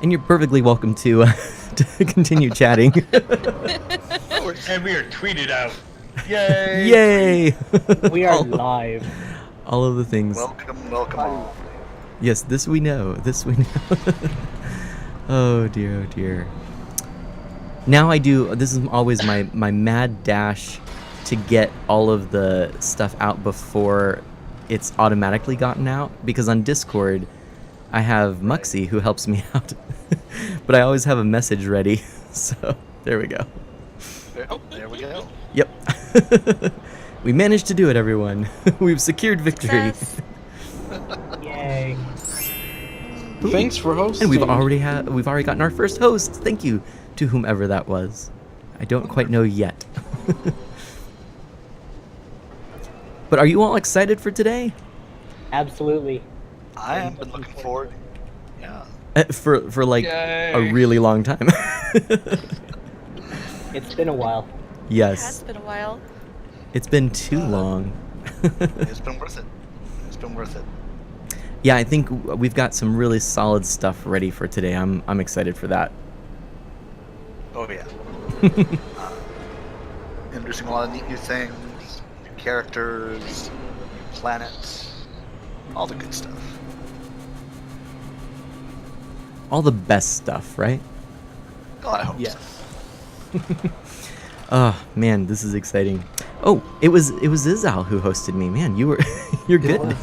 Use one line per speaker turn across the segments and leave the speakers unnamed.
And you're perfectly welcome to to continue chatting.
And we are tweeted out. Yay!
Yay!
We are live.
All of the things.
Welcome all.
Yes, this we know. This we know. Oh dear, oh dear. Now I do. This is always my mad dash to get all of the stuff out before it's automatically gotten out, because on Discord I have Muxie who helps me out, but I always have a message ready. So there we go.
There we go.
Yep. We managed to do it, everyone. We've secured victory.
Yay.
Thanks for hosting.
And we've already gotten our first host. Thank you to whomever that was. I don't quite know yet. But are you all excited for today?
Absolutely.
I have been looking forward. Yeah.
For like
Yay.
a really long time.
It's been a while.
Yes.
It has been a while.
It's been too long.
It's been worth it. It's been worth it.
Yeah, I think we've got some really solid stuff ready for today. I'm excited for that.
Oh yeah. Introducing a lot of neat new things, new characters, new planets, all the good stuff.
All the best stuff, right?
Oh, I hope
Yes.
so.
Oh man, this is exciting. Oh, it was Izal who hosted me. Man, you're good.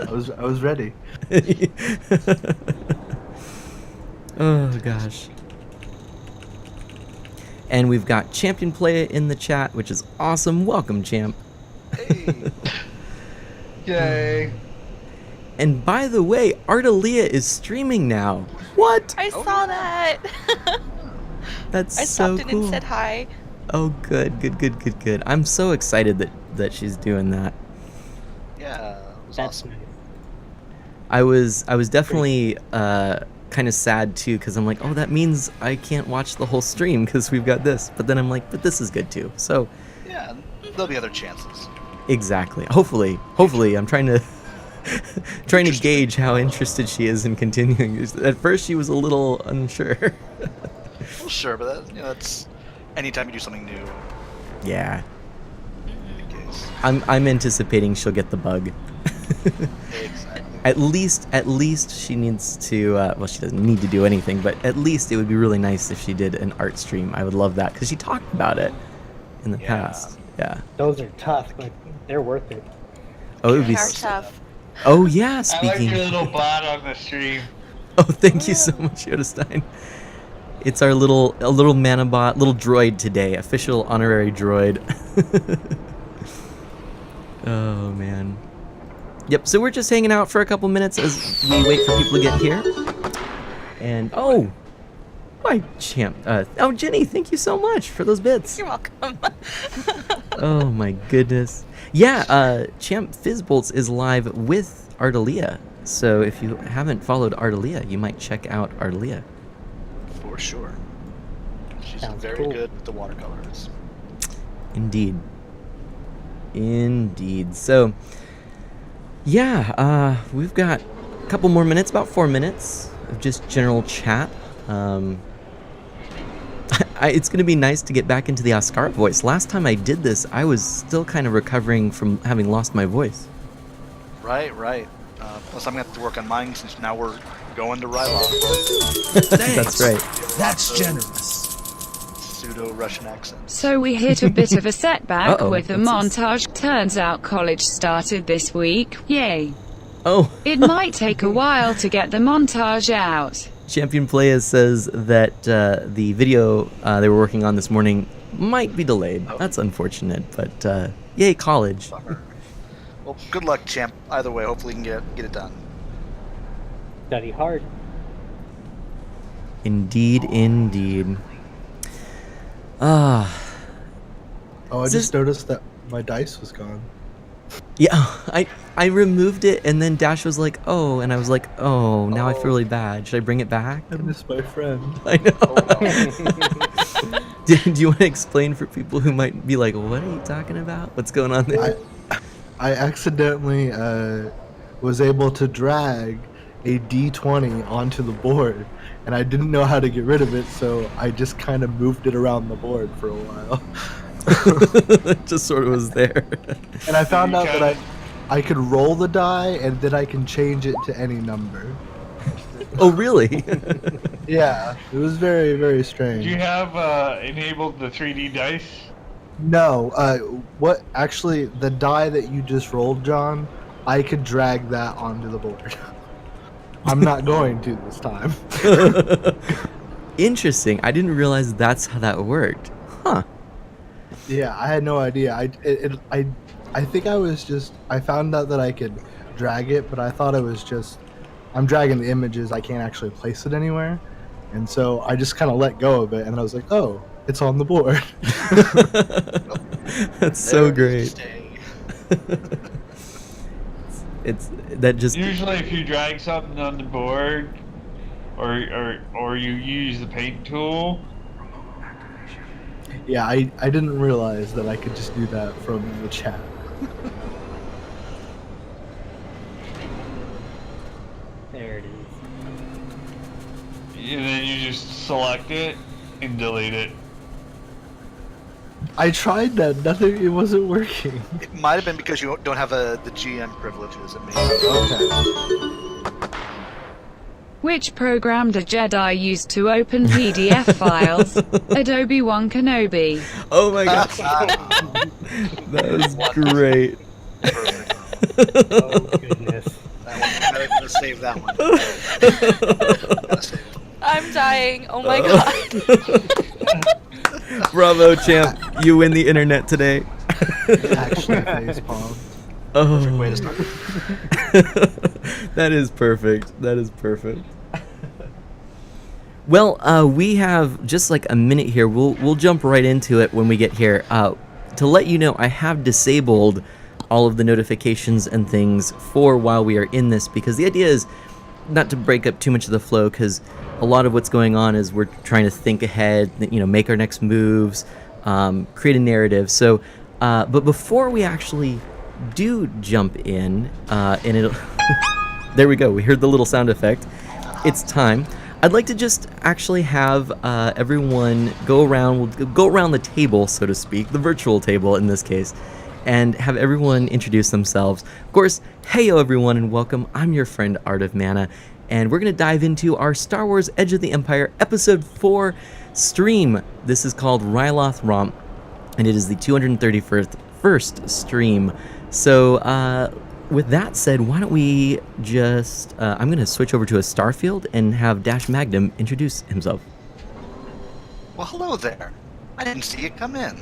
I was ready.
Oh gosh. And we've got Champion Play in the chat, which is awesome. Welcome, champ.
Hey.
Yay!
And by the way, Ardelia is streaming now. What?
I saw that.
That's
I
so
stopped in
cool.
and said hi.
Oh, good. I'm so excited that she's doing that.
Yeah. It was
That's
awesome.
nice.
I was definitely kind of sad too, because I'm like, oh, that means I can't watch the whole stream because we've got this. But then I'm like, but this is good too. So
Yeah. There'll be other chances.
exactly. Hopefully, I'm trying to gauge how interested she is in continuing. At first, she was a little unsure.
Well, sure, but that, that's anytime you do something new.
Yeah,
In case.
I'm anticipating she'll get the bug.
Exactly.
At least she needs to. Well, she doesn't need to do anything, but at least it would be really nice if she did an art stream. I would love that because she talked about it in the
Yeah.
past. Yeah.
Those are tough, but they're worth it.
Oh, it would
They
be.
are tough.
Oh yeah.
I like
Speaking.
your little bot on the stream.
Oh, thank you so much, Yoda Stein. It's our little manabot, little droid today, official honorary droid. Oh man. Yep. So we're just hanging out for a couple minutes as we wait for people to get here. And oh, my champ. Oh, Jenny, thank you so much for those bits.
You're welcome.
Oh my goodness. Yeah. Champ Fizzbolts is live with Ardelia. So if you haven't followed Ardelia, you might check out Ardelia.
For sure. She's
Sounds
very
cool.
good with the watercolors.
Indeed. So, yeah, we've got a couple more minutes, about 4 minutes of just general chat. It's going to be nice to get back into the Oscar voice. Last time I did this, I was still kind of recovering from having lost my voice.
Right. Plus, I'm gonna have to work on mine since now we're going to Ryloth.
That's right.
That's generous.
Pseudo-Russian accent.
So we hit a bit of a setback
Uh-oh,
with the
what's this?
montage. Turns out college started this week. Yay.
Oh,
It might take a while to get the montage out.
Champion Playa says that the video they were working on this morning might be delayed. That's unfortunate, but yay, college.
Bummer. Well, good luck, champ. Either way, hopefully you can get it done.
Study hard.
Indeed. Ah.
Oh, I
Is
just
this-
noticed that my dice was gone.
Yeah, I removed it, and then Dash was like, "Oh," and I was like, "Oh, now I feel really bad. Should I bring it back?"
I miss my friend.
I know.
Oh, well.
Do you want to explain for people who might be like, "What are you talking about? What's going on there?"
I accidentally was able to drag a D20 onto the board, and I didn't know how to get rid of it, so I just kind of moved it around the board for a while.
It just sort of was there.
And I found
You
out that
kinda-
I could roll the die, and then I can change it to any number.
Oh, really?
Yeah, it was very, very
Do
strange.
you have enabled the 3D dice?
No, what actually the die that you just rolled, John? I could drag that onto the board. I'm not going to this time.
Interesting. I didn't realize that's how that worked. Huh.
Yeah, I had no idea. I think I found out that I could drag it, but I thought it was just I'm dragging the images. I can't actually place it anywhere, and so I just kind of let go of it, and I was like, oh, it's on the board.
That's so
There it is
great.
to stay.
It's that just
Usually, if you drag something on the board, or you use the paint tool,
Yeah, I didn't realize that I could just do that from the chat.
There it is.
and then you just select it and delete it.
I tried that. Nothing. It wasn't working.
It might have been because you don't have the GM privileges. It may.
Okay.
Which program do Jedi use to open PDF files? Adobe One Kenobi.
Oh my gosh. That was great.
Perfect.
Oh goodness.
That one, gotta save that one. Gotta save it.
I'm dying. Oh my god.
Bravo, champ. You win the internet today.
Actually, face palm.
Oh.
Way to start.
That is perfect. That is perfect. Well, we have just like a minute here. We'll jump right into it when we get here. To let you know, I have disabled all of the notifications and things for while we are in this, because the idea is not to break up too much of the flow, because a lot of what's going on is we're trying to think ahead, make our next moves, create a narrative. So, but before we actually do jump in, and it'll there we go, we heard the little sound effect. It's time. I'd like to just actually have everyone go around. We'll go around the table, so to speak, the virtual table in this case, and have everyone introduce themselves. Of course, heyo everyone and welcome. I'm your friend Art of Mana, and we're going to dive into our Star Wars Edge of the Empire Episode 4 stream. This is called Ryloth Romp, and it is the 231st stream. So, with that said, why don't we just... I'm going to switch over to a Starfield and have Dash Magnum introduce himself.
Well, hello there. I didn't see you come in.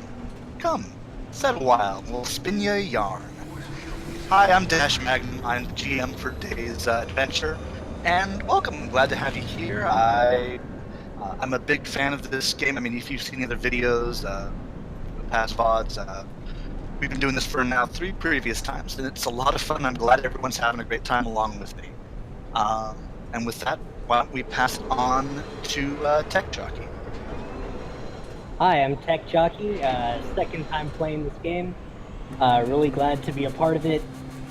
Come, sit a while. We'll spin you a yarn. Hi, I'm Dash Magnum. I'm the GM for today's adventure, and welcome. I'm glad to have you here. I'm a big fan of this game. I mean, if you've seen the other videos, past VODs, we've been doing this for now 3 previous times, and it's a lot of fun. I'm glad everyone's having a great time along with me. And with that, why don't we pass it on to Tech Jockey?
Hi, I'm Tech Jockey. Second time playing this game. Really glad to be a part of it.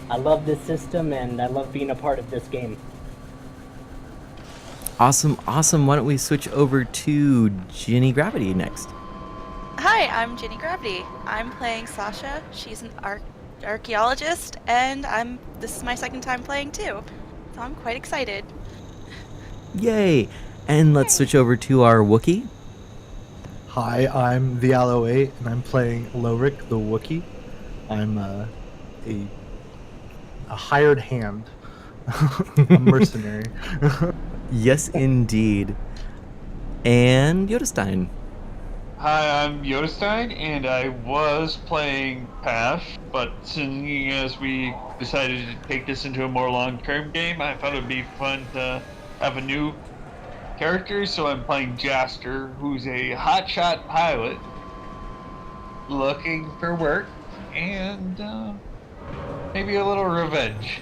I love this system, and I love being a part of this game.
Awesome, awesome. Why don't we switch over to Ginny Gravity next?
Hi, I'm Ginny Gravity. I'm playing Sasha. She's an archaeologist, and this is my second time playing too. So I'm quite excited.
Yay! And let's switch over to our Wookiee.
Hi, I'm the Aloe 8, and I'm playing Lorik the Wookiee. I'm a hired hand, a mercenary.
Yes, indeed. And Yodestein.
Hi, I'm Yodestein, and I was playing Pash, but seeing as we decided to take this into a more long-term game, I thought it'd be fun to have a new character, so I'm playing Jaster, who's a hotshot pilot looking for work and maybe a little revenge.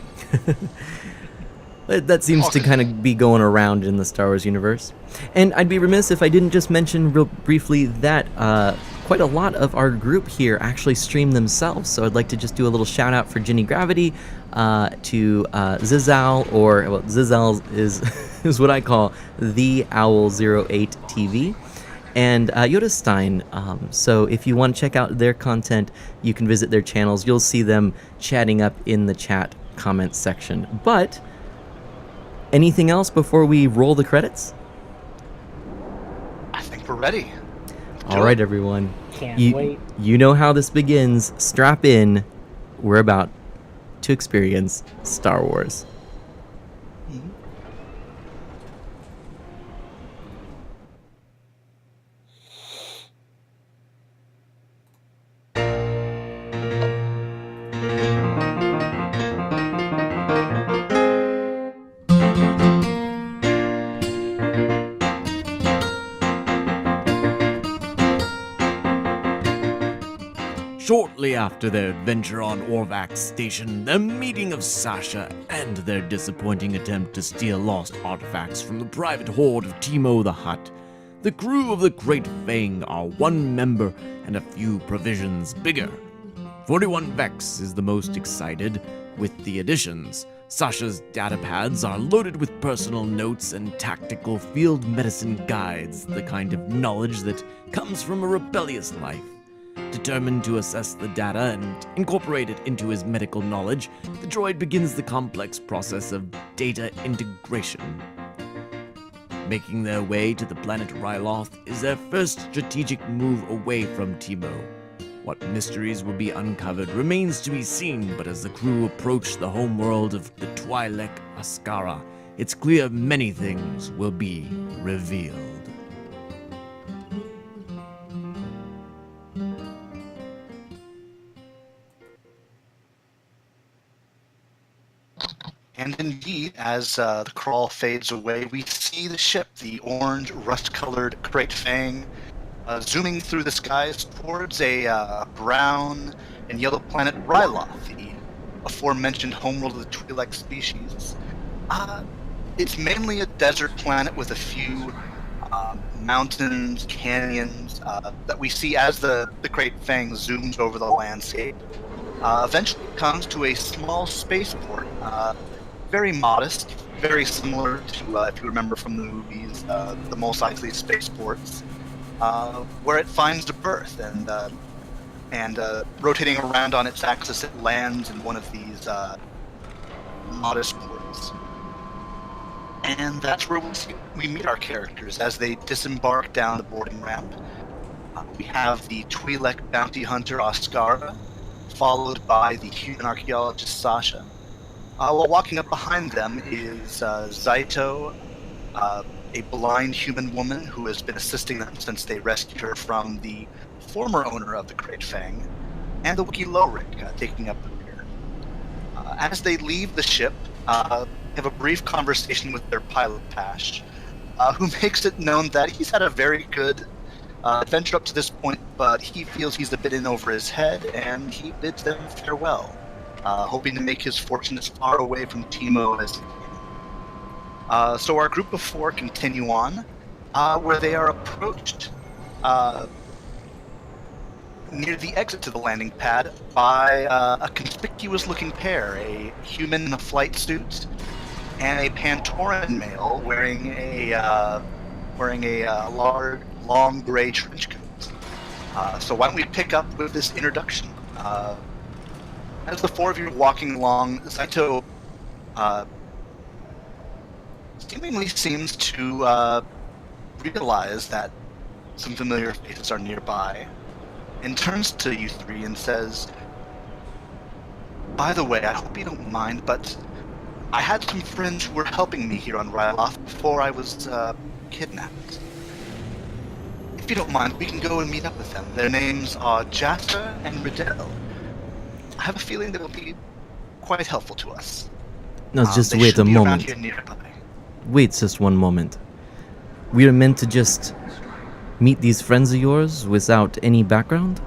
That seems to kind of be going around in the Star Wars universe. And I'd be remiss if I didn't just mention real briefly that quite a lot of our group here actually stream themselves. So I'd like to just do a little shout out for Ginny Gravity, to Zizal, or well, Zizal is is what I call the Owl08 TV, and Yodastein. So if you want to check out their content, you can visit their channels. You'll see them chatting up in the chat comment section. But anything else before we roll the credits?
I think we're ready.
All right, everyone.
Can't
You,
wait.
you know how this begins. Strap in. We're about to experience Star Wars.
Shortly after their adventure on Orvax Station, the meeting of Sasha and their disappointing attempt to steal lost artifacts from the private horde of Timo the Hutt, the crew of the Great Fang are one member and a few provisions bigger. 41 Vex is the most excited. With the additions, Sasha's datapads are loaded with personal notes and tactical field medicine guides, the kind of knowledge that comes from a rebellious life. Determined to assess the data and incorporate it into his medical knowledge, the droid begins the complex process of data integration. Making their way to the planet Ryloth is their first strategic move away from Timo. What mysteries will be uncovered remains to be seen, but as the crew approach the homeworld of the Twi'lek Askara, it's clear many things will be revealed.
And indeed, as the crawl fades away, we see the ship, the orange, rust-colored Great Fang, zooming through the skies towards a brown and yellow planet Ryloth, the aforementioned homeworld of the Twi'lek species. It's mainly a desert planet with a few mountains, canyons that we see as the Great Fang zooms over the landscape. Eventually it comes to a small spaceport, very modest, very similar to, if you remember from the movies, the Mos Eisley spaceports, where it finds a berth, and rotating around on its axis, it lands in one of these modest ports. And that's where we meet our characters as they disembark down the boarding ramp. We have the Twi'lek bounty hunter Askara, followed by the human archaeologist Sasha. While walking up behind them is Zaito, a blind human woman who has been assisting them since they rescued her from the former owner of the Great Fang, and the Wookiee Lorik taking up the rear. As they leave the ship, they have a brief conversation with their pilot Pash, who makes it known that he's had a very good adventure up to this point, but he feels he's a bit in over his head, and he bids them farewell, hoping to make his fortune as far away from Timo as he can. So our group of four continue on, where they are approached near the exit to the landing pad by a conspicuous-looking pair, a human in a flight suit and a Pantoran male wearing a large, long gray trench coat. So why don't we pick up with this introduction? As the four of you are walking along, Zaito seemingly seems to realize that some familiar faces are nearby, and turns to you three and says, "By the way, I hope you don't mind, but I had some friends who were helping me here on Ryloth before I was kidnapped. If you don't mind, we can go and meet up with them. Their names are Jasper and Riddell. I have a feeling they will be quite helpful to us."
No, just
They
wait
should
a
be around
moment.
here nearby.
Wait just one moment. We are meant to just meet these friends of yours without any background?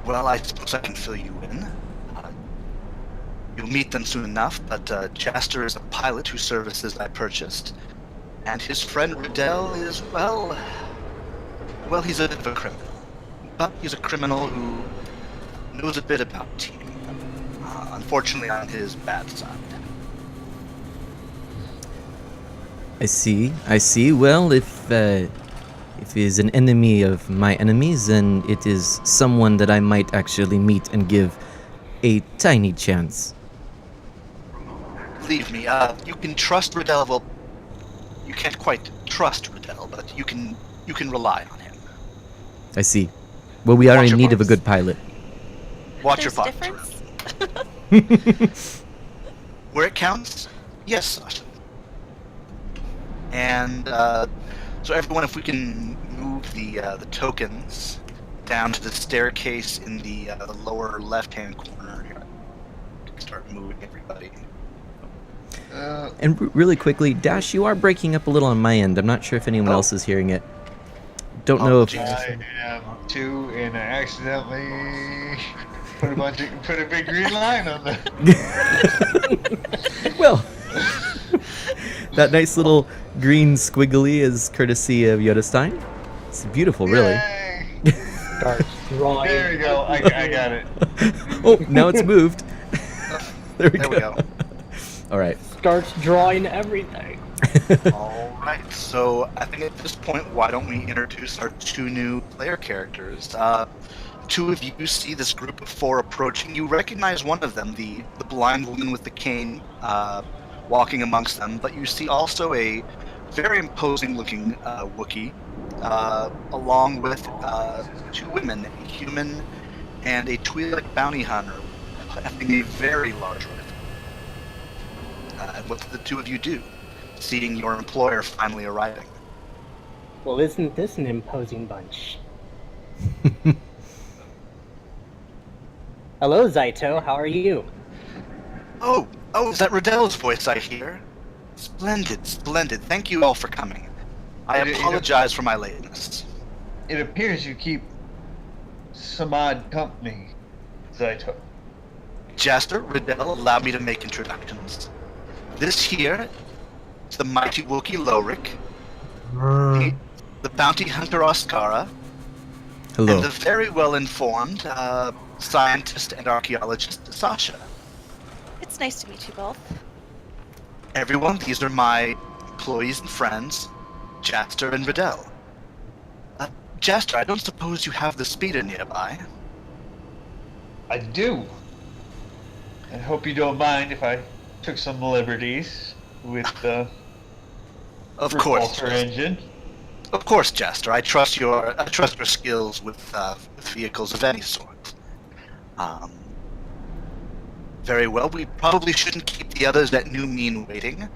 Well, I suppose I can fill you in. You'll meet them soon enough, but Jaster is a pilot whose services I purchased. And his friend Riddell is, well, Well, he's a bit of a criminal. But he's a criminal who knows a bit about teaming. Unfortunately, on his bad side.
I see. I see. Well, if he's an enemy of my enemies, then it is someone that I might actually meet and give a tiny chance.
Believe me, you can trust Riddell. Well, you can't quite trust Riddell, but you can rely on him.
I see. Well, we are
Watch
in
your
need of a
parts.
good pilot.
Watch your
There's a
part.
difference.
Where it counts, yes, Sasha. And so everyone, if we can move the tokens down to the staircase in the lower left-hand corner here. Start moving everybody.
And really quickly, Dash, you are breaking up a little on my end. I'm not sure if anyone else is hearing it. Don't know if...
I am too, and I accidentally put a big green line on the.
Well, that nice little green squiggly is courtesy of Yodestein. It's beautiful, really.
Yay!
Starts drawing.
There we go. I got it.
Oh, now it's moved. There we
There
go.
we go.
All right.
Starts drawing everything.
All right. So I think at this point, why don't we introduce our two new player characters? Two of you see this group of four approaching. You recognize one of them, the blind woman with the cane, walking amongst them. But you see also a very imposing-looking Wookiee, along with two women, a human and a Twi'lek bounty hunter, having a very large rifle. What do the two of you do, seeing your employer finally arriving?
Well, isn't this an imposing bunch? Hello, Zaito. How are you?
Oh, is that Riddell's voice I hear? Splendid, splendid. Thank you all for coming. I apologize for my lateness.
It appears you keep some odd company, Zaito.
Jaster, Riddell, allow me to make introductions. This here is the mighty Wookiee Lorik, the bounty hunter Oscara,
Hello.
and the very well-informed scientist and archaeologist Sasha.
It's nice to meet you both.
Everyone, these are my employees and friends, Jaster and Riddell. Jaster, I don't suppose you have the speeder nearby?
I do. I hope you don't mind if I took some liberties with the
Of course,
repulsor engine.
of course, Jaster. I trust your skills with vehicles of any sort. Very well. We probably shouldn't keep the others at New Mean waiting.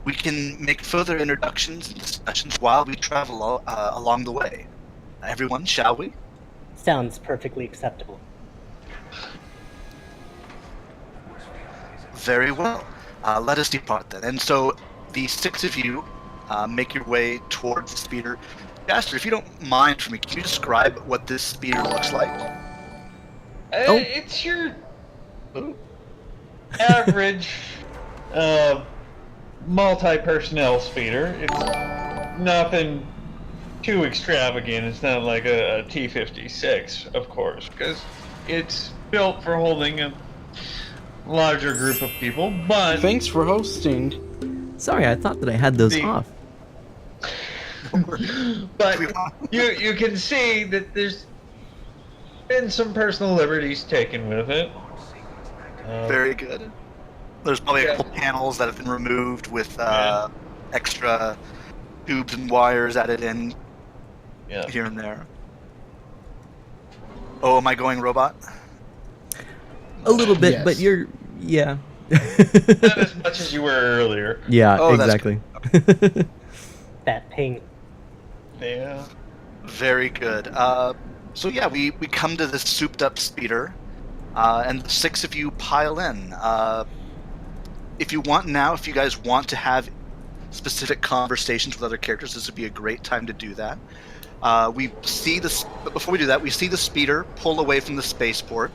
We can make further introductions and discussions while we travel along the way. Everyone, shall we?
Sounds perfectly acceptable.
Very well. Let us depart then. And so the six of you make your way towards the speeder. Jaster, if you don't mind for me, can you describe what this speeder looks like?
It's your average multi-personnel speeder. It's nothing too extravagant. It's not like a T-56, of course, because it's built for holding a larger group of people, but...
Thanks for hosting.
Sorry, I thought that I had those off.
But you can see that there's been some personal liberties taken with it.
Very good. There's probably a couple panels that have been removed with extra tubes and wires added in here and there. Oh, am I going robot?
A little bit,
Yes.
but you're... Yeah.
Not as much as you were earlier.
Yeah,
Oh, that's
exactly.
That ping.
Yeah.
Very good. So yeah, we come to this souped-up speeder, and the six of you pile in. If you guys want to have specific conversations with other characters, this would be a great time to do that. But before we do that, we see the speeder pull away from the spaceport.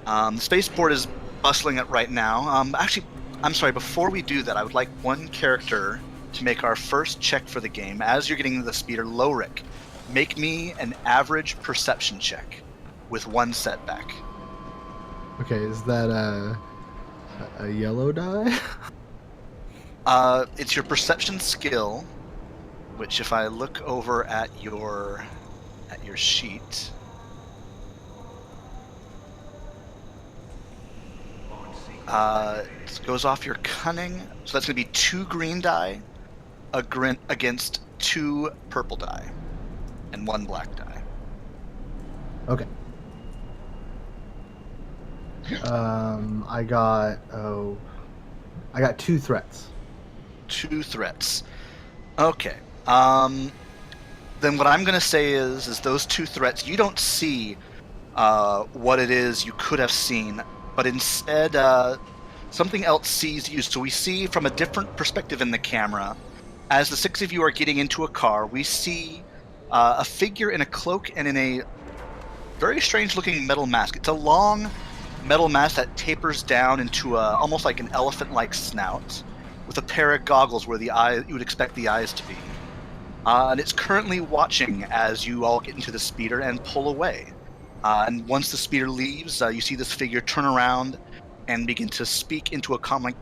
The spaceport is bustling it right now. Actually, I'm sorry, before we do that, I would like one character to make our first check for the game. As you're getting into the speeder, Lorik, make me an average perception check with 1 setback.
Okay, is that a yellow die?
It's your perception skill, which if I look over at your sheet, it goes off your cunning, so that's going to be 2 green die against 2 purple die and 1 black die.
Okay. I got 2 threats.
2 threats. Okay. Then what I'm going to say is those 2 threats, you don't see what it is you could have seen, but instead something else sees you. So we see from a different perspective in the camera, as the 6 of you are getting into a car, we see a figure in a cloak and in a very strange-looking metal mask. It's a long metal mask that tapers down into almost like an elephant-like snout, with a pair of goggles where the eye you would expect the eyes to be. And it's currently watching as you all get into the speeder and pull away. And once the speeder leaves, you see this figure turn around and begin to speak into a comm like...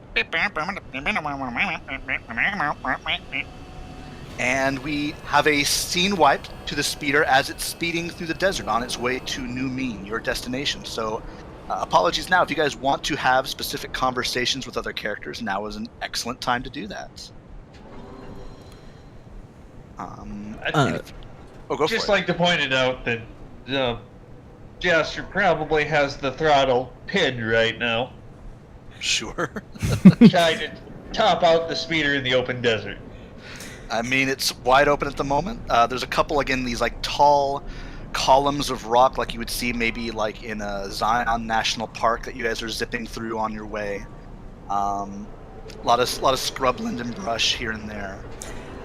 And we have a scene wipe to the speeder as it's speeding through the desert on its way to New Mean, your destination. So apologies now. If you guys want to have specific conversations with other characters, now is an excellent time to do that. Go
Just
for it.
like to point it out that Jester probably has the throttle pinned right now,
Sure.
trying to top out the speeder in the open desert.
I mean, it's wide open at the moment. There's a couple, again, these like tall columns of rock like you would see maybe like in a Zion National Park that you guys are zipping through on your way. A lot of scrubland and brush here and there.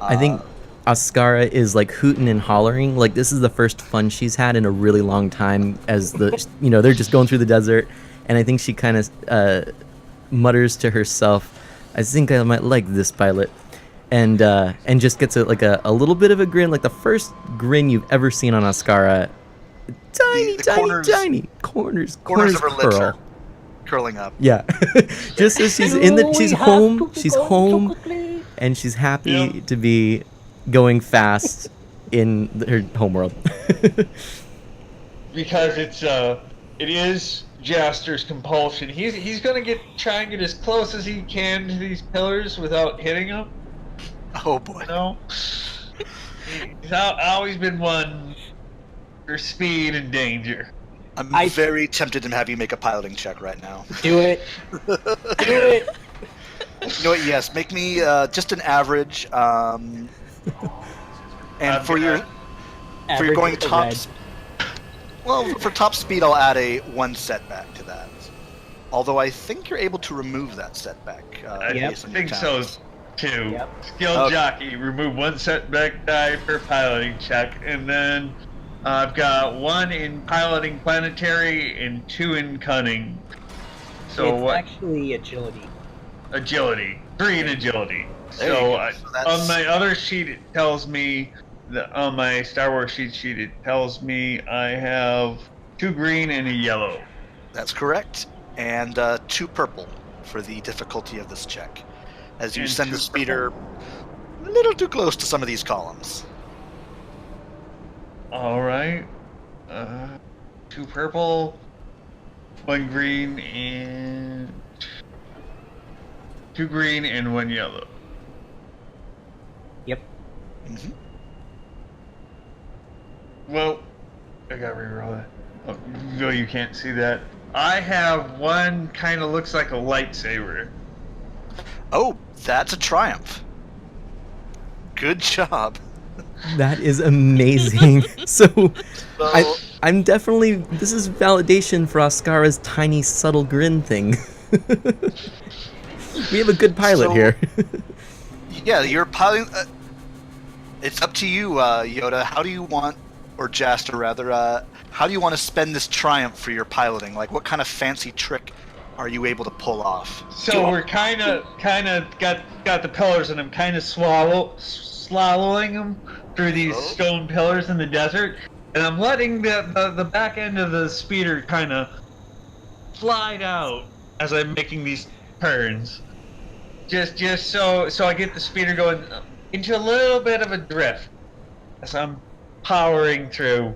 I think Ascara is like hooting and hollering. Like this is the first fun she's had in a really long time. As they're just going through the desert, and I think she kind of mutters to herself, "I think I might like this pilot," and just gets a little bit of a grin, like the first grin you've ever seen on Ascara. Tiny corners
of her lips
curl.
are curling up.
Yeah, just as she's she's home, and she's happy to be going fast in her homeworld.
Because it is Jaster's compulsion. He's gonna try and get as close as he can to these pillars without hitting them.
Oh boy.
No. He's always been one for speed and danger.
I'm very tempted to have you make a piloting check right now.
Do it. Do it.
You know what? Yes, make me just an average. And for your going top, for top speed, I'll add a 1 setback to that. Although I think you're able to remove that setback.
I
based on your
think so
talents.
too.
Yep.
Skilled jockey, remove 1 setback die per piloting check, and then I've got 1 in piloting planetary and 2 in cunning. So
it's
what?
actually agility.
Agility, 3 in agility.
There you
So
go. So that's-
on my other sheet, it tells me that on my Star Wars sheet, it tells me I have 2 green and a yellow.
That's correct. And 2 purple for the difficulty of this check. As you
And
send
2
the speeder a little too close to some of these columns.
All right, 2 purple, 1 green, and 2 green and 1 yellow.
Yep.
Mm-hmm.
Well, I gotta reroll that. Oh, no, you can't see that. I have 1 kind of looks like a lightsaber.
Oh, that's a triumph. Good job.
That is amazing. So,
So,
I'm definitely. This is validation for Ascara's tiny, subtle grin thing. We have a good pilot
So-
here.
yeah, you're piloting. It's up to you, Yoda. How do you want, or Jaster rather, how do you want to spend this triumph for your piloting? Like, what kind of fancy trick are you able to pull off?
So we're kind of got the pillars, and I'm kind of slallowing him through these stone pillars in the desert, and I'm letting the back end of the speeder kind of slide out as I'm making these turns, just so I get the speeder going into a little bit of a drift as I'm powering through.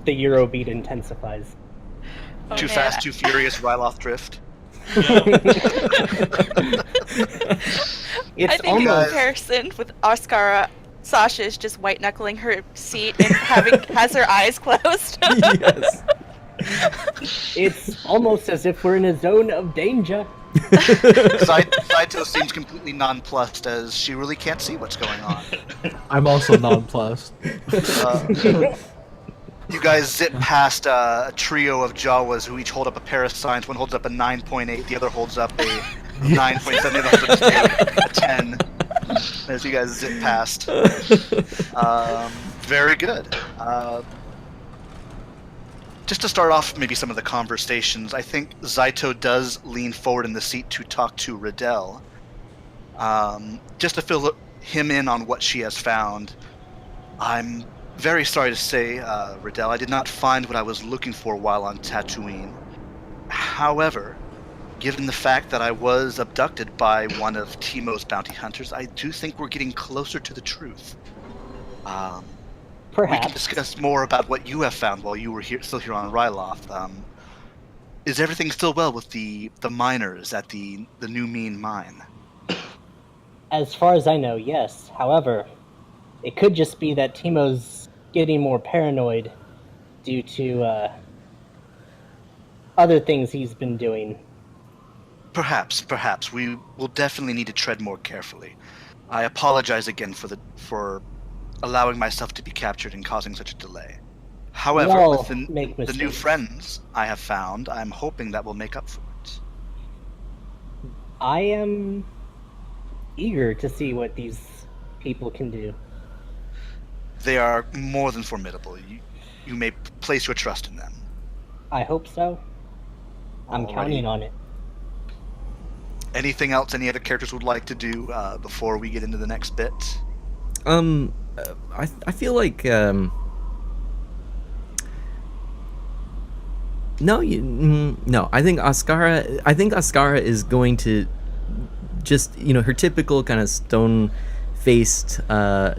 The Eurobeat intensifies.
Oh,
Too
man.
fast, too furious, Ryloth drift.
It's
I think in
almost
comparison with Oscara, Sasha is just white knuckling her seat and has her eyes closed.
Yes.
it's almost as if we're in a zone of danger.
Saito seems completely nonplussed as she really can't see what's going on.
I'm also nonplussed.
You guys zip past a trio of Jawas who each hold up a pair of signs. One holds up a 9.8, the other holds up a 9.7, the other holds up a 10. As you guys zip past. Very good. Just to start off maybe some of the conversations, I think Zaito does lean forward in the seat to talk to Riddell. Just to fill him in on what she has found. I'm very sorry to say, Riddell, I did not find what I was looking for while on Tatooine. However, given the fact that I was abducted by one of Teimo's bounty hunters, I do think we're getting closer to the truth. We can
Perhaps.
discuss more about what you have found while you were still here on Ryloth. Is everything still well with the miners at the New Mean mine?
As far as I know, yes. However, it could just be that Teimo's getting more paranoid due to other things he's been doing.
Perhaps. We will definitely need to tread more carefully. I apologize again for allowing myself to be captured and causing such a delay. However,
We all
with
make
the new
mistakes.
friends I have found, I'm hoping that will make up for it.
I am eager to see what these people can do.
They are more than formidable. You may place your trust in them.
I hope so. I'm
Alrighty.
counting on it.
Anything else any other characters would like to do before we get into the next bit?
I feel like no. I think Ascara is going to just, her typical kind of stone-faced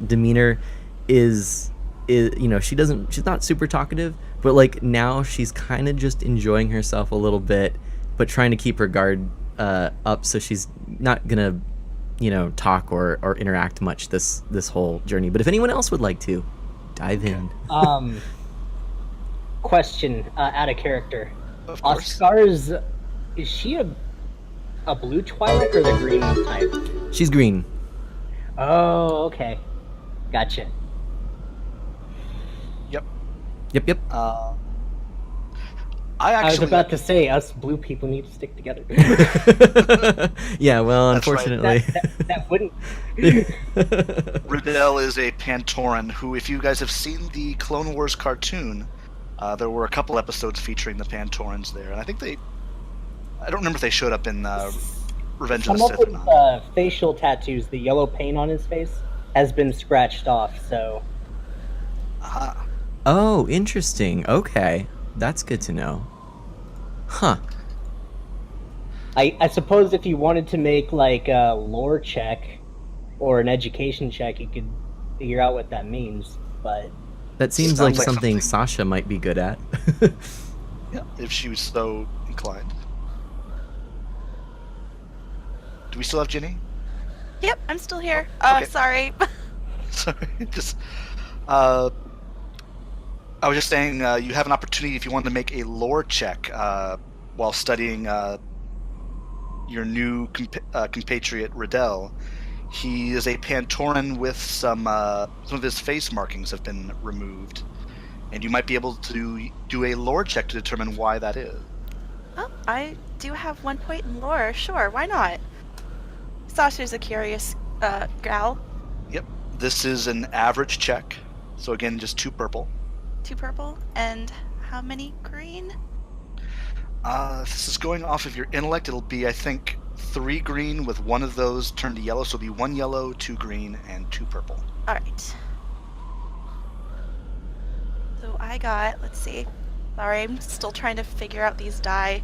demeanor is she's not super talkative, but like now she's kind of just enjoying herself a little bit, but trying to keep her guard up, so she's not gonna talk or interact much this whole journey. But if anyone else would like to dive in.
Question, out of character.
Of course.
Oscar's, is she a blue Twi'lek or the green type?
She's green.
Oh, okay. Gotcha.
Yep.
I was about to say, us blue people need to stick together.
Yeah, well,
That's right.
unfortunately.
that wouldn't...
Riddell is a Pantoran who, if you guys have seen the Clone Wars cartoon, there were a couple episodes featuring the Pantorans there, and I think I don't remember if they showed up in Revenge of the
Some
Sith
of
or
his
not.
facial tattoos, the yellow paint on his face, has been scratched off, so...
Aha.
Oh, interesting. Okay. That's good to know. Huh.
I suppose if you wanted to make like a lore check or an education check, you could figure out what that means, but...
That seems
Sounds
like
like
something
something-
Sasha might be good at.
Yeah, if she was so inclined. Do we still have Ginny?
Yep, I'm still here.
Okay.
Sorry.
Sorry, just I was just saying, you have an opportunity if you want to make a lore check while studying your new compatriot Riddell. He is a Pantoran with some of his face markings have been removed, and you might be able to do a lore check to determine why that is.
Oh, I do have 1 point in lore. Sure, why not? Sasha's a curious gal.
Yep, this is an average check, so again, just 2 purple.
2 purple. And how many green?
If this is going off of your intellect, it'll be, I think, 3 green with one of those turn to yellow, so it'll be 1 yellow, 2 green, and 2 purple.
All right. So I got, let's see. Sorry, I'm still trying to figure out these die.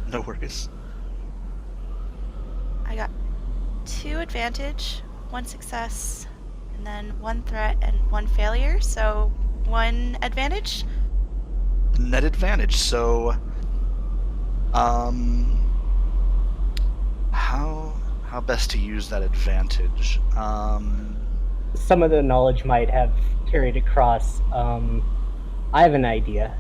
No worries.
I got 2 advantage, 1 success, and then 1 threat and 1 failure. So 1 advantage.
Net advantage. So, how best to use that advantage?
Some of the knowledge might have carried across. I have an idea.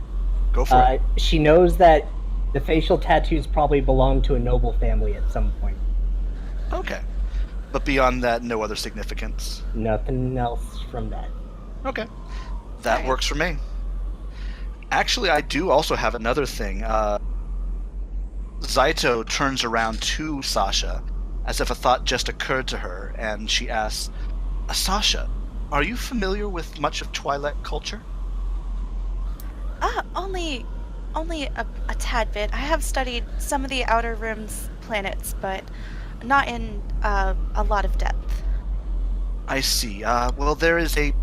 Go for it.
She knows that the facial tattoos probably belong to a noble family at some point.
Okay. But beyond that, no other significance.
Nothing else from that.
Okay. That works for me. Actually, I do also have another thing. Zaito turns around to Sasha, as if a thought just occurred to her, and she asks, Sasha, are you familiar with much of Twilight culture?
Only a tad bit. I have studied some of the Outer Rim's planets, but not in a lot of depth.
I see. Well, there is a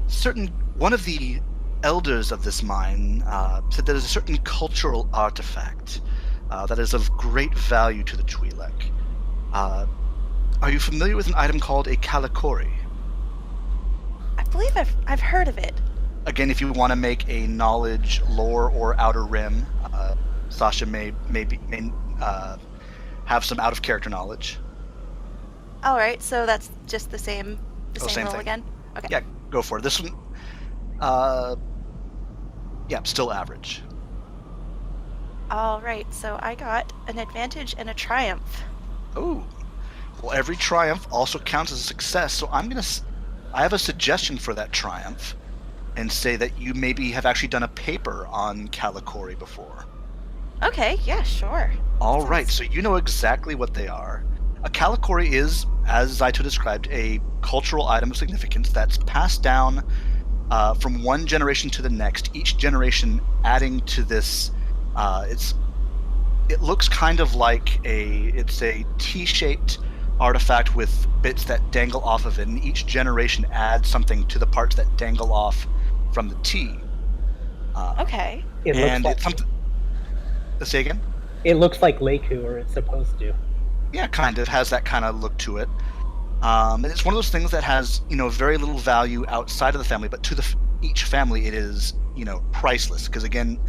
certain... One of the elders of this mine said there is a certain cultural artifact that is of great value to the Twi'lek. Are you familiar with an item called a Kalikori?
I believe I've heard of it.
Again, if you want to make a knowledge, lore, or Outer Rim, Sasha may have some out-of-character knowledge.
All right, so that's just the same
Same
roll
thing.
again? Okay.
Yeah, go for it. This one, still average.
All right, so I got an advantage and a triumph.
Oh, well, every triumph also counts as a success, so I have a suggestion for that triumph, and say that you maybe have actually done a paper on Kalikori before.
Okay, yeah, sure.
All right, so you know exactly what they are. A Kalikori is, as Zaito described, a cultural item of significance that's passed down from one generation to the next, each generation adding to this. It looks kind of like it's a T-shaped artifact with bits that dangle off of it, and each generation adds something to the parts that dangle off from the T.
Okay.
It's something. Say again?
It looks like Leiku, or it's supposed to.
Yeah, kind of has that kind of look to it. And it's one of those things that has, very little value outside of the family, but to each family it is, priceless. Because again,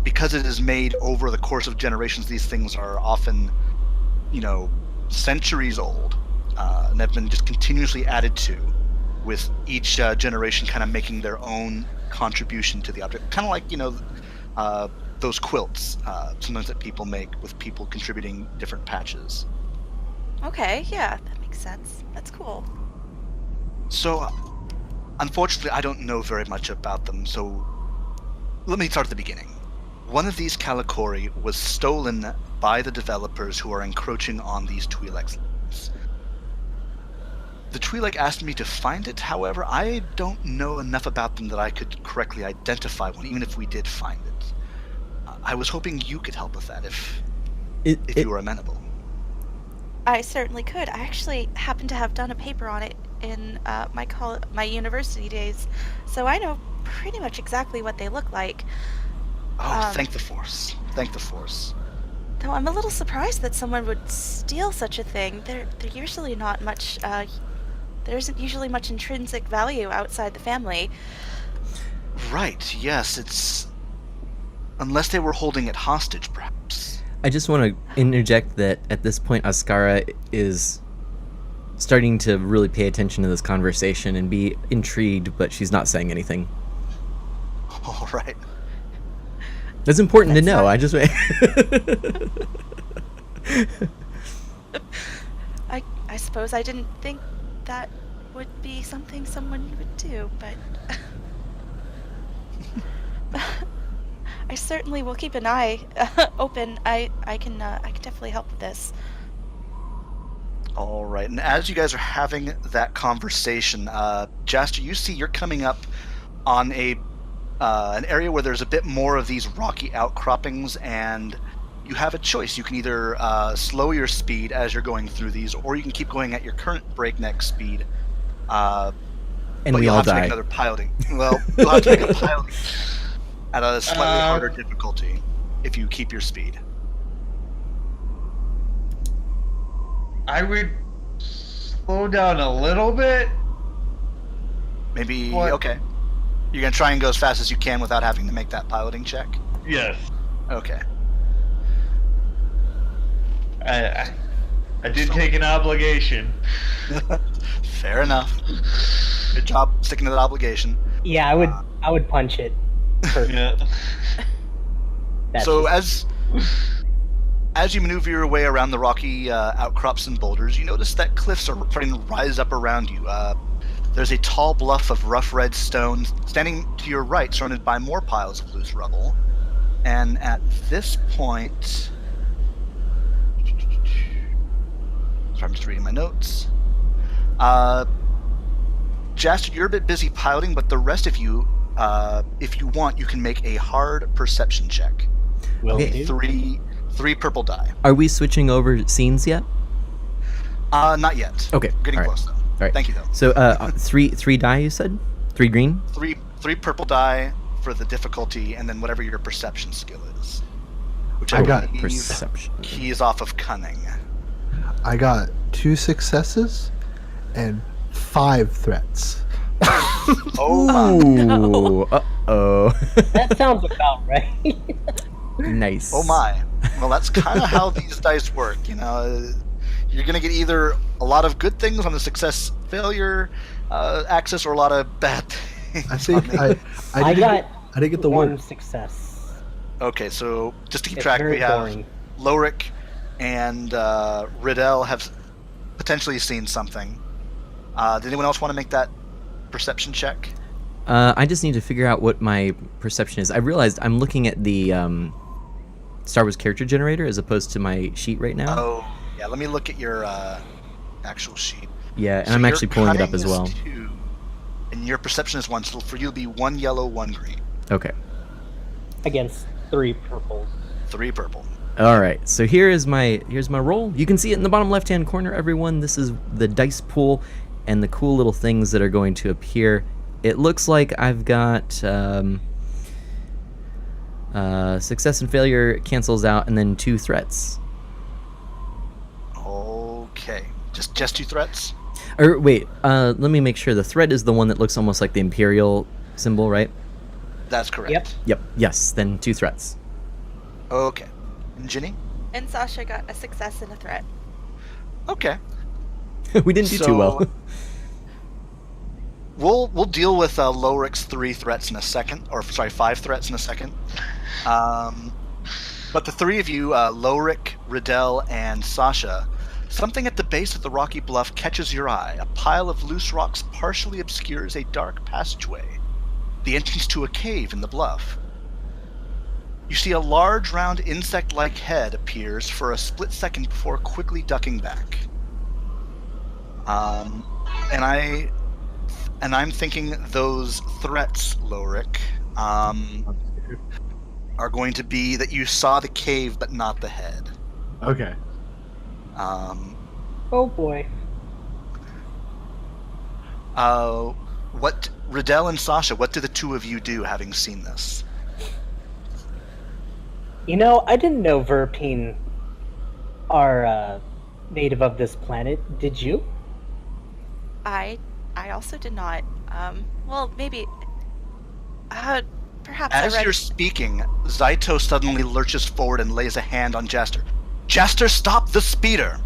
because it is made over the course of generations, these things are often, centuries old, and have been just continuously added to, with each generation kind of making their own contribution to the object. Kind of like, those quilts, sometimes that people make with people contributing different patches.
Okay, yeah, that makes sense. That's cool.
So, unfortunately, I don't know very much about them, so let me start at the beginning. One of these Kalikori was stolen by the developers who are encroaching on these Twi'lek's lands. The Twi'lek asked me to find it, however, I don't know enough about them that I could correctly identify one, even if we did find it. I was hoping you could help with that, if you were amenable.
I certainly could. I actually happen to have done a paper on it in my university days, so I know pretty much exactly what they look like.
Oh, thank the Force. Thank the Force.
Though I'm a little surprised that someone would steal such a thing. They're usually not much, there isn't usually much intrinsic value outside the family.
Right, yes, it's... Unless they were holding it hostage, perhaps.
I just want to interject that at this point, Ascara is starting to really pay attention to this conversation and be intrigued, but she's not saying anything.
All right.
It's important to know. I just...
I suppose I didn't think that would be something someone would do, but... I certainly will keep an eye open. I can definitely help with this.
All right, and as you guys are having that conversation, Jaster, you see you're coming up on an area where there's a bit more of these rocky outcroppings, and you have a choice. You can either slow your speed as you're going through these, or you can keep going at your current breakneck speed.
And
but
we
you'll
all
have to
die.
make another piloting. Well, you'll have to make a piloting at a slightly harder difficulty if you keep your speed.
I would slow down a little bit.
Maybe,
What?
okay. You're going to try and go as fast as you can without having to make that piloting check?
Yes.
Okay.
I did take an obligation.
Fair enough. Good job sticking to that obligation.
Yeah, I would punch it. First.
Yeah.
That's
So
just-
as you maneuver your way around the rocky outcrops and boulders, you notice that cliffs are starting to rise up around you. There's a tall bluff of rough red stone standing to your right, surrounded by more piles of loose rubble. And at this point... Sorry, I'm just reading my notes. Jaster, you're a bit busy piloting, but the rest of you, if you want, you can make a hard perception check.
will
Okay.
do.
Three purple die.
Are we switching over scenes yet?
Not yet.
Okay.
Getting
all right.
close though.
All right.
Thank you though.
So three die, you said? 3 green?
Three purple die for the difficulty, and then whatever your perception skill is. Which
I got
believe
Perception.
keys off of cunning.
I got 2 successes and 5 threats.
Oh my.
Ooh. Uh-oh.
That sounds about right.
Nice.
Oh my. Well, that's kind of how these dice work, you know. You're gonna get either a lot of good things on the success failure axis, or a lot of bad things.
I think
on the-
I didn't get the
one
word.
success.
Okay, so just to keep
It's
track,
very
we have
boring.
Lorik and Riddell have potentially seen something. Did anyone else want to make that perception check?
I just need to figure out what my perception is. I realized I'm looking at the Star Wars character generator as opposed to my sheet right now.
Oh, yeah. Let me look at your actual sheet.
Yeah, and
So
I'm
your
actually pulling it up
cunning
as
is
well.
2, and your perception is 1. So for you, it'll be 1 yellow, 1 green,
Okay.
Against 3 purples.
3 purple.
All right. So here's my roll. You can see it in the bottom left-hand corner, everyone. This is the dice pool and the cool little things that are going to appear. It looks like I've got success and failure cancels out, and then 2 threats.
Okay. Just 2 threats?
Or wait, let me make sure. The threat is the one that looks almost like the Imperial symbol, right?
That's correct.
Yep.
Yep. Yes. Then 2 threats.
Okay. And Ginny?
And Sasha got a success and a threat.
Okay.
We didn't do too well.
We'll deal with Lorik's 3 threats in a second, or sorry, 5 threats in a second. But the 3 of you, Lorik, Riddell, and Sasha, something at the base of the rocky bluff catches your eye. A pile of loose rocks partially obscures a dark passageway, the entrance to a cave in the bluff. You see a large, round, insect-like head appears for a split second before quickly ducking back. And I'm thinking those threats, Lorik, are going to be that you saw the cave but not the head.
Okay.
Oh boy.
What Riddell and Sasha? What do the 2 of you do, having seen this?
You know, I didn't know Verpine are native of this planet. Did you?
I also did not. Well, maybe. Perhaps
As
I read.
you're speaking, Zaito suddenly lurches forward and lays a hand on Jaster. Jaster, stop the speeder!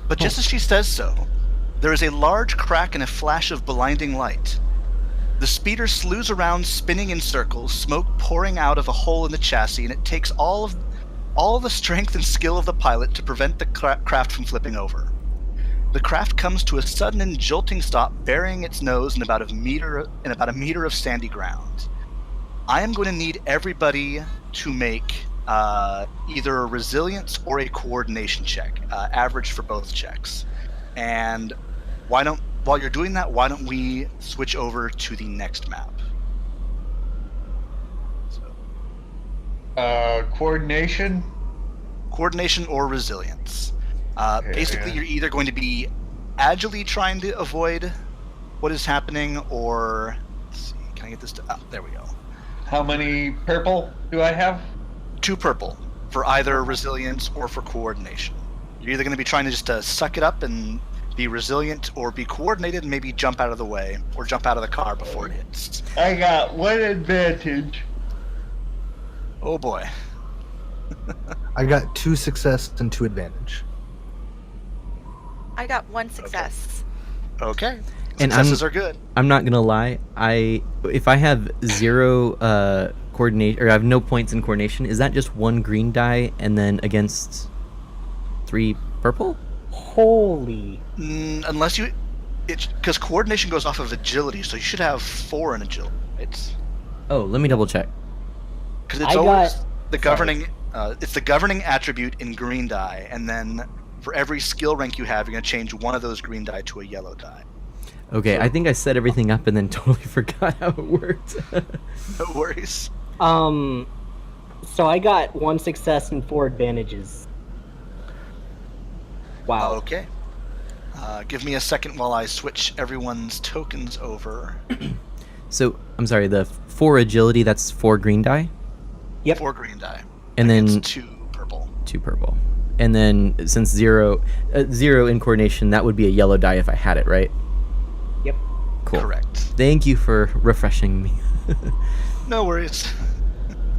But just as she says so, there is a large crack and a flash of blinding light. The speeder slews around, spinning in circles, smoke pouring out of a hole in the chassis, and it takes all the strength and skill of the pilot to prevent the craft from flipping over. The craft comes to a sudden and jolting stop, burying its nose in about a meter of sandy ground. I am going to need everybody to make either a resilience or a coordination check, average for both checks. And while you're doing that, why don't we switch over to the next map? So,
Coordination.
Coordination or resilience.
Okay,
Basically,
yeah.
you're either going to be agilely trying to avoid what is happening, or let's see, can I get this to? Oh, there we go.
How many purple do I have?
2 purple for either resilience or for coordination. You're either going to be trying to just suck it up and be resilient, or be coordinated and maybe jump out of the way, or jump out of the car before it hits.
I got 1 advantage.
Oh boy.
I got 2 success and 2 advantage.
I got 1 success.
Okay.
And
Successes are good.
I'm not gonna lie. If I have 0 coordination, or I have no points in coordination, is that just 1 green die and then against 3 purple?
Holy.
Unless you, because coordination goes off of agility, so you should have 4 in agility.
Oh, let me double check.
Because it's always the governing. It's the governing attribute in green die, and then for every skill rank you have, you're gonna change 1 of those green die to a yellow die.
Okay, I think I set everything up and then totally forgot how it worked.
No worries.
So I got 1 success and 4 advantages. Wow.
Okay. Give me a second while I switch everyone's tokens over.
So, I'm sorry, the 4 agility, that's 4 green die?
Yep.
4 green die.
And then
Against 2 purple.
2 purple. And then since 0 in coordination, that would be a yellow die if I had it, right?
Yep.
Cool.
Correct.
Thank you for refreshing me.
No worries.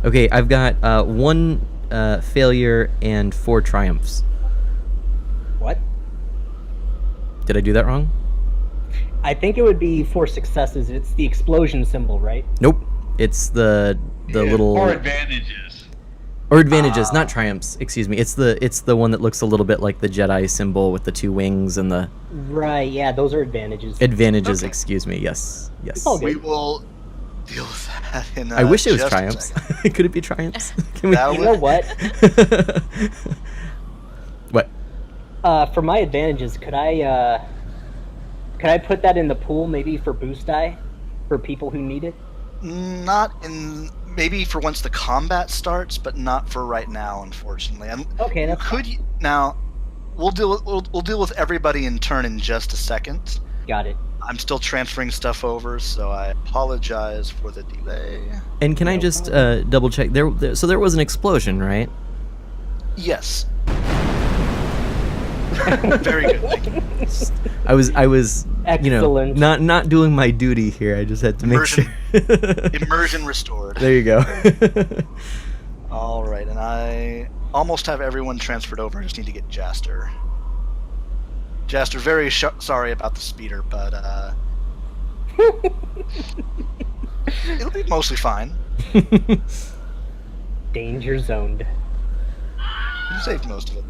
Okay, I've got 1 failure and 4 triumphs.
What?
Did I do that wrong?
I think it would be 4 successes. It's the explosion symbol, right?
Nope. It's the little
4 advantages.
or advantages, not triumphs. Excuse me. It's the one that looks a little bit like the Jedi symbol with the 2 wings and the
Right, yeah, those are advantages.
advantages.
Okay.
Excuse me. Yes. Yes.
all good.
We will deal with that in
I wish it was
just a
triumphs.
second.
Could it be triumphs? Can we?
That
You know what?
What?
For my advantages, could I put that in the pool maybe for boost die? For people who need it?
Not in, maybe for once the combat starts, but not for right now, unfortunately.
Okay,
You
that's
could now. We'll deal with everybody in turn in just a second.
got it.
I'm still transferring stuff over, so I apologize for the delay.
And can I just double check? So there was an explosion, right?
Yes. Very good. Thank you.
I was
Excellent.
not doing my duty here. I just had to make sure.
Immersion restored.
There you go.
All right, and I almost have everyone transferred over. I just need to get Jaster. Jaster, very sorry about the speeder, but it'll be mostly fine.
Danger zoned.
You saved most of it.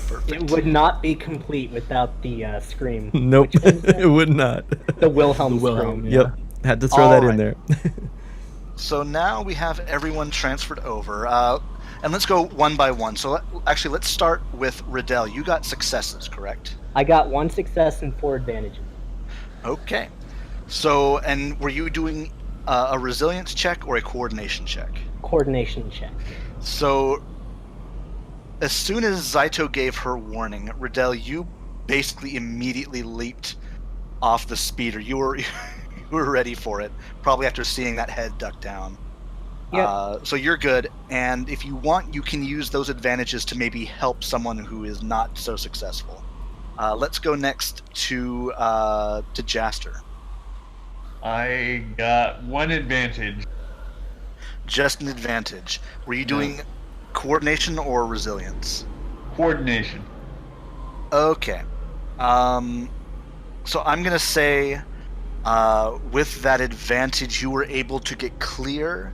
Perfect.
It would not be complete without the scream.
Nope,
Which one's that?
it would not.
The Wilhelm
Wilhelm,
scream.
yeah.
Yep, had to throw that in there.
So now we have everyone transferred over, and let's go one by one. So let's start with Riddell. You got successes, correct?
I got 1 success and 4 advantages.
Okay. So, and were you doing a resilience check or a coordination check?
Coordination check.
So, as soon as Zaito gave her warning, Riddell, you basically immediately leaped off the speeder. You were ready for it, probably after seeing that head duck down.
Yep.
So you're good, and if you want, you can use those advantages to maybe help someone who is not so successful. Let's go next to Jaster.
I got 1 advantage.
Just an advantage. Were you doing coordination or resilience?
Coordination.
Okay. So I'm gonna say, with that advantage, you were able to get clear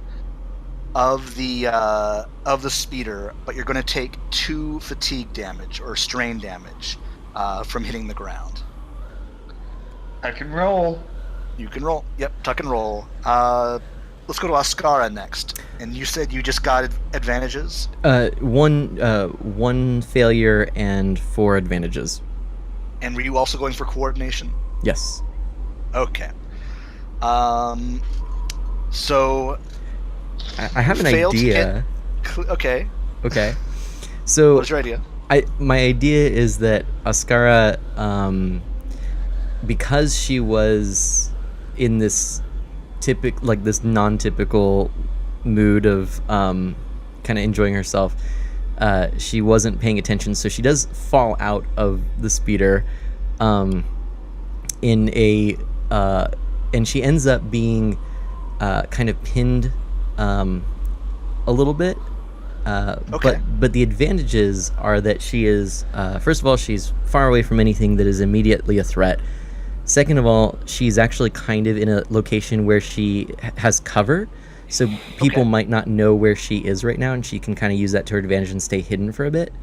of the speeder, but you're gonna take 2 fatigue damage or strain damage from hitting the ground.
I can roll.
You can roll. Yep, tuck and roll. Let's go to Ascara next. And you said you just got advantages?
One failure and 4 advantages.
And were you also going for coordination?
Yes.
Okay. So
I have an
failed to
idea.
okay.
Okay. So
What's your idea?
my idea is that Ascara, because she was in this this non-typical mood of kind of enjoying herself, she wasn't paying attention, so she does fall out of the speeder, in a and she ends up being kind of pinned a little bit.
Okay.
But the advantages are that she is, first of all, she's far away from anything that is immediately a threat. Second of all, she's actually kind of in a location where she has cover, so people might not know where she is right now, and she can kind of use that to her advantage and stay hidden for a bit.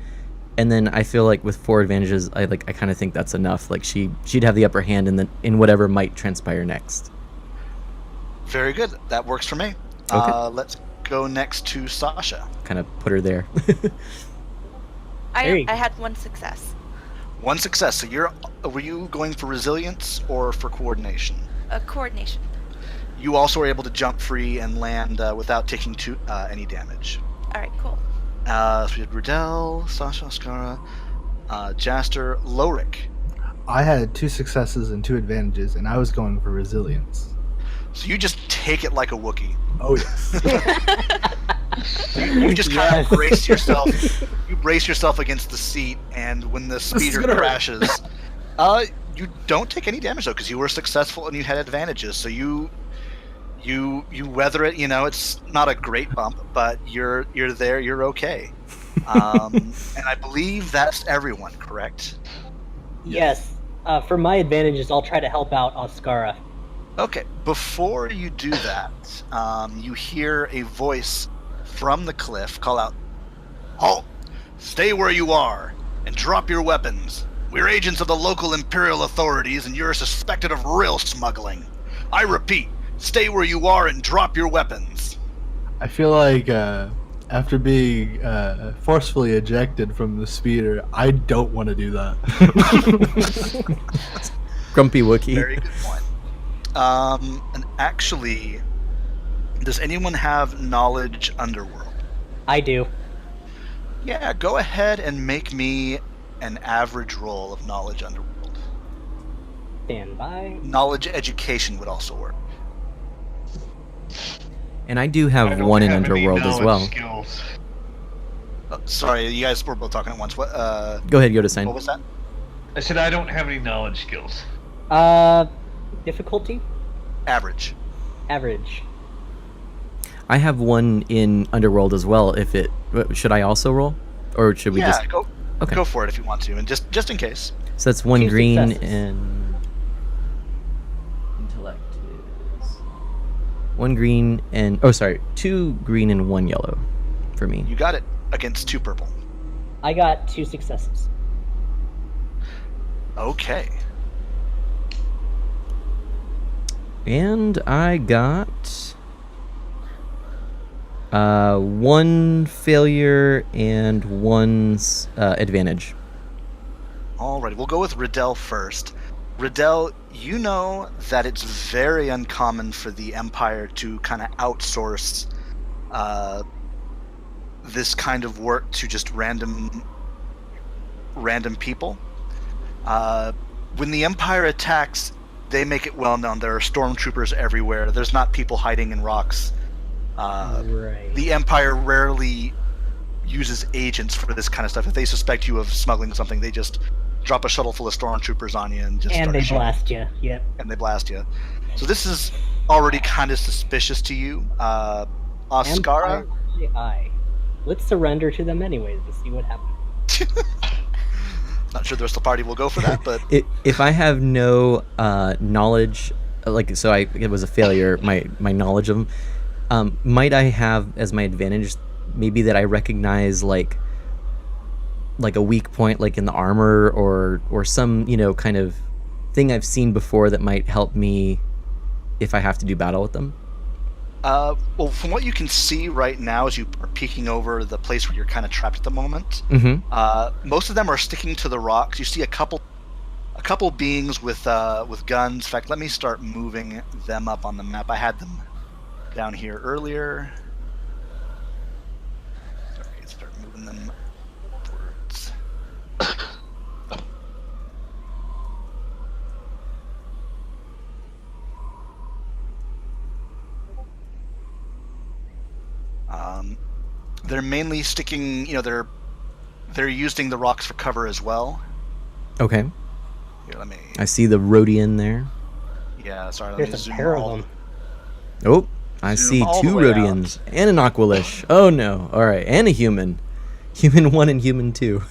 And then I feel like with 4 advantages, I kind of think that's enough. Like she'd have the upper hand in whatever might transpire next.
Very good. That works for me.
Okay.
Let's go next to Sasha.
Kind of put her there.
There you
I
go.
had 1 success.
1 success. So were you going for resilience or for coordination?
Coordination.
You also were able to jump free and land without taking any damage.
All right, cool.
So we had Riddell, Sasha, Ascara, Jaster, Lorik.
I had 2 successes and 2 advantages, and I was going for resilience.
So you just take it like a Wookiee.
Oh yes.
You just kind of
Yes.
brace yourself. You brace yourself against the seat, and when the speeder
gonna hurt.
crashes, you don't take any damage though, because you were successful and you had advantages. So you weather it. You know, it's not a great bump, but you're there. You're okay. And I believe that's everyone, correct?
Yes. For my advantages, I'll try to help out Ascara.
Okay. Before you do that, you hear a voice from the cliff call out, "Halt! Stay where you are and drop your weapons. We're agents of the local imperial authorities, and you're suspected of real smuggling. I repeat, stay where you are and drop your weapons."
I feel like after being forcefully ejected from the speeder, I don't want to do that.
Grumpy Wookiee.
Very good point. And actually, does anyone have knowledge underworld?
I do.
Yeah, go ahead and make me an average roll of knowledge underworld.
Stand by.
Knowledge education would also work.
And I do
I
have
don't
1 in
have any
Underworld as
knowledge
well.
Skills.
Sorry, you guys were both talking at once. What
Go ahead, Yoda-san.
was that?
I said I don't have any knowledge skills.
Difficulty?
Average.
Average.
I have 1 in Underworld as well. Should I also roll, or should we
Yeah,
just?
go
Okay.
go for it if you want to, and just in case.
So that's 1
2
green
successes.
and intellect is 1 green and 2 green and 1 yellow for me.
You got it against 2 purple.
I got 2 successes.
Okay.
And I got 1 failure and 1 advantage.
Alrighty, we'll go with Riddell first. Riddell, you know that it's very uncommon for the Empire to kind of outsource this kind of work to just random people. When the Empire attacks, they make it well known there are stormtroopers everywhere. There's not people hiding in rocks.
Right.
The Empire rarely uses agents for this kind of stuff. If they suspect you of smuggling something, they just drop a shuttle full of stormtroopers on you and just
And
start
they
shooting.
blast you. Yep.
And they blast you. So this is already kind of suspicious to you. Ascara?
Empire AI. Let's surrender to them anyways and see what happens.
Not sure the rest of the party will go for that, but
If I have no knowledge, it was a failure. My knowledge of them, might I have as my advantage maybe that I recognize like a weak point, like in the armor or some kind of thing I've seen before that might help me if I have to do battle with them.
well, from what you can see right now as you are peeking over the place where you're kind of trapped at the moment,
Mm-hmm.
most of them are sticking to the rocks. You see a couple beings with guns. In fact, let me start moving them up on the map. I had them down here earlier. Sorry, start moving them upwards. They're mainly sticking, they're using the rocks for cover as well.
Okay.
Here, let me.
I see the Rhodian there.
Yeah, sorry, let me
There's a
zoom
pair of
all.
them.
Oh, I
Zoom
see
all the
2
way
Rhodians and an Aqualish. Oh no. All right, and a human. Human 1 and human 2.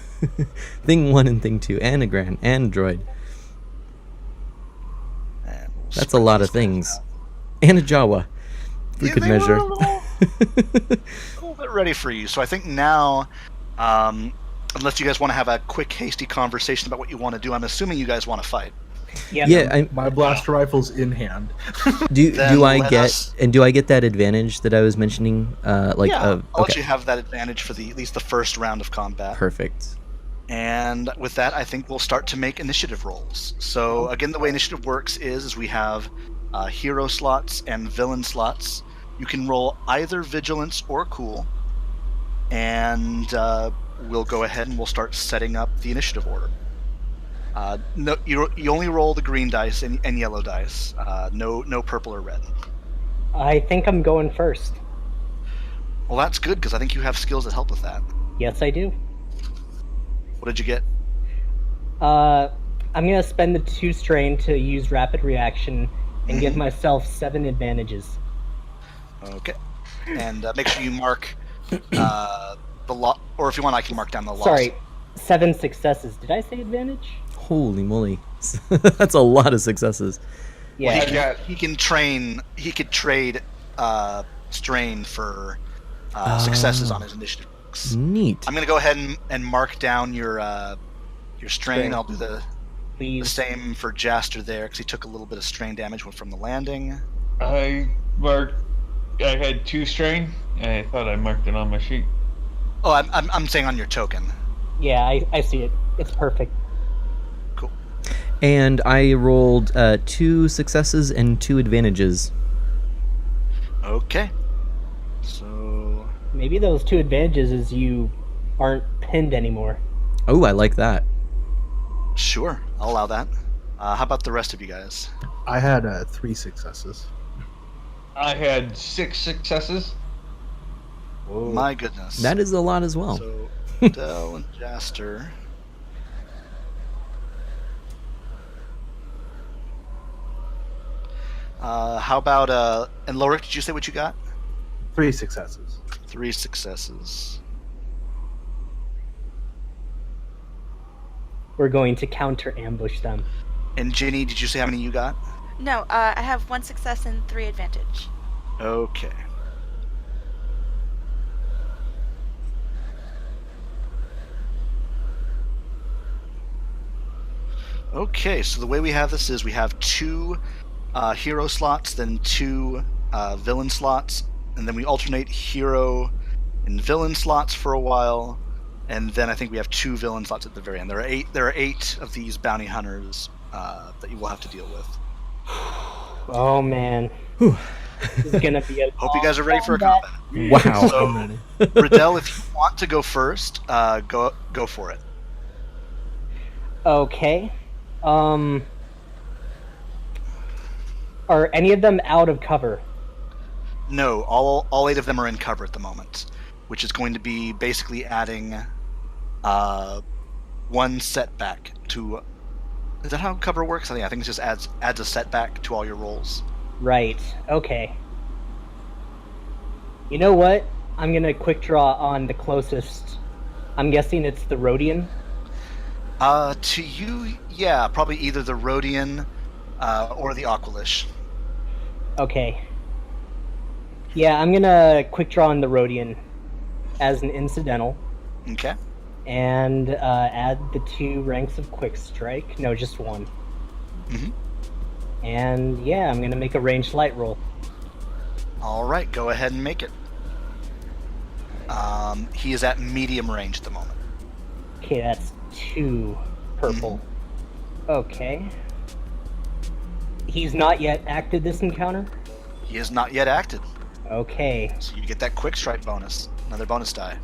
Thing 1 and thing 2 and a Gran and a droid.
And we'll
That's a
spread
lot
these
of
guys
things.
out.
And a Jawa. If we
Yeah,
could
they were
measure.
a little bit ready for you. So I think now, unless you guys want to have a quick, hasty conversation about what you want to do, I'm assuming you guys want to fight.
Yeah.
Yeah,
My blaster rifle's in hand.
do
Then
I
let
get
us-
and do I get that advantage that I was mentioning?
I'll let
Okay,
you have that advantage for at least the first round of combat.
perfect.
And with that, I think we'll start to make initiative rolls. So again, the way initiative works is we have hero slots and villain slots. You can roll either vigilance or cool, and we'll go ahead and we'll start setting up the initiative order. No, you only roll the green dice and yellow dice. No purple or red.
I think I'm going first.
Well, that's good because I think you have skills that help with that.
Yes, I do.
What did you get?
I'm gonna spend the 2 strain to use rapid reaction and give myself 7 advantages.
Okay. And make sure you mark the lot, or if you want, I can mark down the loss.
Sorry, 7 successes. Did I say advantage?
Holy moly, that's a lot of successes.
Yeah.
He can train. He could trade strain for successes on his initiative.
Neat.
I'm gonna go ahead and mark down your strain.
Strain.
I'll do the
Please.
same for Jaster there because he took a little bit of strain damage from the landing.
I had 2 strain, and I thought I marked it on my sheet.
Oh, I'm saying on your token.
Yeah, I see it. It's perfect.
Cool.
And I rolled 2 successes and 2 advantages.
Okay. So
Maybe those 2 advantages is you aren't pinned anymore.
Oh, I like that.
sure, I'll allow that. How about the rest of you guys?
I had 3 successes.
I had 6 successes.
My goodness.
That is a lot as well.
So Dell and Jaster. How about and Lorik, did you say what you got?
3 successes.
3 successes.
We're going to counter ambush them.
And Ginny, did you say how many you got?
No, I have 1 success and 3 advantage.
Okay. Okay, so the way we have this is we have 2 hero slots, then 2 villain slots, and then we alternate hero and villain slots for a while, and then I think we have 2 villain slots at the very end. There are 8 of these bounty hunters that you will have to deal with.
Oh man. This is gonna be a
Hope you guys are ready for a
combat.
combat.
Wow.
So,
I'm ready.
Riddell, if you want to go first, go for it.
Okay. Are any of them out of cover?
No, all 8 of them are in cover at the moment, which is going to be basically adding 1 setback to. Is that how cover works? I think it just adds a setback to all your rolls.
Right. Okay. You know what? I'm gonna quick draw on the closest. I'm guessing it's the Rhodian.
To you, yeah, probably either the Rhodian or the Aqualish.
Okay. Yeah, I'm gonna quick draw on the Rhodian as an incidental,
Okay.
and add the 2 ranks of quick strike. No, just 1.
Mhm.
And yeah, I'm gonna make a ranged light roll.
All right, go ahead and make it. He is at medium range at the moment.
Okay, that's 2 purple. Okay. He's not yet acted this encounter?
He has not yet acted.
Okay.
So you get that quick strike bonus. Another bonus die.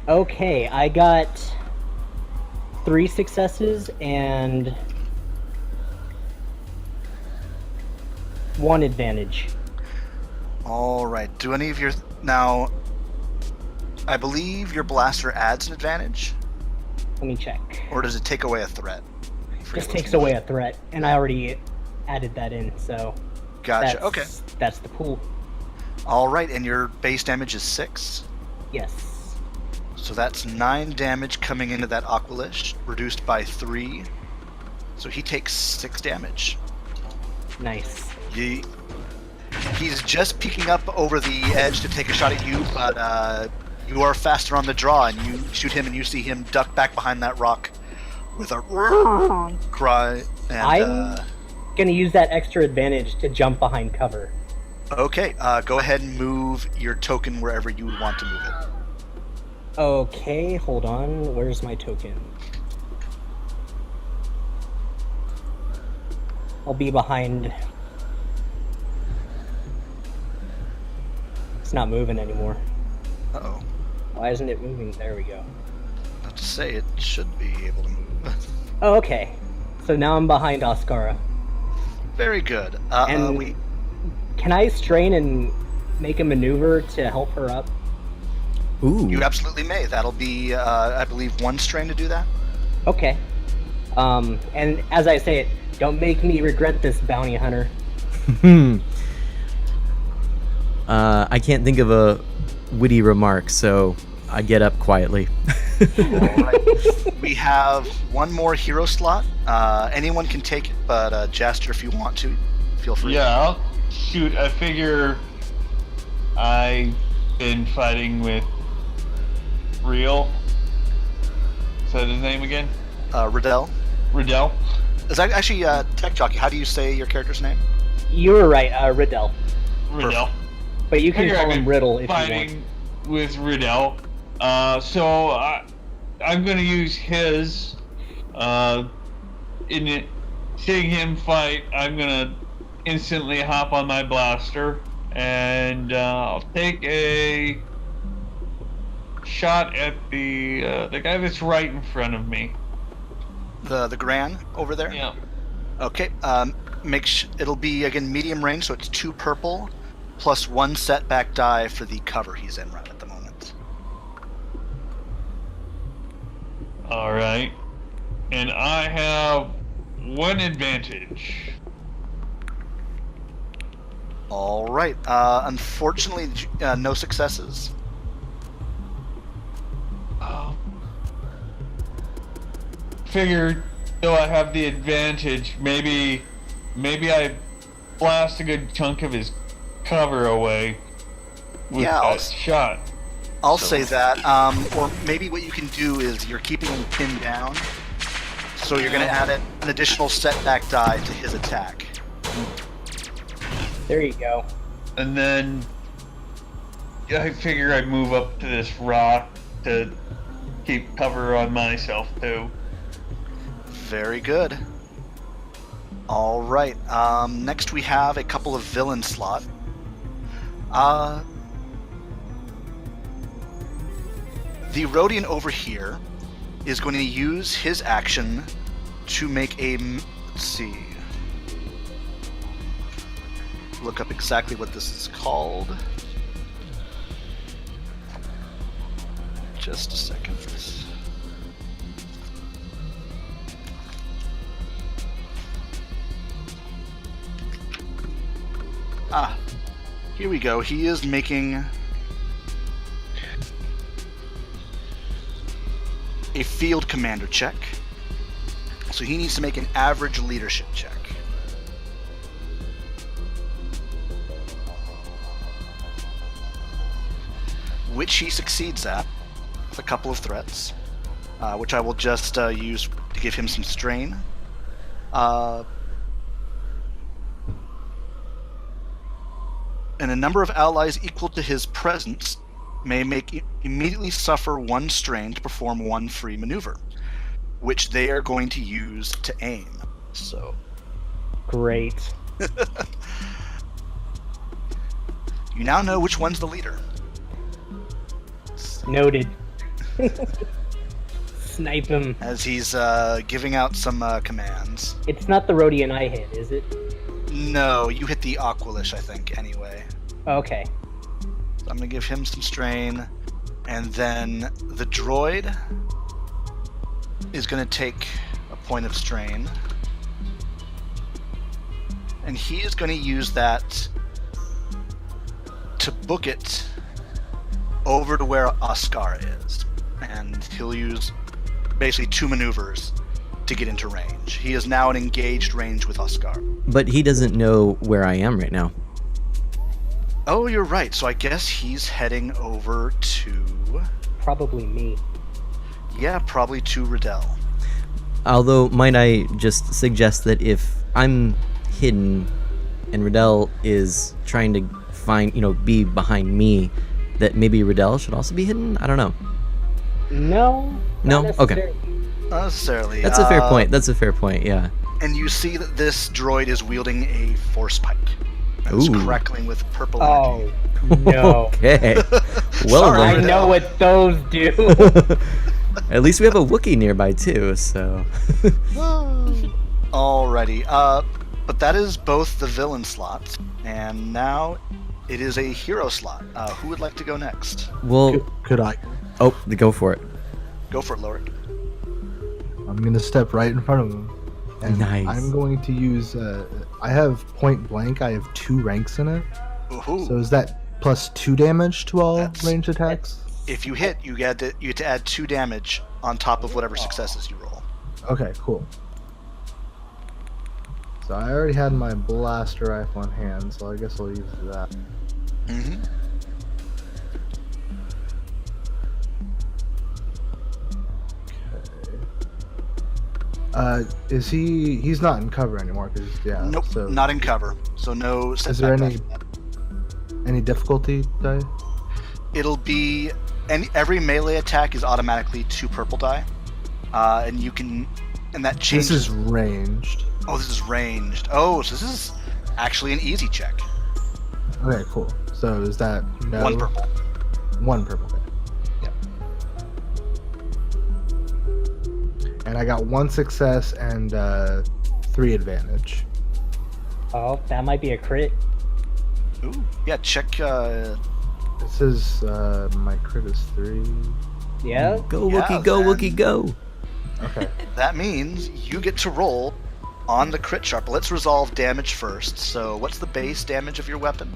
Okay, I got 3 successes and 1 advantage.
All right. Do any of your now? I believe your blaster adds an advantage,
Let me check.
or does it take away a threat? I forget
Just
which
takes
one.
away a threat, and I already added that in, so
Gotcha.
that's,
Okay.
That's the pool.
All right, and your base damage is 6.
Yes.
So that's 9 damage coming into that Aqualish, reduced by 3. So he takes 6 damage.
Nice.
He's just peeking up over the edge to take a shot at you, but you are faster on the draw, and you shoot him, and you see him duck back behind that rock with a cry. And,
I'm gonna use that extra advantage to jump behind cover.
okay, go ahead and move your token wherever you would want to move it.
Okay, hold on. Where's my token? I'll be behind. It's not moving anymore.
Uh-oh.
Why isn't it moving? There we go.
I have to say, it should be able to move.
Oh, okay. So now I'm behind Oscara.
Very good.
And can I strain and make a maneuver to help her up?
Ooh.
You absolutely may. That'll be, I believe, 1 strain to do that.
Okay. And as I say it, don't make me regret this, bounty hunter.
I can't think of a witty remark, so I get up quietly.
Alright. We have 1 more hero slot. Anyone can take it, but Jaster, if you want to, feel free.
Yeah, I'll shoot. I figure I've been fighting with Real. Is that his name again?
Riddell.
Riddell.
Is that actually Tech Jockey? How do you say your character's name?
You were right, Riddell.
Riddell.
But you can
Figure
call
I've
him
been
Riddle if you
fighting
want.
with Riddell. So I'm gonna use his. In it, seeing him fight, I'm gonna instantly hop on my blaster and I'll take a shot at the guy that's right in front of me.
The Gran over there?
Yeah.
Okay. It'll be again medium range, so it's 2 purple plus 1 setback die for the cover he's in right at the moment.
All right. And I have 1 advantage.
All right. Unfortunately, no successes.
Figured, though I have the advantage, maybe I blast a good chunk of his cover away with that shot.
I'll say that. Or maybe what you can do is you're keeping him pinned down, so you're going to add an additional setback die to his attack.
There you go.
And then I figure I'd move up to this rock to keep cover on myself too.
Very good. All right. Next we have a couple of villain slot. The Rhodian over here is going to use his action to make a... Let's see. Look up exactly what this is called. Just a second. Here we go. He is making a field commander check. So he needs to make an average leadership check. Which he succeeds at with a couple of threats, which I will just use to give him some strain. And a number of allies equal to his presence may immediately suffer 1 strain to perform 1 free maneuver, which they are going to use to aim. So,
Great.
You now know which one's the leader.
Noted. Snipe him.
As he's giving out some commands.
It's not the Rhodian I hit, is it?
No, you hit the Aqualish, I think, anyway.
Okay.
So I'm going to give him some strain. And then the droid is going to take a point of strain. And he is going to use that to book it over to where Oscar is. And he'll use basically 2 maneuvers to get into range. He is now in engaged range with Oscar.
But he doesn't know where I am right now.
Oh, you're right. So I guess he's heading over to...
Probably me.
Yeah, probably to Riddell.
Although, might I just suggest that if I'm hidden and Riddell is trying to find, be behind me, that maybe Riddell should also be hidden? I don't know.
No.
No?
Not
Okay.
necessarily.
Not necessarily.
That's a fair point. That's a fair point, yeah.
And you see that this droid is wielding a force pike. It's
Ooh.
crackling with purple
Oh,
energy.
no.
Okay. Well
Sorry.
I
then.
know what those do.
At least we have a Wookiee nearby too, so.
Alrighty. But that is both the villain slot, and now it is a hero slot. Who would like to go next?
Well,
Could I?
oh, go for it.
Go for it, Lord.
I'm gonna step right in front of him. And
Nice.
I'm going to use. I have point blank. I have 2 ranks in it.
Ooh.
So is that plus 2 damage to all
That's-
ranged attacks?
If you hit, you get to add 2 damage on top of whatever successes you roll.
Okay, cool. So I already had my blaster rifle in hand, so I guess I'll use that.
Mm-hmm.
Is he's not in cover anymore? Cause yeah.
Nope,
So
not in cover. So no setback.
is there
after that.
any difficulty die?
It'll be every melee attack is automatically 2 purple die, and you can, and that changes.
This is ranged.
Oh, this is ranged. Oh, so this is actually an easy check.
Okay, cool. So is that no?
1 purple.
1 purple. Okay.
Yep.
And I got 1 success and 3 advantage.
Oh, that might be a crit.
Ooh, yeah. Check.
This is my crit is 3.
Yeah.
Go
Yeah,
Wookiee, go
then.
Wookiee, go!
Okay.
That means you get to roll on the crit sharp. Let's resolve damage first. So, what's the base damage of your weapon?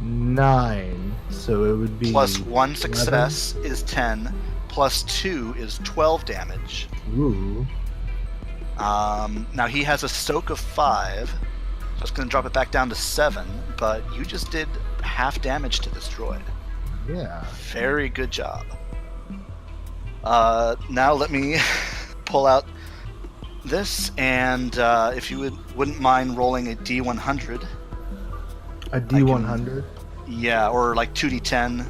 9. So it would be
Plus 1
11.
success is 10. Plus 2 is 12 damage.
Ooh.
Now he has a soak of 5, so it's going to drop it back down to 7. But you just did half damage to this droid.
Yeah.
Very good job. Now let me pull out this, and if you wouldn't mind rolling a D100.
A D100.
Yeah, or like 2d10.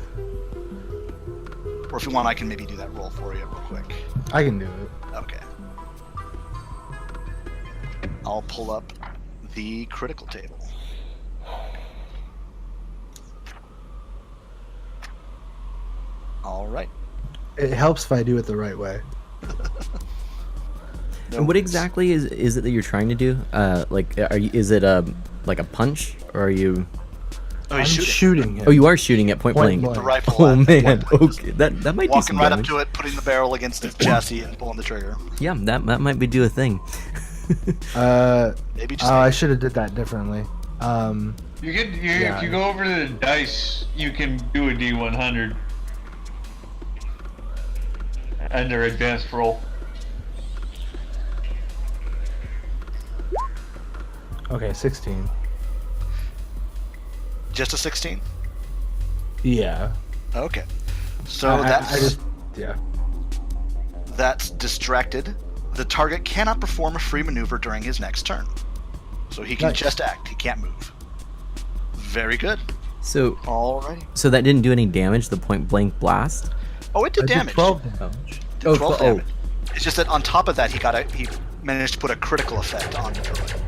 Or if you want, I can maybe do that roll for you real quick.
I can do it.
Okay. I'll pull up the critical table. All right.
It helps if I do it the right way.
No
And what
worries.
exactly is it that you're trying to do? Is it like a punch, or are you?
Oh,
I'm
he's shooting.
shooting him.
Oh, you are shooting at point
Point
blank.
The
blank.
rifle.
Oh
at
man,
point blank.
okay, that might do
Walking
some
right
damage.
up to it, putting the barrel against its chassis, and pulling the trigger.
Yeah, that might be do a thing.
Maybe just.
I should have did that differently.
If you go over to the dice, you can do a D100 under advanced roll.
Okay, 16.
Just a 16.
Yeah.
Okay. So
I
that's distracted. The target cannot perform a free maneuver during his next turn. So he can
Nice.
just act, he can't move. Very good.
So
Alrighty.
that didn't do any damage. The point blank blast.
Oh, it did
I did
damage.
12 damage.
Did 12 damage. It's just that on top of that, he managed to put a critical effect on the droid.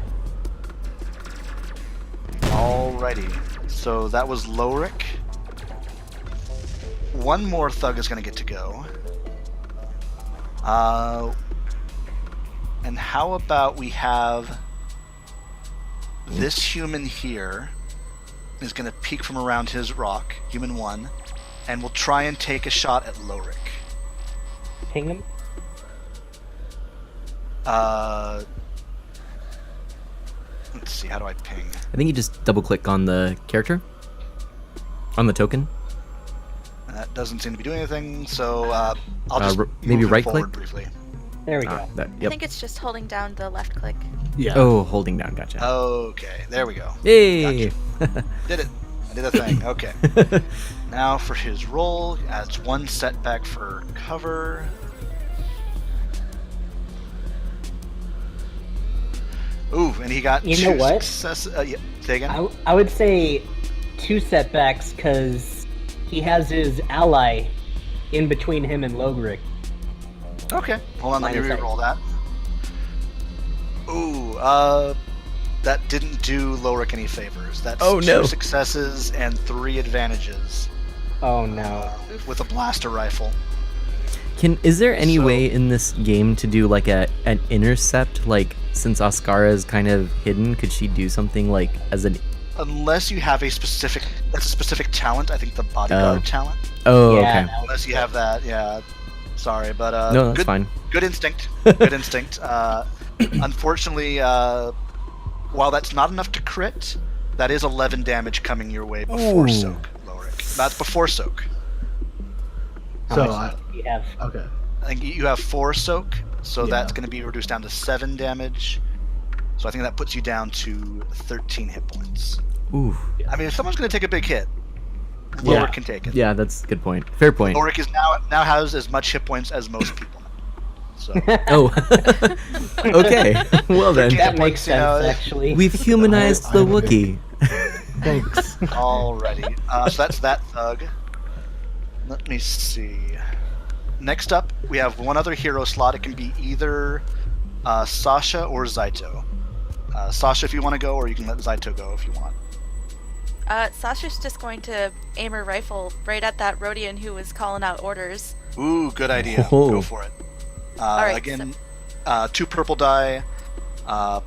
Alrighty. So that was Lorik. One more thug is going to get to go. And how about we have this human here is going to peek from around his rock, human 1, and we'll try and take a shot at Lorik.
Ping him.
Let's see, how do I ping?
I think you just double click on the character, on the token.
That doesn't seem to be doing anything, so I'll just
maybe
move him
right
forward
click?
briefly.
There we go.
I
Yep.
think it's just holding down the left click.
Yeah.
Oh, holding down. Gotcha.
Okay, there we go.
Yay!
Did it. I did a thing. Okay. Now for his roll, adds 1 setback for cover. Ooh, and he got
You
2
know what?
success. Yeah, say again?
I would say 2 setbacks because he has his ally in between him and Logric.
Okay, hold on, let me
Minus
re-roll that. Ooh, that didn't do Lorik any favors. That's
Oh, no.
2 successes and 3 advantages
Oh no.
with a blaster rifle.
Is there any
So-
way in this game to do like an intercept? Like, since Ascara is kind of hidden, could she do something like as an?
Unless you have that's a specific talent. I think the bodyguard talent.
Oh,
Yeah,
okay.
that was-
Unless you have that, yeah. Sorry, but
No, that's
good,
fine.
Good instinct. Good instinct. Unfortunately, while that's not enough to crit, that is 11 damage coming your way before
Ooh.
soak, Lorik. That's before soak.
How
So,
much do you have?
Okay.
I think you have 4 soak, so
Yeah.
that's going to be reduced down to 7 damage. So I think that puts you down to 13 hit points.
Ooh.
I mean, if someone's going to take a big hit,
Yeah.
Lorik can take it.
Yeah, that's a good point. Fair point.
Lorik is now has as much hit points as most people. So
Oh. Okay. Well then,
That makes
points, you know,
sense, actually.
we've humanized the
I'm a
Wookiee.
Thanks.
alrighty, so that's that thug. Let me see. Next up, we have one other hero slot. It can be either Sasha or Zaito. Sasha, if you want to go, or you can let Zaito go if you want.
Sasha's just going to aim her rifle right at that Rhodian who was calling out orders.
Ooh, good idea.
Oh.
Go for it.
Alright,
Again, 2 purple die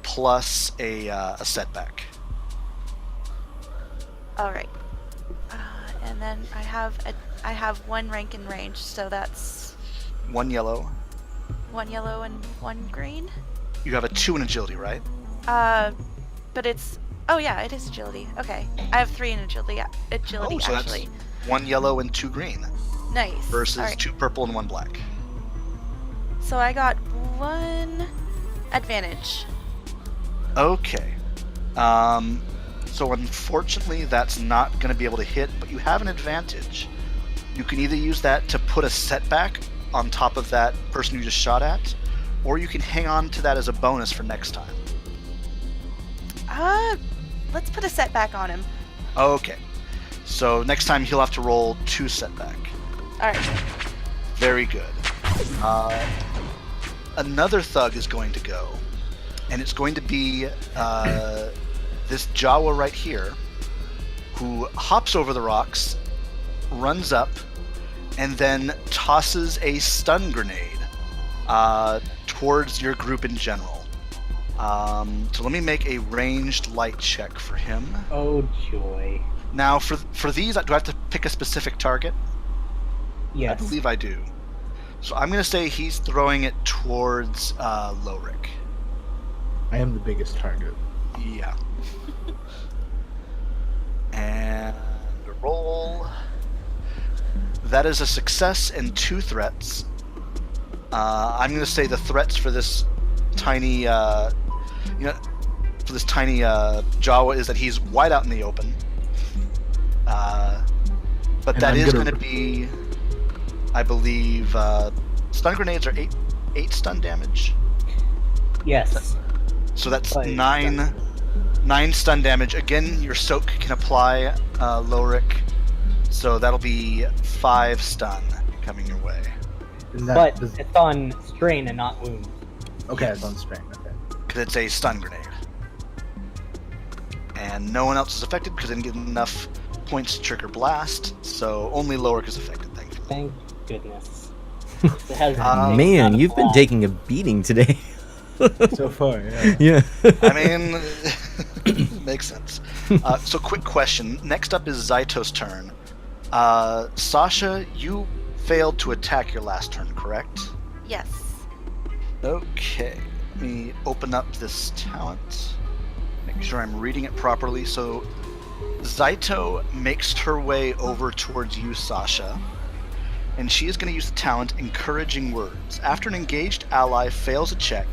plus a setback.
Alright. And then I have 1 rank in range, so that's
1 yellow.
1 yellow and 1 green.
You have a 2 in agility, right?
But it's... Oh yeah, it is agility. Okay. I have 3 in agility,
Oh, so
actually.
that's 1 yellow and 2 green
Nice.
versus
Alright.
2 purple and 1 black.
So I got 1 advantage.
Okay. So unfortunately, that's not going to be able to hit, but you have an advantage. You can either use that to put a setback on top of that person you just shot at, or you can hang on to that as a bonus for next time.
Let's put a setback on him.
Okay. So next time he'll have to roll 2 setback.
Alright.
Very good. Another thug is going to go, and it's going to be this Jawa right here, who hops over the rocks, runs up, and then tosses a stun grenade towards your group in general. So let me make a ranged light check for him.
Oh joy.
Now, for these, do I have to pick a specific target?
Yes.
I believe I do. So I'm going to say he's throwing it towards Lorik.
I am the biggest target.
Yeah. And roll. That is a success and 2 threats. I'm going to say the threats for this tiny, for this tiny Jawa is that he's wide out in the open. But
And
that
I'm
is
gonna-
going to be, I believe, stun grenades are 8 stun damage.
Yes.
So that's
Like,
9 stun damage. Again, your soak can apply, Lorik. So that'll be 5 stun coming your way.
And that
But
does-
it's on strain and not wound.
okay, it's on strain. Okay.
Because it's a stun grenade. And no one else is affected because I didn't get enough points to trigger blast, so only Lorik is affected, thankfully.
Thank goodness. It has
Man, you've been taking a beating today.
So far, yeah.
Yeah.
I mean, makes sense. So quick question. Next up is Zaito's turn. Sasha, you failed to attack your last turn, correct?
Yes.
Okay. Let me open up this talent. Make sure I'm reading it properly. So Zaito makes her way over towards you, Sasha. And she is going to use the talent Encouraging Words. After an engaged ally fails a check,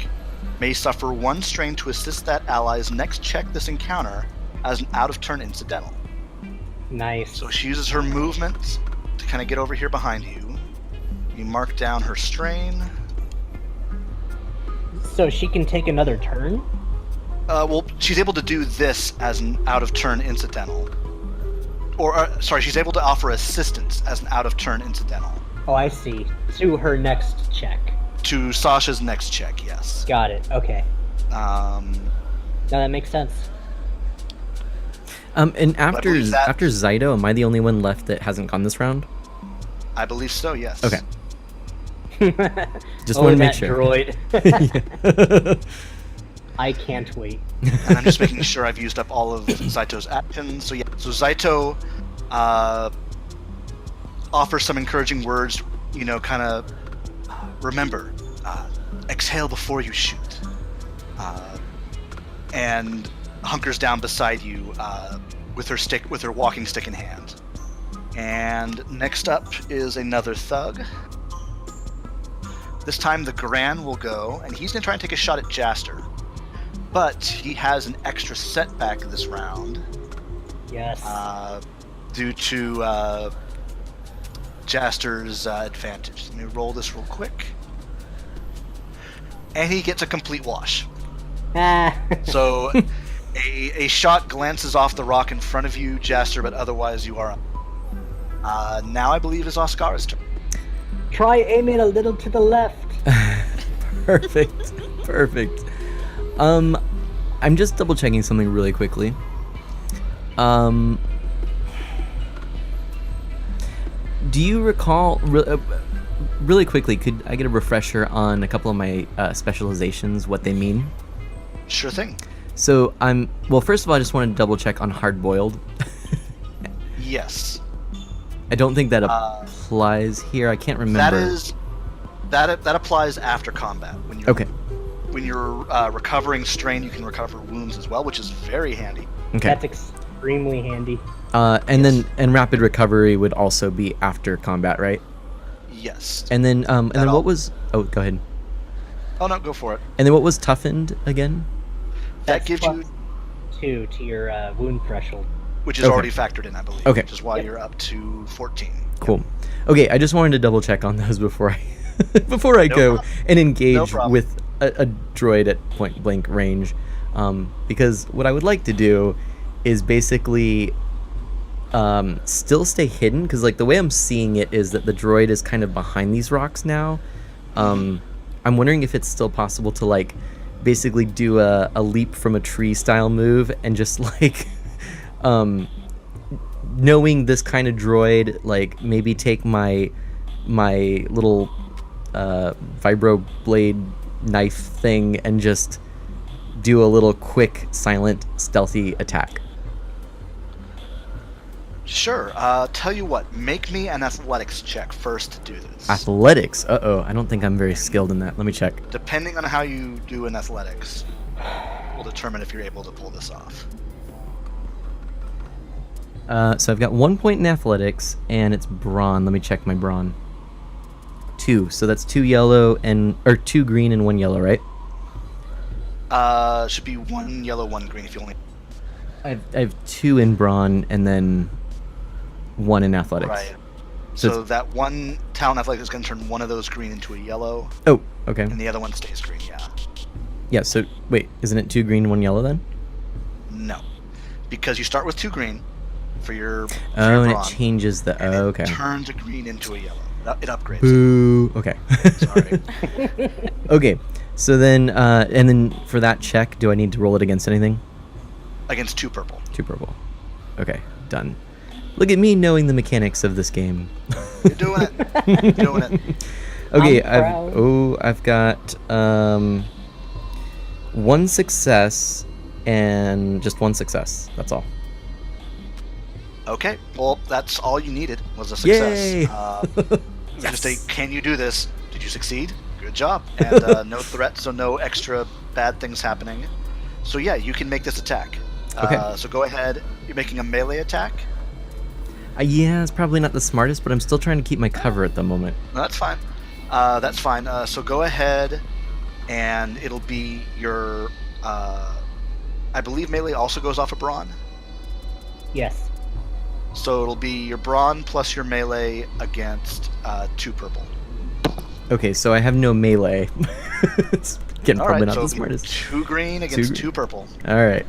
may suffer 1 strain to assist that ally's next check this encounter as an out-of-turn incidental.
Nice.
So she uses her movement to kind of get over here behind you. You mark down her strain.
So she can take another turn?
Well, she's able to do this as an out-of-turn incidental. Or, sorry, she's able to offer assistance as an out-of-turn incidental.
Oh, I see. To her next check.
To Sasha's next check, yes.
Got it. Okay.
Um,
Now that makes sense.
And after
believe that-
after Zaito, am I the only one left that hasn't gone this round?
I believe so, yes.
Okay. Just
Oh,
want to make
that
sure.
droid. I can't wait.
And I'm just making sure I've used up all of Zaito's actions. So yeah, so Zaito offers some encouraging words, you know, kind of remember, exhale before you shoot, and hunkers down beside you with her walking stick in hand. And next up is another thug. This time the Gran will go, and he's gonna try and take a shot at Jaster. But he has an extra setback this round
Yes.
due to Jaster's advantage. Let me roll this real quick. And he gets a complete wash.
Ah.
So a shot glances off the rock in front of you, Jaster, but otherwise you are up. Now I believe is Oscar's turn.
Try aiming a little to the left.
Perfect. Perfect. I'm just double checking something really quickly. Do you recall really quickly? Could I get a refresher on a couple of my specializations? What they mean?
Sure thing.
So well. First of all, I just wanted to double check on hard boiled.
Yes.
I don't think that applies here. I can't remember.
That applies after combat. When you're,
Okay.
When you're recovering strain, you can recover wounds as well, which is very handy.
Okay.
That's extremely handy.
And rapid recovery would also be after combat, right?
Yes.
And then what
all-
was? Oh, go ahead.
Oh no, go for it.
And then what was toughened again?
That
That's
gives you,
+2 to your wound threshold.
which is
Okay.
already factored in, I believe.
Okay.
Which is why
Yep.
you're up to 14.
Cool. Okay, I just wanted to double check on those before I before I
No
go
problem.
and
No
engage
problem.
with a droid at point blank range, because what I would like to do is basically still stay hidden, because like the way I'm seeing it is that the droid is kind of behind these rocks now. I'm wondering if it's still possible to like basically do a leap from a tree style move and just like knowing this kind of droid, like maybe take my little vibro blade knife thing and just do a little quick silent stealthy attack.
Sure. Tell you what, make me an athletics check first to do this.
Athletics. I don't think I'm very skilled in that. Let me check.
Depending on how you do in athletics, will determine if you're able to pull this off.
So I've got 1 point in athletics, and it's brawn. Let me check my brawn. 2. So that's 2 yellow or 2 green and 1 yellow, right?
Should be 1 yellow, 1 green if you only.
I have 2 in brawn and then 1 in athletics.
Right.
So
So that one talent athletics is going to turn one of those green into a yellow,
Oh, okay.
and the other one stays green. Yeah.
Yeah. So wait, isn't it 2 green, 1 yellow then?
No, because you start with 2 green for your. For
Oh,
your
and it
brawn,
changes the.
and
Oh,
it
okay.
turns a green into a yellow. It upgrades.
Boo. Okay.
Sorry.
Okay. So then, and then for that check, do I need to roll it against anything?
against 2 purple.
2 purple. Okay, done. Look at me knowing the mechanics of this game.
You're doing it. You're doing it.
Okay,
I'm proud.
I've got 1 success and just 1 success. That's all.
Okay, well, that's all you needed was a success.
Yay!
Just a, can you do this? Did you succeed? Good job. And no threats, so no extra bad things happening. So yeah, you can make this attack.
Okay.
So go ahead. You're making a melee attack.
Yeah, it's probably not the smartest, but I'm still trying to keep my cover at the moment.
No, that's fine. That's fine. So go ahead, and it'll be your. I believe melee also goes off of brawn.
Yes.
So it'll be your brawn plus your melee against 2 purple.
Okay, so I have no melee. It's getting
All
probably
right,
not
so
the
it'll be
smartest.
2 green against
Two
2 purple.
All right.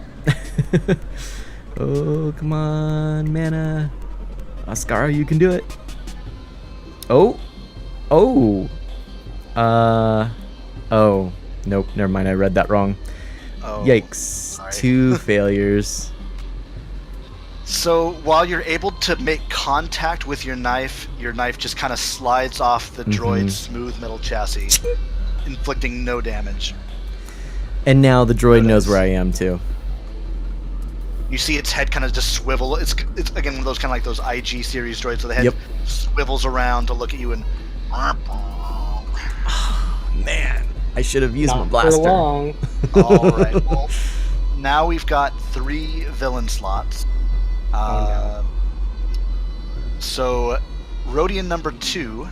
Oh, come on, mana. Oscar, you can do it. Oh. Oh. Oh. Nope, never mind. I read that wrong.
Oh,
Yikes.
sorry.
2 failures.
So while you're able to make contact with your knife just kind of slides off the droid's smooth metal chassis, inflicting no damage.
And now the droid knows
Notice.
where I am, too.
You see its head kind of just swivel. It's again one of those kind of like those IG series droids, so the head
Yep.
swivels around to look at you and.
Man, I should have used my
Not for
blaster.
long.
All right. Well, now we've got 3 villain slots.
Oh,
So, Rodian number 2.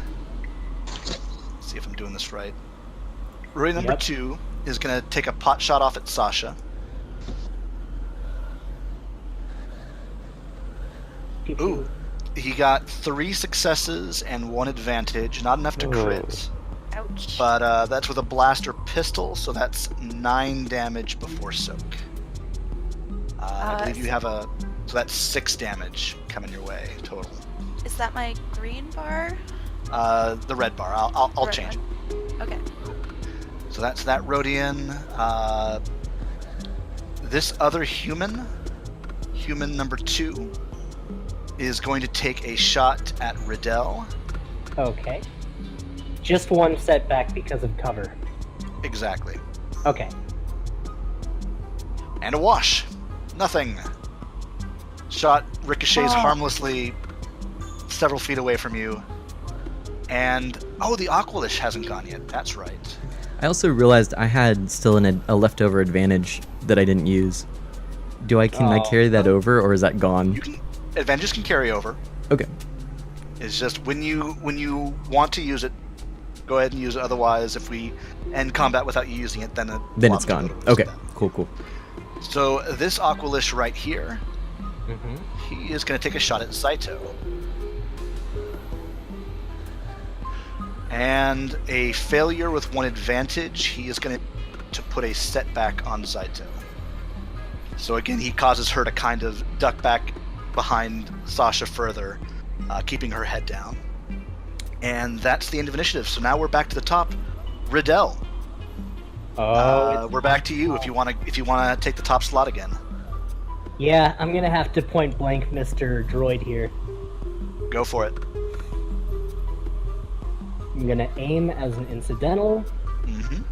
Let's see if I'm doing this right. Rodian number
Yep.
2 is going to take a pot shot off at Sasha.
Pew, pew.
Ooh. He got 3 successes and 1 advantage. Not enough to crit.
Ouch.
But that's with a blaster pistol, so that's 9 damage before soak. I believe you have a. So that's 6 damage coming your way total.
Is that my green bar?
The red bar. I'll
Red
change it.
one. Okay.
So that's that Rodian. This other human number 2, is going to take a shot at Riddell.
Okay. Just 1 setback because of cover.
Exactly.
Okay.
And a wash. Nothing. Shot ricochets harmlessly several feet away from you. And, oh, the Aqualish hasn't gone yet. That's right.
I also realized I had still a leftover advantage that I didn't use. Can I
Oh.
carry that over, or is that gone?
You can advantages can carry over.
Okay.
It's just when you want to use it, go ahead and use it. Otherwise, if we end combat without you using it, then
Then it's gone. Okay. Cool.
So this Aqualish right here,
Mm-hmm.
he is going to take a shot at Saito. And a failure with 1 advantage, he is going to put a setback on Saito. So again, he causes her to kind of duck back behind Sasha further, keeping her head down. And that's the end of initiative. So now we're back to the top. Riddell, we're back to you if you want to take the top slot again.
Yeah, I'm gonna have to point blank Mr. Droid here.
Go for it.
I'm gonna aim as an incidental.
Mm-hmm.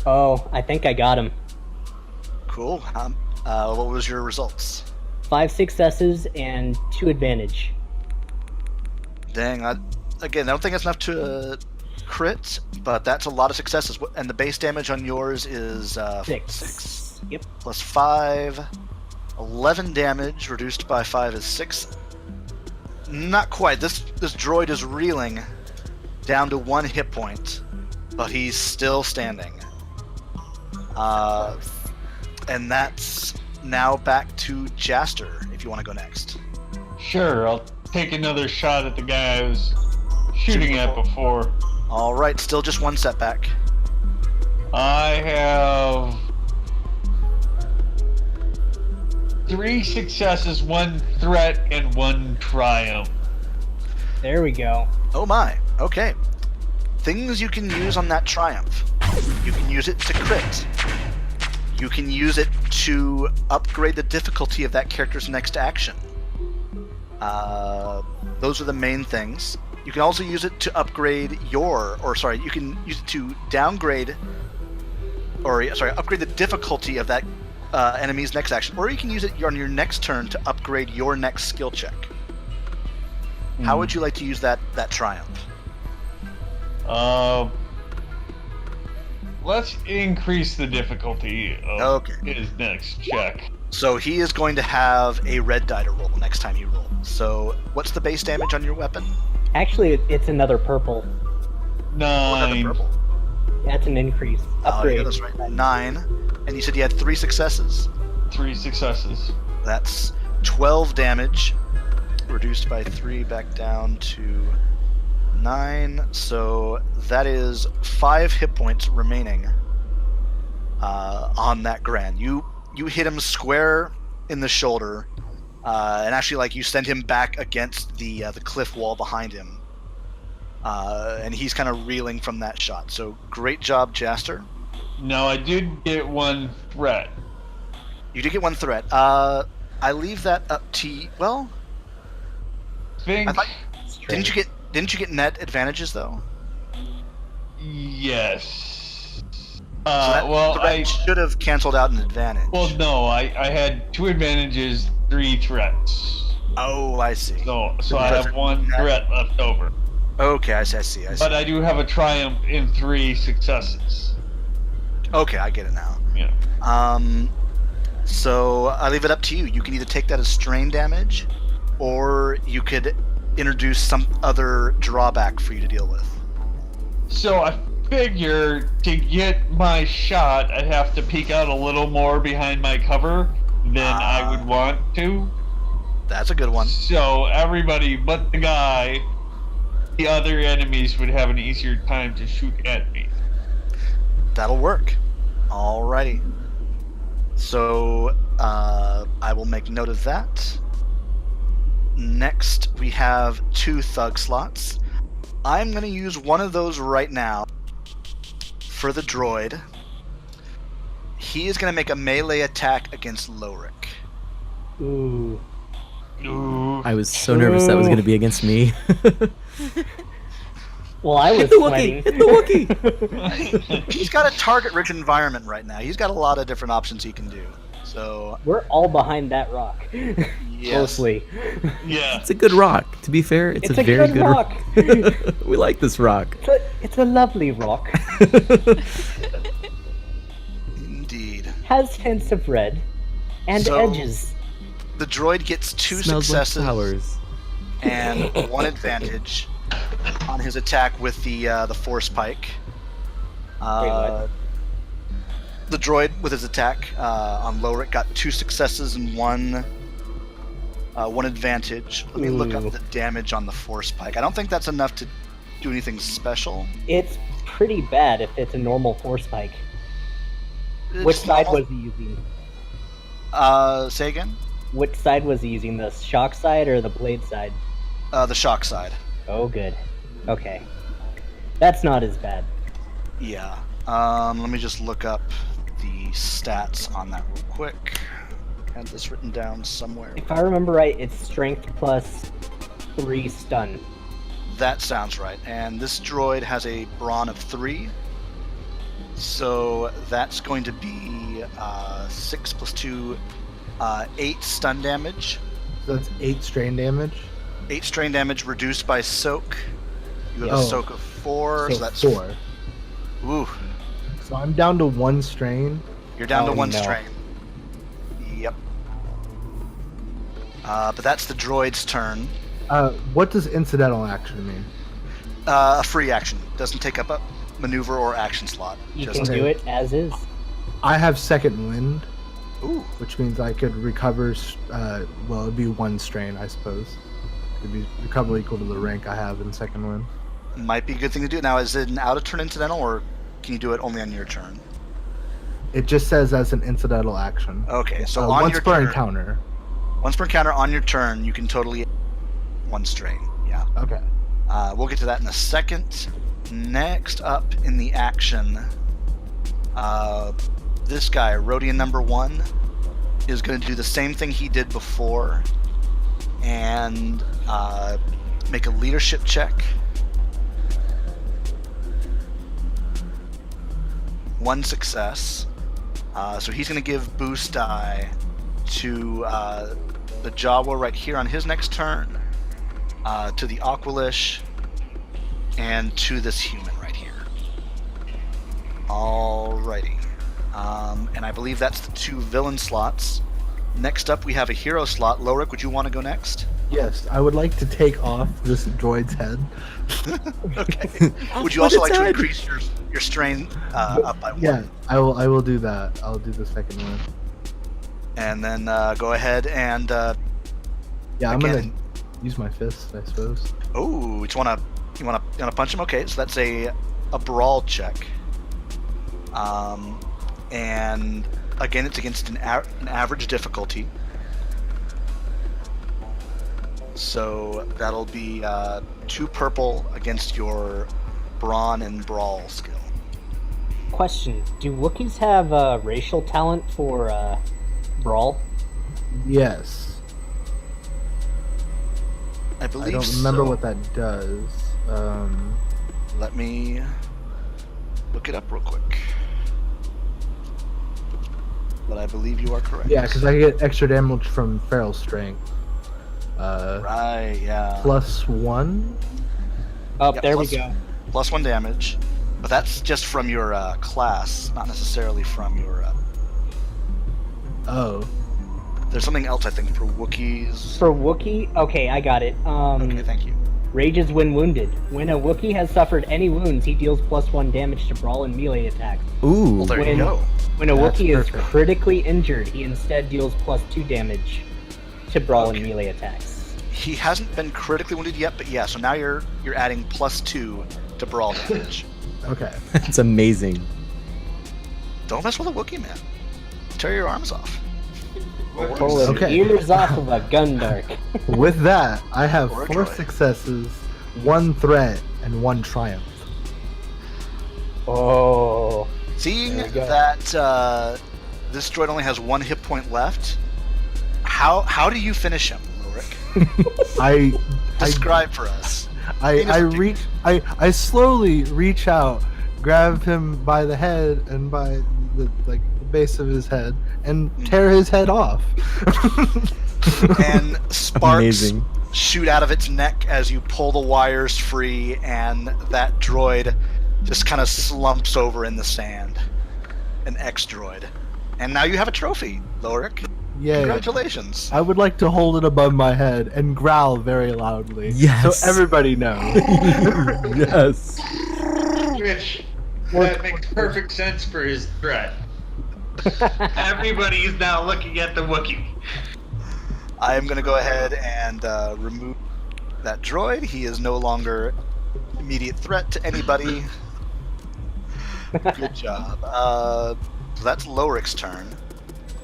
Oh, I think I got him.
Cool. What was your results?
5 successes and 2 advantage.
Dang, I don't think that's enough to crit, but that's a lot of successes. And the base damage on yours is 6.
Yep.
Plus 5. 11 damage, reduced by 5 is 6. Not quite. This droid is reeling down to 1 hit point, but he's still standing. And that's now back to Jaster, if you want to go next.
Sure, I'll take another shot at the guy I was shooting at before.
All right, still just 1 setback.
I have 3 successes, 1 threat, and 1 triumph.
There we go.
Oh my, okay. Things you can use on that triumph. You can use it to crit. You can use it to upgrade the difficulty of that character's next action. Those are the main things. You can also use it to upgrade you can use it to downgrade, upgrade the difficulty of that enemy's next action, or you can use it on your next turn to upgrade your next skill check. How would you like to use that triumph?
Let's increase the difficulty of his next check.
So he is going to have a red die to roll next time he rolls. So what's the base damage on your weapon?
Actually, it's another purple.
9.
Another purple.
That's an increase. Upgrade.
Yeah, that's right. 9. And you said you had 3 successes.
3 successes.
That's 12 damage, reduced by 3 back down to 9. So that is 5 hit points remaining on that Grand. You hit him square in the shoulder, and actually, you send him back against the cliff wall behind him, and he's kind of reeling from that shot. So great job, Jaster.
No, I did get 1 threat.
You did get 1 threat. I leave that up to you. Well, didn't you get net advantages though?
Yes.
I should have canceled out an advantage.
Well, no, I had 2 advantages, 3 threats.
Oh, I see.
So I have 1 threat left over.
Okay, I see.
But I do have a triumph in 3 successes.
Okay, I get it now.
Yeah.
So I leave it up to you. You can either take that as strain damage, or you could introduce some other drawback for you to deal with.
So I figure to get my shot, I'd have to peek out a little more behind my cover than I would want to.
That's a good one.
So everybody but the other enemies would have an easier time to shoot at me.
That'll work. Alrighty. So I will make note of that. Next, we have 2 thug slots. I'm going to use one of those right now for the droid. He is going to make a melee attack against Lorik.
Ooh.
I was so nervous that was going to be against me.
Well, I was sweating.
Hit the Wookiee!
He's got a target-rich environment right now. He's got a lot of different options he can do. So
we're all behind that rock.
Yes.
Closely.
Yeah.
It's a good rock. To be fair, it's a very good rock. We like this rock.
It's a lovely rock.
Indeed.
Has hints of red and edges.
The droid gets 2
Smells
successes
like flowers.
and 1 advantage on his attack with the force pike.
Wait,
the droid with his attack on Lorik got 2 successes and 1 advantage. Let me look up the damage on the force pike. I don't think that's enough to do anything special.
It's pretty bad if it's a normal force pike.
It's
Which side
normal.
was he using?
Say again?
Which side was he using? The shock side or the blade side?
The shock side.
Oh, good. Okay. That's not as bad.
Yeah. Let me just look up the stats on that real quick. I had this written down somewhere.
If I remember right, it's strength plus 3 stun.
That sounds right. And this droid has a brawn of 3. So that's going to be 6 plus 2, 8 stun damage.
So that's 8 strain damage.
8 strain damage reduced by soak. You have a soak of 4, so that's
4.
Ooh.
So I'm down to 1 strain.
You're down to 1
no.
strain. Yep. But that's the droid's turn.
What does incidental action mean?
A free action. Doesn't take up a maneuver or action slot.
You
Just
can do it as is.
I have second wind,
Ooh.
which means I could recover. Well, it'd be 1 strain, I suppose. It'd be recover equal to the rank I have in second wind.
Might be a good thing to do. Now, is it an out-of-turn incidental, or can you do it only on your turn?
It just says as an incidental action.
Okay, so on
once
your
per
turn,
encounter.
Once per encounter on your turn, you can totally 1 strain. Yeah.
Okay.
We'll get to that in a second. Next up in the action, the this guy, Rhodian number 1, is going to do the same thing he did before and make a leadership check. 1 success. So he's going to give boost die to the Jawa right here on his next turn, to the Aqualish, and to this human right here. Alrighty. And I believe that's the 2 villain slots. Next up, we have a hero slot. Lorik, would you want to go next?
Yes, I would like to take off this droid's head.
Okay. Would you also like to increase your strain up by 1?
Yeah, I will do that. I'll do the second one.
And then go ahead and
Yeah, I'm
again,
gonna use my fist, I suppose.
oh, you wanna punch him? Okay, so that's a brawl check. And again, it's against an average difficulty. So that'll be 2 purple against your brawn and brawl skill.
Question: do Wookiees have racial talent for brawl?
Yes.
I believe
I don't remember
so.
what that does.
Let me look it up real quick. But I believe you are correct.
Yeah, because I get extra damage from feral strength.
Right, yeah.
Oh,
+1.
Yeah,
there
plus-
we go.
+1 damage. But that's just from your class, not necessarily from your...
Oh.
There's something else, I think, for Wookiees.
For Wookiee, okay, I got it.
Okay, thank you.
Rages when wounded. When a Wookiee has suffered any wounds, he deals +1 damage to brawl and melee attacks.
Ooh.
Well, there
when-
you go.
When a
That's
Wookiee is
perfect.
critically injured, he instead deals +2 damage to brawl and
Okay.
melee attacks.
He hasn't been critically wounded yet, but yeah, so now you're adding +2 to brawl damage.
Okay.
That's amazing.
Don't mess with a Wookiee, man. Tear your arms off.
Pull his
Okay.
ears off of a Gundark.
With that, I have
Or a
4
droid.
successes, 1 threat, and 1 triumph.
Oh.
Seeing
There we go.
that this droid only has 1 hit point left, how do you finish him, Lorik?
I
Describe for us.
I slowly reach out, grab him by the head and by the base of his head, and tear his head off.
And sparks
Amazing.
shoot out of its neck as you pull the wires free, and that droid just kind of slumps over in the sand. An X-droid. And now you have a trophy, Lorik.
Yay.
Congratulations.
I would like to hold it above my head and growl very loudly.
Yes.
So everybody knows.
Yes.
Which that makes perfect sense for his threat. Everybody's now looking at the Wookiee.
I am going to go ahead and remove that droid. He is no longer immediate threat to anybody. Good job. So that's Lorik's turn.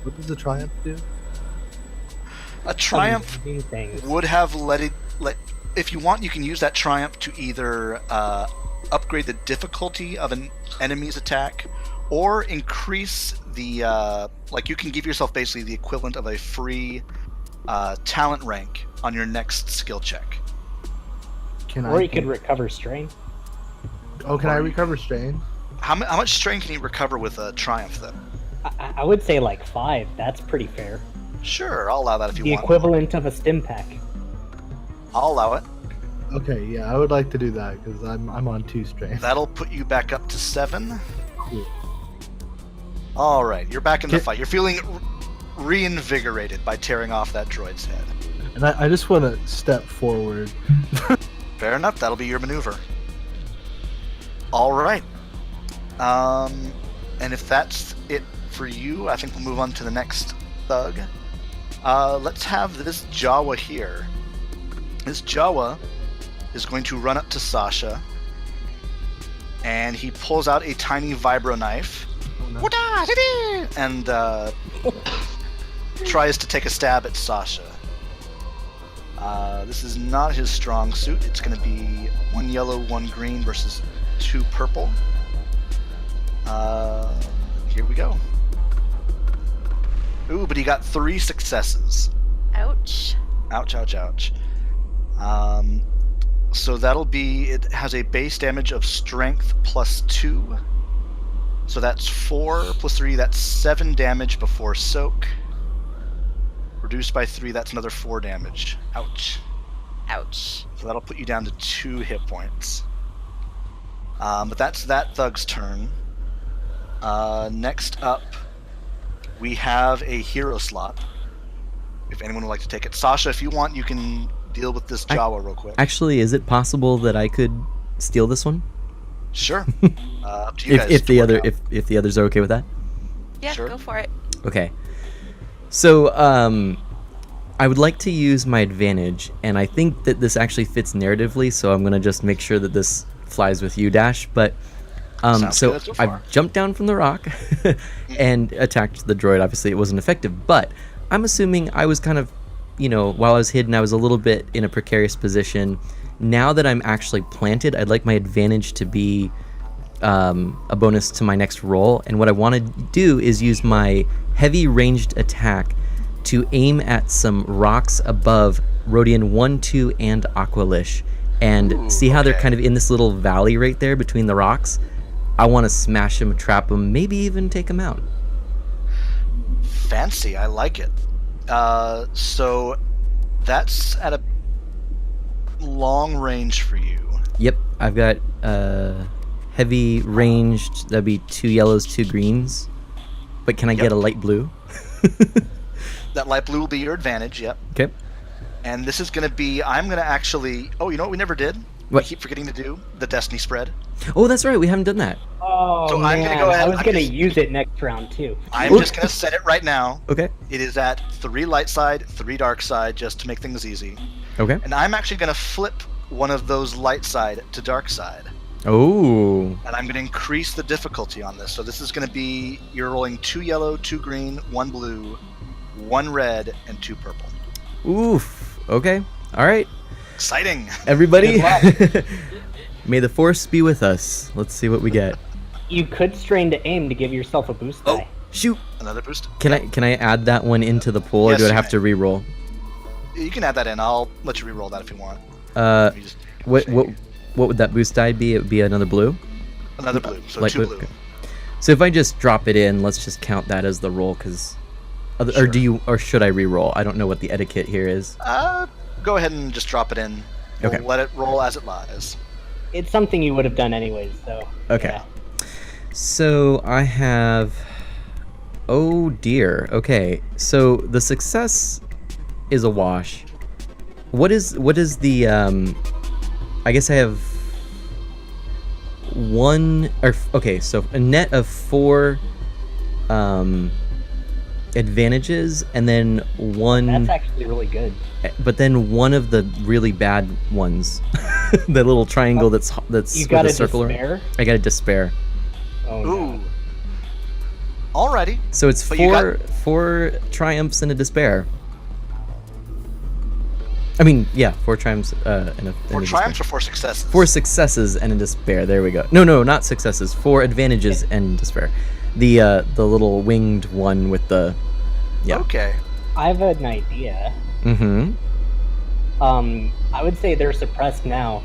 What does the triumph do?
A triumph
Amazing things.
would have let if you want, you can use that triumph to either upgrade the difficulty of an enemy's attack, or increase the you can give yourself basically the equivalent of a free talent rank on your next skill check.
Or he could recover strain.
Oh, can I recover strain?
How much strain can you recover with a triumph then?
I would say like 5. That's pretty fair.
Sure, I'll allow that if you
The
want.
equivalent of a stim pack.
I'll allow it.
Okay, yeah, I would like to do that because I'm on 2 strain.
That'll put you back up to 7.
Cool.
All right, you're back in the fight. You're feeling reinvigorated by tearing off that droid's head.
And I just want to step forward.
Fair enough. That'll be your maneuver. All right. And if that's it for you, I think we'll move on to the next thug. Let's have this Jawa here. This Jawa is going to run up to Sasha, and he pulls out a tiny vibro knife, and tries to take a stab at Sasha. This is not his strong suit. It's going to be 1 yellow, 1 green versus 2 purple. Here we go. Ooh, but he got 3 successes.
Ouch.
Ouch, ouch, ouch. So that'll be, it has a base damage of strength plus 2. So that's 4 plus 3, that's 7 damage before soak. Reduced by 3, that's another 4 damage. Ouch.
Ouch.
So that'll put you down to 2 hit points. But that's that thug's turn. Next up, we have a hero slot. If anyone would like to take it. Sasha, if you want, you can deal with this Jawa real quick.
Actually, is it possible that I could steal this one?
Sure. Up to you guys.
If
to
the
work
other
out.
if the others are okay with that?
Yeah,
Sure.
go for it.
Okay. So, I would like to use my advantage, and I think that this actually fits narratively, so I'm gonna just make sure that this flies with you, Dash. But
Sounds
so
good so far.
I've jumped down from the rock and attacked the droid. Obviously, it wasn't effective, but I'm assuming I was kind of, while I was hidden, I was a little bit in a precarious position. Now that I'm actually planted, I'd like my advantage to be a bonus to my next roll, and what I want to do is use my heavy ranged attack to aim at some rocks above Rodian 1, 2, and Aqualish, and see how they're
okay.
kind of in this little valley right there between the rocks. I want to smash them, trap them, maybe even take them out.
Fancy, I like it. So that's at a long range for you.
Yep, I've got heavy ranged, that'd be 2 yellows, 2 greens. But can I get a light blue?
That light blue will be your advantage, yep.
Okay.
And this is going to be, I'm going to actually, oh, you know what we never did?
What?
We keep forgetting to do? The Destiny spread.
Oh, that's right, we haven't done that.
Oh,
So
man.
I'm gonna go ahead-
I was
I'm
going to
just-
use it next round, too.
I'm just going to set it right now.
Okay.
It is at 3 light side, 3 dark side, just to make things easy.
Okay.
And I'm actually going to flip one of those light side to dark side.
Oh.
And I'm going to increase the difficulty on this. So this is going to be, you're rolling 2 yellow, 2 green, 1 blue, 1 red, and 2 purple.
Oof. Okay. All right.
Exciting.
Everybody, may the force be with us. Let's see what we get.
You could strain to aim to give yourself a boost
Oh,
die.
shoot.
Another boost.
Can I add that one into the pool, or
Yes,
do I
you
have
may.
to re-roll?
You can add that in. I'll let you re-roll that if you want.
Uh,
You just-
what would that boost die be? It would be another blue?
Another blue. So
Light
2
blue?
blue.
Okay. So if I just drop it in, let's just count that as the roll, because... Or
Sure.
or should I re-roll? I don't know what the etiquette here is.
Go ahead and just drop it in. We'll
Okay.
let it roll as it lies.
It's something you would have done anyways, so.
Okay.
yeah.
So I have... Oh dear. Okay. So the success is a wash. What is the I guess I have okay, so a net of 4 advantages, and then one,
That's actually really good.
but then one of the really bad ones. The little triangle that's
You
with
got
a
a
circle around-
despair?
I got a despair.
Oh,
Ooh.
no.
Alrighty.
So it's
But you
four triumphs and a despair. I mean, yeah, 4 triumphs and a
4
and a
triumphs
despair.
or 4 successes?
4 successes and a despair. There we go. No, not successes. 4 advantages and despair. The little winged one with the yeah.
Okay.
I have an idea.
Mm-hmm.
I would say they're suppressed now.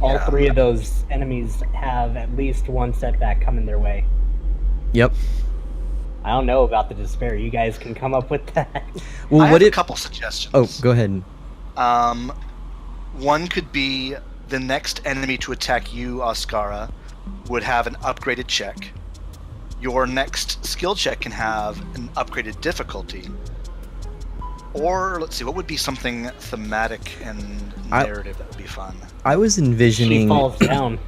All
Yeah.
3 of those enemies have at least 1 setback coming their way.
Yep.
I don't know about the despair. You guys can come up with that.
Well,
I
what
have a
if?
couple suggestions.
Oh, go ahead.
One could be the next enemy to attack you, Oscara, would have an upgraded check. Your next skill check can have an upgraded difficulty. Or, let's see, what would be something thematic and narrative that would be fun?
I was
She
envisioning.
falls down.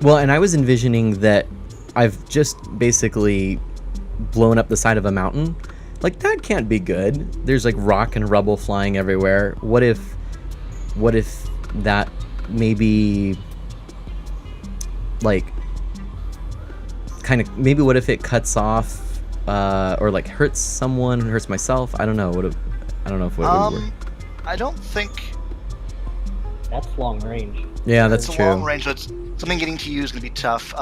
Well, and I was envisioning that I've just basically blown up the side of a mountain. Like, that can't be good. There's like rock and rubble flying everywhere. What if that maybe like maybe what if it cuts off or like hurts someone, hurts myself? I don't know. I don't know if it would work.
I don't think
That's long range.
Yeah, that's
it's
true.
a long range, so something getting to you is going to be tough.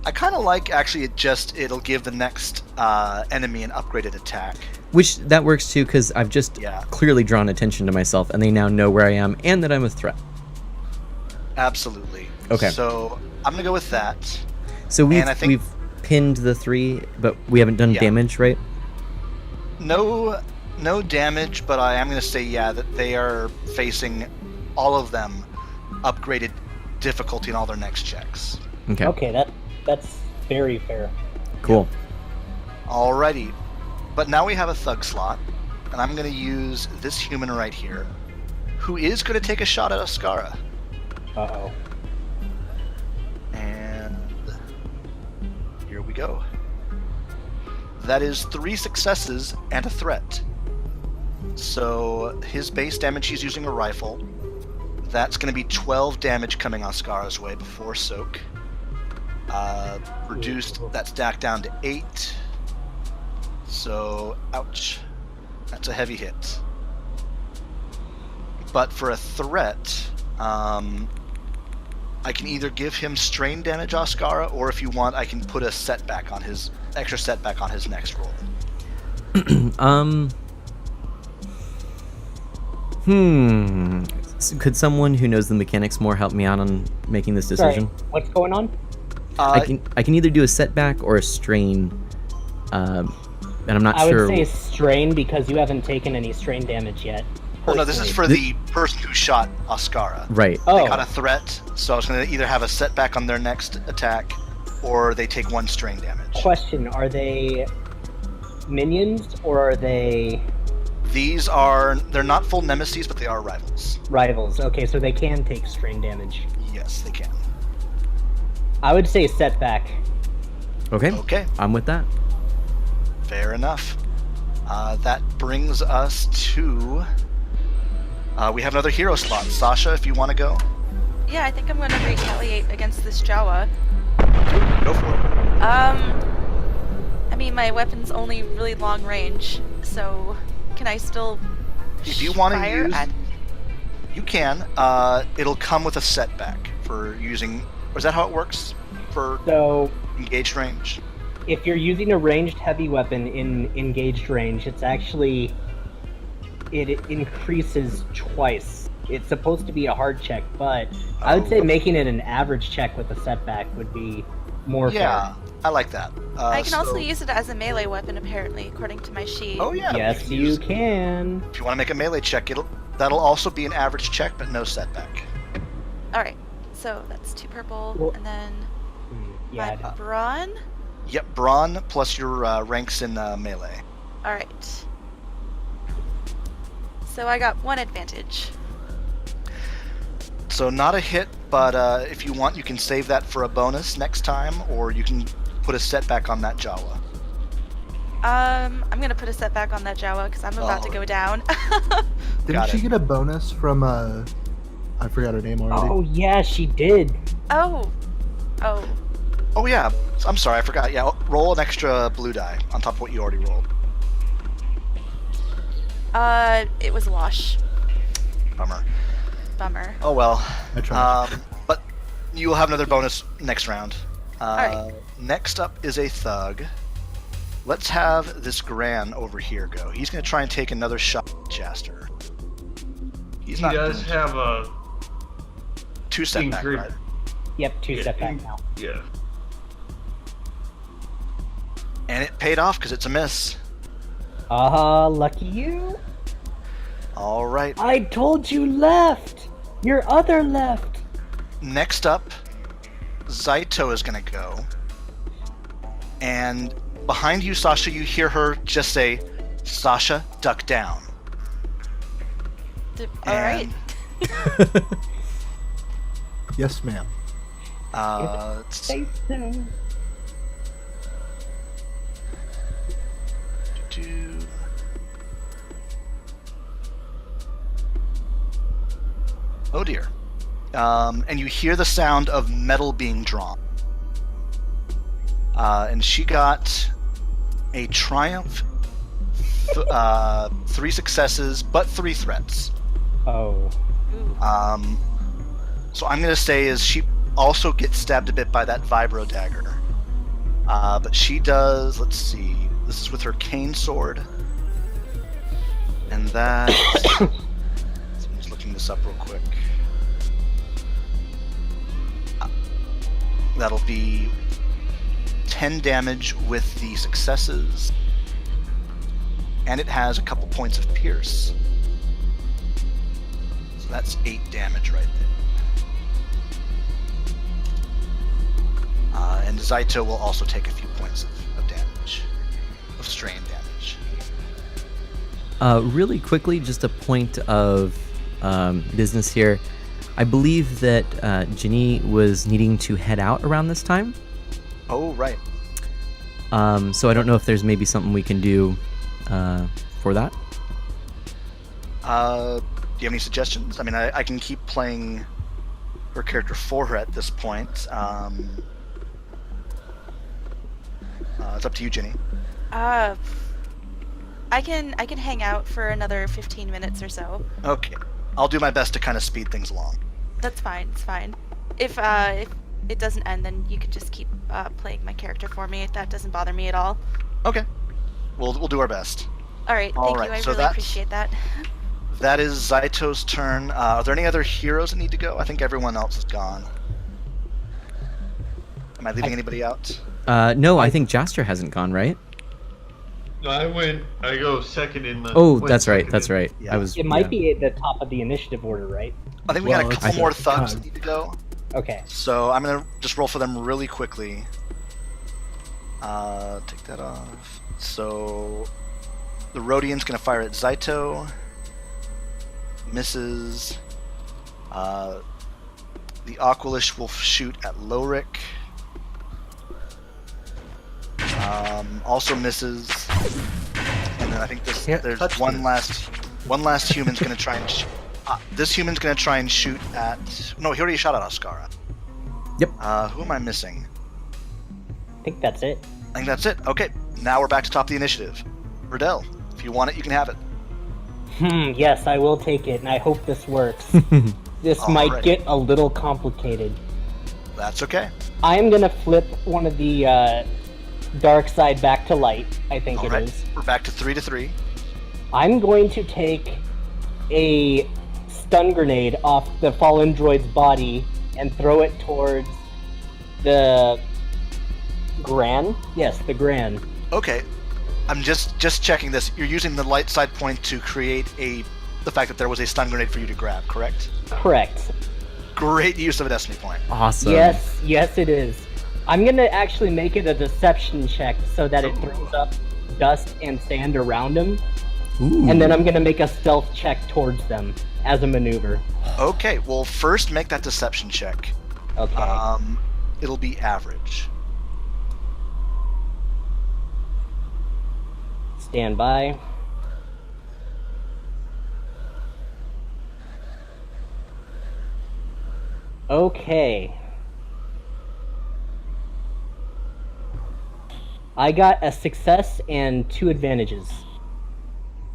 I kind of like actually it'll give the next enemy an upgraded attack.
Which that works too, because I've just
Yeah.
clearly drawn attention to myself, and they now know where I am and that I'm a threat.
Absolutely.
Okay.
So I'm gonna go with that.
So
And I think-
we've pinned the 3, but we haven't done
Yeah.
damage, right?
No damage, but I am gonna say that they are facing all of them upgraded difficulty in all their next checks.
Okay.
Okay, that's very fair.
Cool.
Alrighty. But now we have a thug slot, and I'm gonna use this human right here, who is gonna take a shot at Ascara.
Uh-oh.
And here we go. That is 3 successes and a threat. So his base damage, he's using a rifle. That's going to be 12 damage coming Ascara's way before soak. Reduced that stack down to 8. So, ouch. That's a heavy hit. But for a threat, I can either give him strain damage, Ascara, or if you want, I can put a setback on his extra setback on his next roll.
Could someone who knows the mechanics more help me out on making this decision?
Sorry, what's going on?
I can either do a setback or a strain, and I'm not
I
sure.
would say strain because you haven't taken any strain damage yet.
Well, no, this is for the person who shot Ascara.
Right.
Oh,
They got a threat, so I was going to either have a setback on their next attack, or they take 1 strain damage.
question: are they minions or are they
They're not full nemesis, but they are rivals.
rivals? Okay, so they can take strain damage.
Yes, they can.
I would say setback.
Okay.
Okay,
I'm with that.
fair enough. That brings us to... we have another hero slot. Sasha, if you want to go,
Yeah, I think I'm gonna retaliate against this Jawa.
go for it.
I mean, my weapon's only really long range, so can I still
If you want to
fire
use...
at...
You can. It'll come with a setback for using... Is that how it works? For
So
engaged range?
if you're using a ranged heavy weapon in engaged range, it's actually it increases twice. It's supposed to be a hard check, but I would say making it an average check with a setback would be more
Yeah,
fair.
I like that.
I can also
so-
use it as a melee weapon, apparently, according to my sheet.
Oh yeah.
Yes,
can
you
use-
can.
If you want to make a melee check, that'll also be an average check, but no setback.
Alright, so that's 2 purple,
Well-
and then
Yeah.
my brawn?
Yep, brawn plus your ranks in melee.
Alright. So I got 1 advantage.
So not a hit, but if you want, you can save that for a bonus next time, or you can put a setback on that Jawa.
I'm gonna put a setback on that Jawa, because I'm about to go down.
Didn't
Got
she
it.
get a bonus from I forgot her name already.
Oh yeah, she did.
Oh. Oh.
Oh yeah, I'm sorry, I forgot. Yeah, roll an extra blue die on top of what you already rolled.
It was a wash.
Bummer.
Bummer.
Oh well.
I tried.
But you will have another bonus next round.
Alright.
Next up is a thug. Let's have this Gran over here go. He's going to try and take another shot at Jaster. He's
He
not
does
doing
have a
2 setback,
incre-
right?
Yep, 2 setback now.
Yeah.
And it paid off because it's a miss.
Lucky you.
All right.
I told you left. Your other left.
Next up, Zaito is going to go. And behind you, Sasha, you hear her just say, "Sasha, duck down."
Alright.
Yes, ma'am.
Let's
Say so.
do. Oh dear. And you hear the sound of metal being drawn. And she got a triumph, 3 successes, but 3 threats.
Oh.
Ooh.
So I'm gonna say is she also gets stabbed a bit by that vibro dagger. But she does, let's see, this is with her cane sword. And that... I'm just looking this up real quick. That'll be 10 damage with the successes. And it has a couple points of pierce. So that's 8 damage right there. And Zaito will also take a few points of damage, of strain damage.
Really quickly, just a point of business here. I believe that Ginny was needing to head out around this time.
Oh, right.
So I don't know if there's maybe something we can do for that.
Do you have any suggestions? I mean, I can keep playing her character for her at this point. It's up to you, Ginny.
I can hang out for another 15 minutes or so.
Okay. I'll do my best to kind of speed things along.
That's fine. It's fine. If it doesn't end, then you can just keep playing my character for me. That doesn't bother me at all.
Okay. We'll do our best.
All right. Thank you. I really appreciate that.
That is Zaito's turn. Are there any other heroes that need to go? I think everyone else is gone. Am I leaving anybody out?
No, I think Jaster hasn't gone, right?
No, I go second in the...
Oh, that's right. That's right.
Yeah.
It might be at the top of the initiative order, right?
I think we got a couple more thugs that need to go.
Okay.
So I'm going to just roll for them really quickly. Take that off. So the Rhodian's going to fire at Zaito. Misses. The Aqualish will shoot at Lorik. Also misses. And then I think there's one last human's going to try and... this human's going to try and shoot at... No, he already shot at Oscara.
Yep.
Who am I missing?
I think that's it.
I think that's it. Okay, now we're back to top of the initiative. Riddell, if you want it, you can have it.
Yes, I will take it, and I hope this works. This might get a little complicated.
That's okay.
I am going to flip one of the dark side back to light, I think it is.
We're back to 3-3.
I'm going to take a stun grenade off the fallen droid's body and throw it towards the Gran. Yes, the Gran.
Okay, I'm just checking this. You're using the light side point to create the fact that there was a stun grenade for you to grab, correct?
Correct.
Great use of a destiny point.
Awesome.
Yes it is. I'm going to actually make it a deception check so that it throws up dust and sand around him.
Ooh.
And then I'm going to make a stealth check towards them as a maneuver.
Okay, well, first make that deception check.
Okay.
It'll be average.
Stand by. Okay. I got a success and 2 advantages.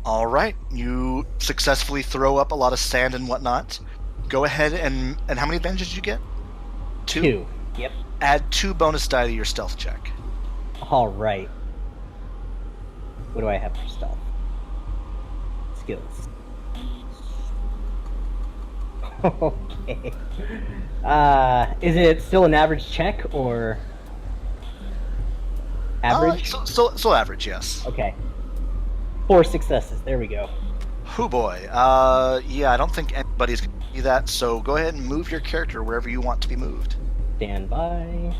All right, you successfully throw up a lot of sand and whatnot. Go ahead and how many advantages did you get?
2. Yep.
Add 2 bonus die to your stealth check.
All right. What do I have for stealth? Skills. Okay. Is it still an average check or average?
Still average, yes.
Okay. 4 successes. There we go.
Oh boy. Yeah, I don't think anybody's gonna do that. So go ahead and move your character wherever you want to be moved.
Stand by.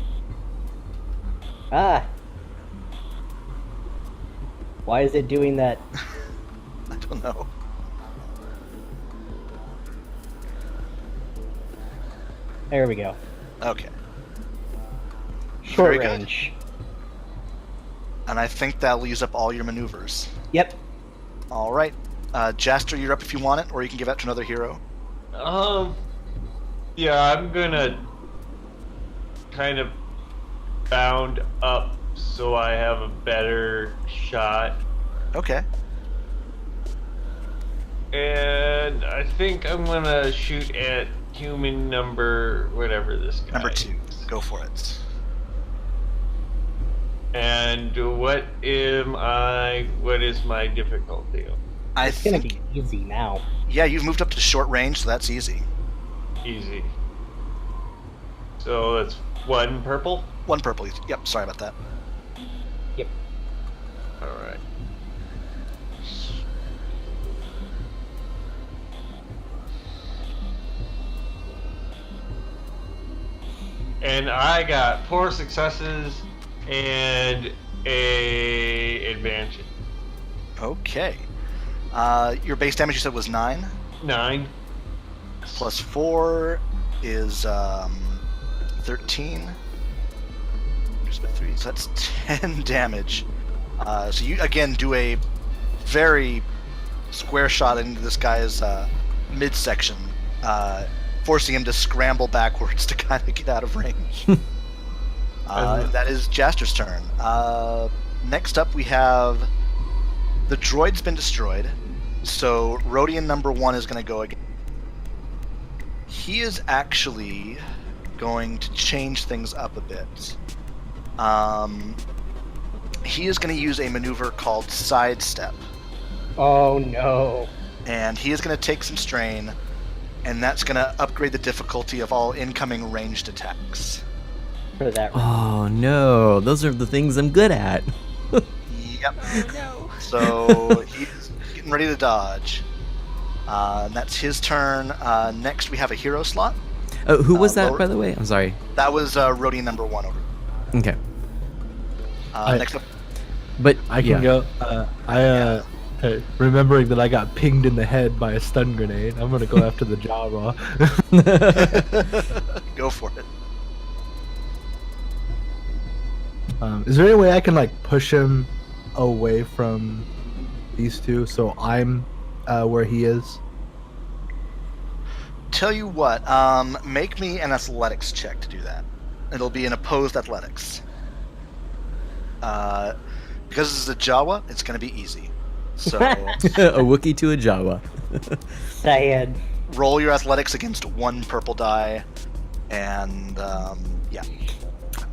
Why is it doing that?
I don't know.
There we go.
Okay.
Short
Very good.
range.
And I think that'll use up all your maneuvers.
Yep.
All right. Jaster, you're up if you want it, or you can give that to another hero.
Yeah, I'm gonna kind of bound up so I have a better shot.
Okay.
And I think I'm gonna shoot at human number whatever this guy
Number 2.
is.
Go for it.
And what is my difficulty?
I
It's gonna
think,
be easy now.
yeah, you've moved up to short range, so that's easy.
Easy. So that's 1 purple?
1 purple. Yep, sorry about that.
Yep.
Alright. And I got 4 successes and a advantage.
Okay. Your base damage you said was 9.
9.
Plus 4 is 13. Just about 3, so that's 10 damage. So you again do a very square shot into this guy's midsection, forcing him to scramble backwards to kind of get out of range. That is Jaster's turn. Next up, we have the droid's been destroyed, so Rodian number 1 is going to go again. He is actually going to change things up a bit. He is going to use a maneuver called Sidestep,
Oh no.
and he is going to take some strain, and that's going to upgrade the difficulty of all incoming ranged attacks.
For that.
Oh no, those are the things I'm good at.
Yep.
Oh no.
So he's getting ready to dodge. And that's his turn. Next, we have a hero slot.
Who was that,
lower-
by the way? I'm sorry.
That was Rodian number 1 over.
Okay,
Next up,
but
I can go. Remembering that I got pinged in the head by a stun grenade, I'm gonna go after the Jawa.
go for it.
Is there any way I can like push him away from these two so I'm where he is?
Tell you what, make me an athletics check to do that. It'll be an opposed athletics. Because this is a Jawa, it's going to be easy. So
a Wookiee to a Jawa.
Sad.
roll your athletics against 1 purple die, and yeah.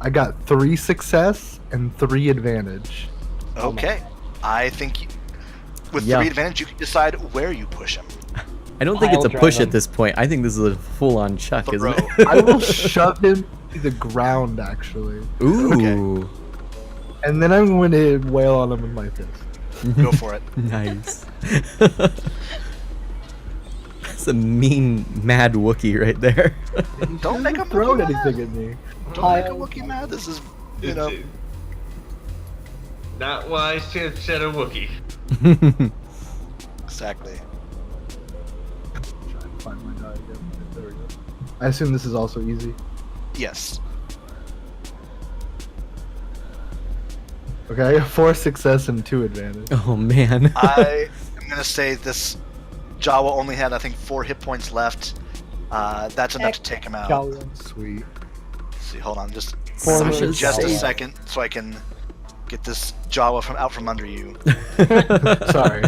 I got 3 success and 3 advantage.
Okay. I think with
Yeah.
3 advantage, you can decide where you push him.
I don't think it's a
Pile
push
drive
at this point. I think this is a full-on chuck,
Throw.
isn't it?
I will shove him to the ground actually,
Ooh,
and then I'm going to wail on him with my fist.
Go for it.
nice. That's a mean, mad Wookiee right there.
Don't make him
throw
Wookiee
anything
mad.
at me.
Don't make a Wookiee mad. This is, you know.
Not wise to upset a Wookiee.
Exactly.
Try and find my die again. There we go. I assume this is also easy.
Yes.
Okay, I got 4 success and 2 advantage.
Oh man.
I am going to say this Jawa only had, I think, 4 hit points left. That's enough to take him out.
Sweet.
Let's see, hold on, just
Sasha's
just a
safe.
second so I can get this Jawa out from under you.
Sorry.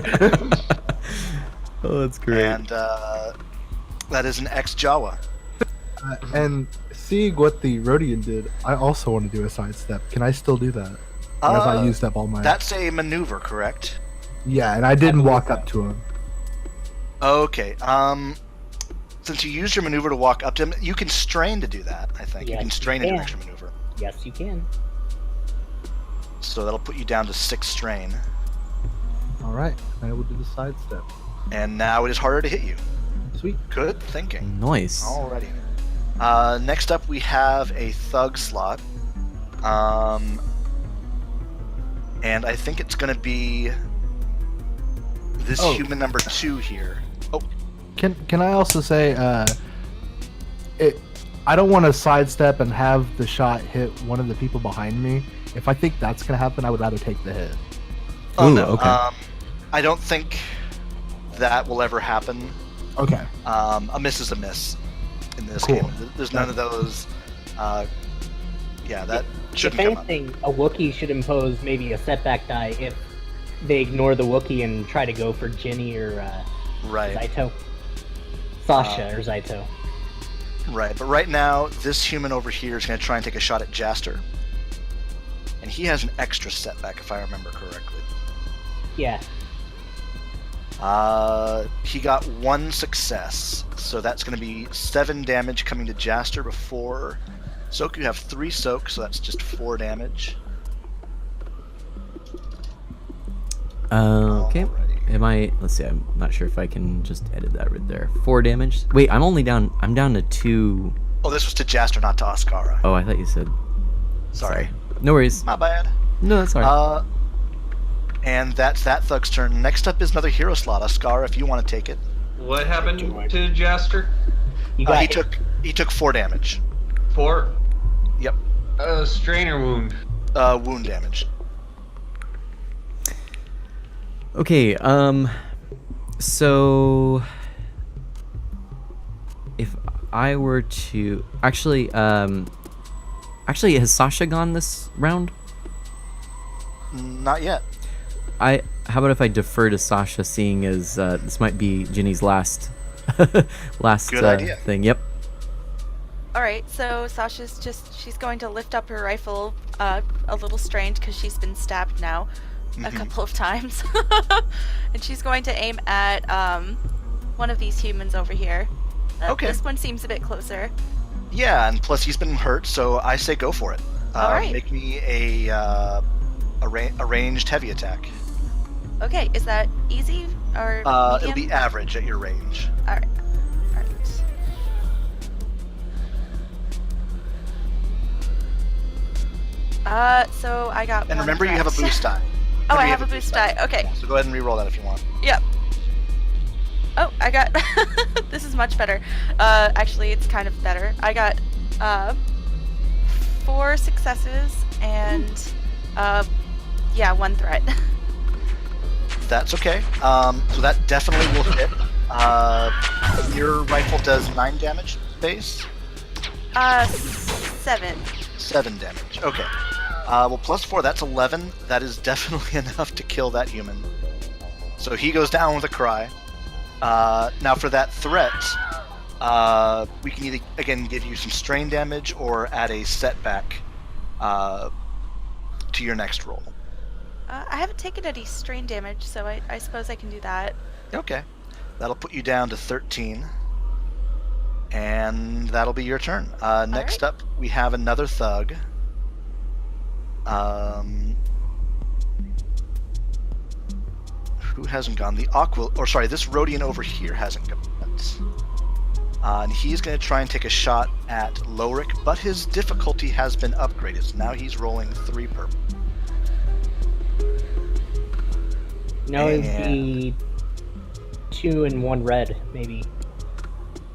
Oh, that's great.
And that is an ex-Jawa.
And seeing what the Rodian did, I also want to do a sidestep. Can I still do that? Or have I used up all my...
That's a maneuver, correct?
Yeah, and I didn't walk up to him.
Okay. Since you used your maneuver to walk up to him, you can strain to do that. I think you
Yes,
can strain
you
into
can.
extra maneuver.
Yes, you can.
So that'll put you down to 6 strain.
Alright, I will do the sidestep.
And now it is harder to hit you.
Sweet.
Good thinking.
Nice.
Alrighty. Next up, we have a thug slot. And I think it's going to be this
Oh.
human number 2 here. Oh,
Can I also say, I don't want to sidestep and have the shot hit one of the people behind me. If I think that's going to happen, I would rather take the hit.
oh
Ooh,
no.
okay.
I don't think that will ever happen.
Okay.
A miss is a miss in this
Cool.
game. There's none of those. Yeah, that
If
shouldn't come up.
anything, a Wookiee should impose maybe a setback die if they ignore the Wookiee and try to go for Ginny or
Right,
Zaito. Sasha or Zaito.
right. But right now, this human over here is going to try and take a shot at Jaster. and he has an extra setback if I remember correctly.
Yeah.
He got 1 success, so that's going to be 7 damage coming to Jaster before soak. You have 3 soak, so that's just 4 damage.
Okay.
Alrighty.
Let's see. I'm not sure if I can just edit that right there. 4 damage. Wait, I'm down to 2.
Oh, this was to Jaster, not to Ascara.
Oh, I thought you said.
Sorry.
No worries.
My bad.
No, that's alright.
And that's that thug's turn. Next up is another hero slot. Ascara, if you want to take it.
What happened to Jaster?
He took 4 damage.
4?
Yep.
Strain or wound?
Wound damage.
Okay, so if I were to actually, has Sasha gone this round?
Not yet.
How about if I defer to Sasha, seeing as this might be Ginny's last
Good idea.
thing. Yep.
Alright, so she's going to lift up her rifle, a little strained because she's been stabbed now a couple of times. And she's going to aim at one of these humans over here.
Okay.
This one seems a bit closer.
Yeah, and plus he's been hurt, so I say go for it.
Alright.
Make me a ranged heavy attack.
Okay, is that easy or
It'll
medium?
be average at your range.
Alright. So I got
And
one
remember, you have a
threat.
boost die.
Oh, I
Remember, you
have a boost die. Okay.
So go ahead and re-roll that if you want.
Yep. Oh, I got... This is much better. Actually, it's kind of better. I got 4 successes and, yeah, 1 threat.
That's okay. So that definitely will hit. Your rifle does 9 damage base?
7.
7 damage. Okay. Well, plus 4, that's 11. That is definitely enough to kill that human. So he goes down with a cry. Now for that threat, we can either, again, give you some strain damage or add a setback to your next roll.
I haven't taken any strain damage, so I suppose I can do that.
Okay. That'll put you down to 13. And that'll be your turn. Next up, we have another thug. Who hasn't gone? This Rhodian over here hasn't gone yet. And he's going to try and take a shot at Lorik, but his difficulty has been upgraded, so now he's rolling 3 purple.
No, it'd be 2 and 1 red, maybe.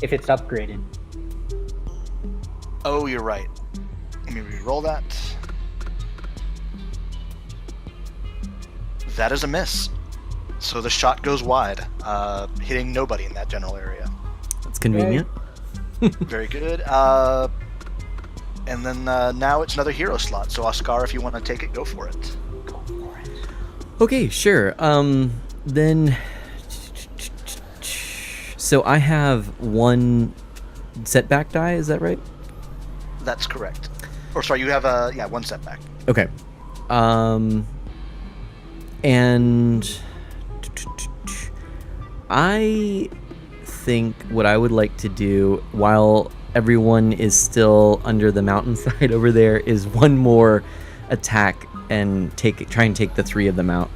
If it's upgraded.
Oh, you're right. Let me re-roll that. That is a miss. So the shot goes wide, hitting nobody in that general area.
That's convenient.
Very good. And then now it's another hero slot. So Ascara, if you want to take it, go for it.
Okay, sure. Then... So I have 1 setback die, is that right?
That's correct. Or sorry, you have 1 setback.
Okay. And I think what I would like to do while everyone is still under the mountainside over there is 1 more attack and try and take the 3 of them out.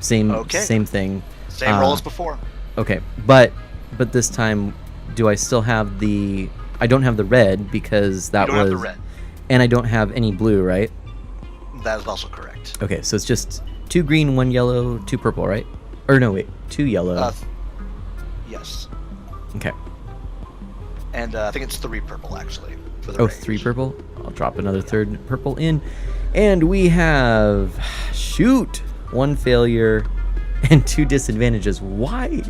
Same thing.
Same roll as before.
Okay, but this time, do I still have the? I don't have the red because that
you don't have the red.
And I don't have any blue, right?
That is also correct.
Okay, so it's just 2 green, 1 yellow, 2 purple, right? Or no, wait, 2 yellow.
Yes.
Okay.
And I think it's 3 purple actually. For the
Oh,
range.
3 purple. I'll drop another 3rd purple in, and we have 1 failure and 2 disadvantages. Why?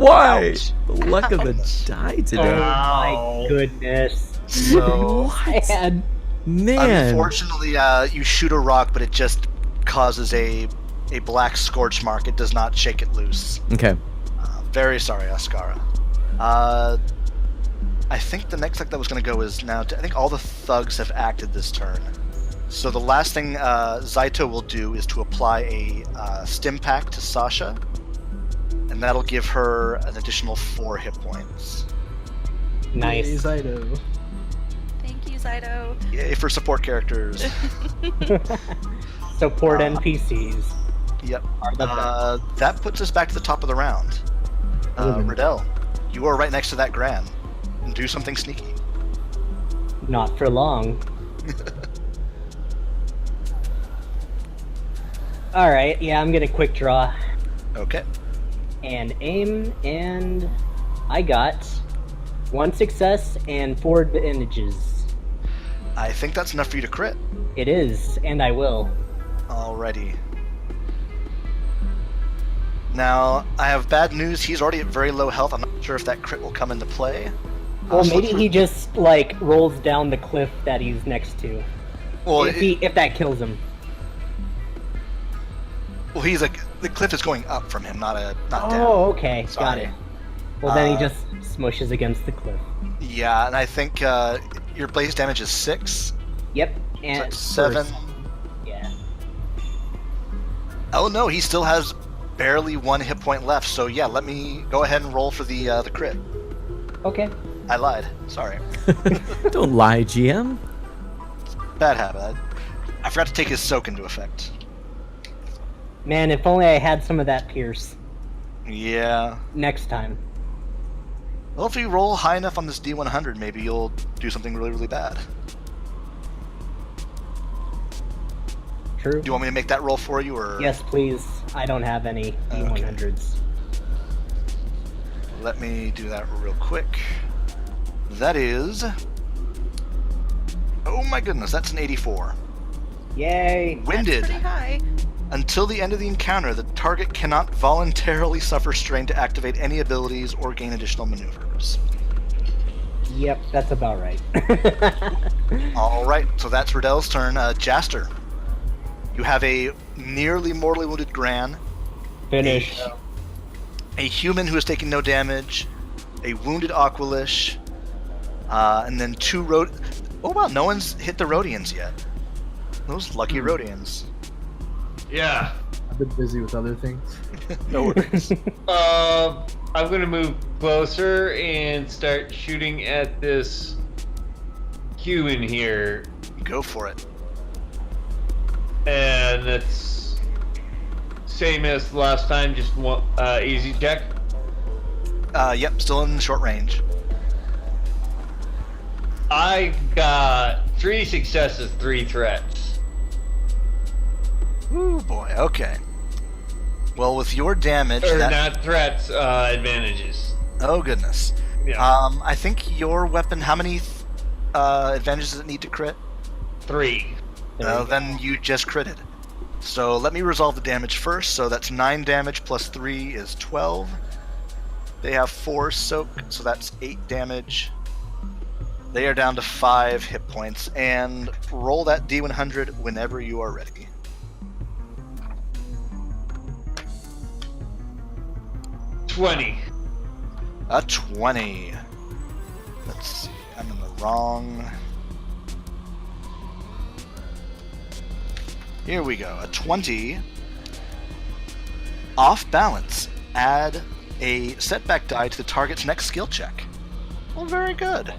Ouch.
The luck of the die today.
My goodness.
So,
Man.
unfortunately, you shoot a rock, but it just causes a black scorch mark. It does not shake it loose.
Okay.
Very sorry, Ascara. I think the next thing that was going to go is now. I think all the thugs have acted this turn. So the last thing Zaito will do is to apply a stim pack to Sasha, and that'll give her an additional 4 hit points.
Nice.
Yay, Zaito.
Thank you, Zaito.
Yay for support characters.
Support NPCs.
Yep.
Are the best.
That puts us back to the top of the round. Riddell, you are right next to that Gran. Do something sneaky.
Not for long. Alright, yeah, I'm gonna quick draw
Okay.
and aim, and I got 1 success and 4 advantages.
I think that's enough for you to crit.
It is, and I will.
Alrighty. Now, I have bad news. He's already at very low health. I'm not sure if that crit will come into play.
Well,
So
maybe
for-
he just, like, rolls down the cliff that he's next to.
Well,
If that kills him.
well, he's like the cliff is going up from him, not down.
Oh, okay, got
Sorry.
it. Well, then he
Uh,
just smushes against the cliff.
Yeah, and I think your blaze damage is 6.
Yep,
So
and
that's 7.
Yeah.
Oh no, he still has barely 1 hit point left. So yeah, let me go ahead and roll for the crit.
Okay.
I lied. Sorry.
Don't lie, GM.
Bad habit. I forgot to take his soak into effect.
Man, if only I had some of that pierce
Yeah.
next time.
Well, if you roll high enough on this D100, maybe you'll do something really, really bad.
True.
Do you want me to make that roll for you, or
Yes, please. I don't have any D100s.
let me do that real quick? That is. Oh my goodness, that's an 84.
Yay!
Winded.
That's pretty high.
Until the end of the encounter, the target cannot voluntarily suffer strain to activate any abilities or gain additional maneuvers.
Yep, that's about right.
Alright, so that's Riddell's turn. Jaster, you have a nearly mortally wounded Gran,
Finish.
a human who has taken no damage, a wounded Aqualish, and then 2 Oh wow, no one's hit the Rhodians yet. Those lucky Rhodians.
Yeah.
I've been busy with other things.
No worries.
I'm gonna move closer and start shooting at this human here,
Go for it.
and it's same as last time, just one easy check.
Yep, still in short range.
I got 3 successes, 3 threats.
Ooh boy, okay. Well, with your damage,
Or
that...
not threats, advantages.
Oh goodness.
Yeah.
I think your weapon, how many advantages does it need to crit?
3.
Then you just critted. So let me resolve the damage first. So that's 9 damage plus 3 is 12. They have 4 soak, so that's 8 damage. They are down to 5 hit points. And roll that D100 whenever you are ready. A 20. Let's see. I'm in the wrong. Here we go. A 20. Off balance. Add a setback die to the target's next skill check. Well, very good.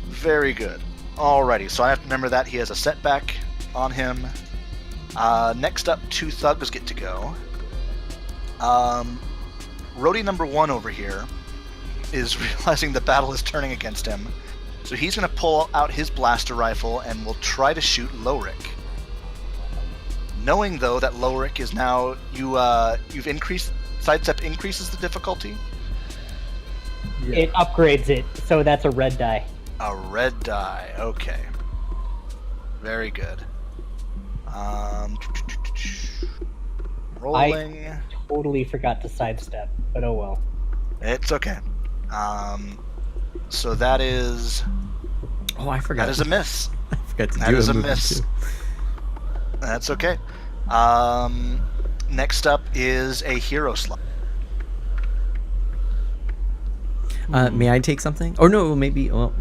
Very good. Alrighty, so I have to remember that he has a setback on him. Next up, 2 thugs get to go. Roadie number 1 over here is realizing the battle is turning against him. So he's going to pull out his blaster rifle and will try to shoot Lorik. Knowing, though, that Lorik is now... You've increased... Sidestep increases the difficulty?
Yeah.
It upgrades it, so that's a red die.
A red die. Okay. Very good. Rolling...
Totally forgot to sidestep, but oh well.
It's okay. So that is...
Oh, I forgot.
That is a miss.
I forgot to
That
do
is a
movement
miss.
too.
That's okay. Next up is a hero slot.
May I take something? Or no, maybe. Well,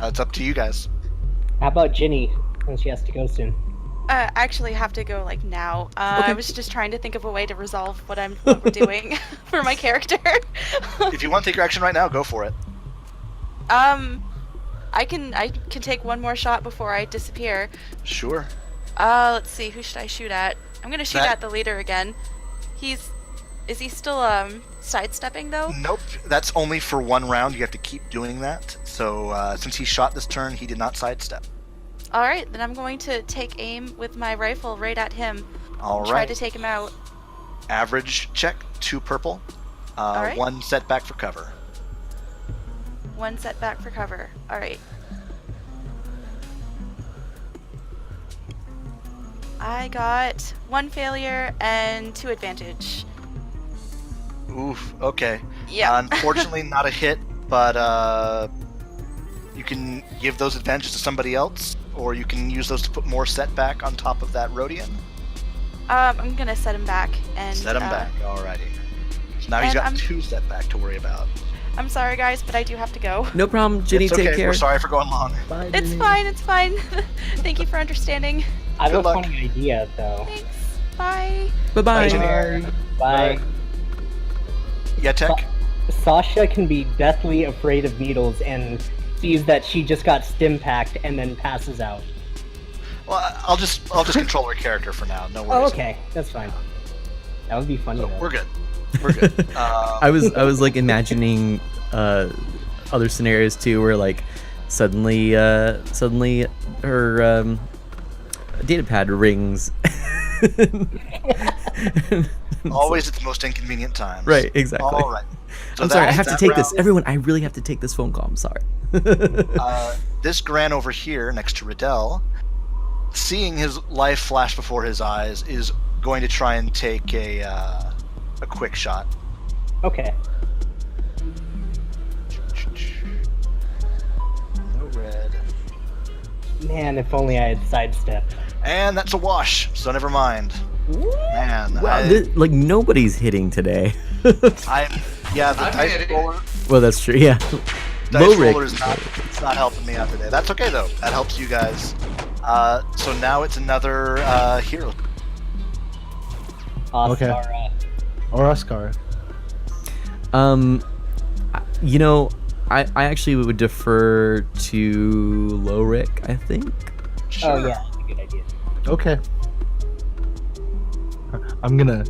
It's up to you guys.
How about Ginny, since she has to go soon?
I actually have to go like now. I was just trying to think of a way to resolve what we're doing for my character.
If you want to take your action right now, go for it.
I can take one more shot before I disappear.
Sure.
Let's see, who should I shoot at? I'm gonna shoot at the leader again. Is he still sidestepping though?
Nope. That's only for one round. You have to keep doing that. So since he shot this turn, he did not sidestep.
All right, then I'm going to take aim with my rifle right at him.
All
Try
right.
to take him out.
Average check, 2 purple.
All right.
1 setback for cover.
1 setback for cover. All right. I got 1 failure and 2 advantage.
Oof. Okay.
Yeah.
Unfortunately, not a hit, but you can give those advantages to somebody else, or you can use those to put more setback on top of that Rhodian.
I'm gonna set him back and
Set him back. Alrighty. So now he's got 2 setback to worry about.
I'm sorry, guys, but I do have to go.
No problem, Ginny.
It's
Take
okay.
care.
We're sorry for going long.
Bye,
It's
Ginny.
fine. It's fine. Thank you for understanding.
I have
Good
a
luck.
funny idea, though.
Thanks. Bye.
Bye bye.
Ginny.
Bye.
Yeah, Tech?
Sasha can be deathly afraid of needles and sees that she just got stim packed and then passes out.
Well, I'll just control her character for now. No
Oh,
worries.
okay, that's fine. That would be funny.
So
though.
we're good. We're good.
I was like imagining other scenarios too, where like suddenly her data pad rings.
Always at the most inconvenient times.
Right, exactly.
All right. So
I'm sorry, I
that's
have to
that
take this.
round.
Everyone, I really have to take this phone call. I'm sorry.
This Gran over here, next to Riddell, seeing his life flash before his eyes, is going to try and take a quick shot.
Okay.
No red.
Man, if only I had sidestepped.
And that's a wash, so never mind. Man,
Wow, like nobody's hitting today.
yeah, the
I'm
dice
hitting.
roller,
Well, that's true. Yeah.
dice
Rick.
roller is not helping me out today. That's okay though. That helps you guys. So now it's another hero.
Okay.
Astara.
Or Oscar.
You know, I actually would defer to Lowrick, I think.
Sure.
Oh yeah, that's a good idea.
Okay. I'm gonna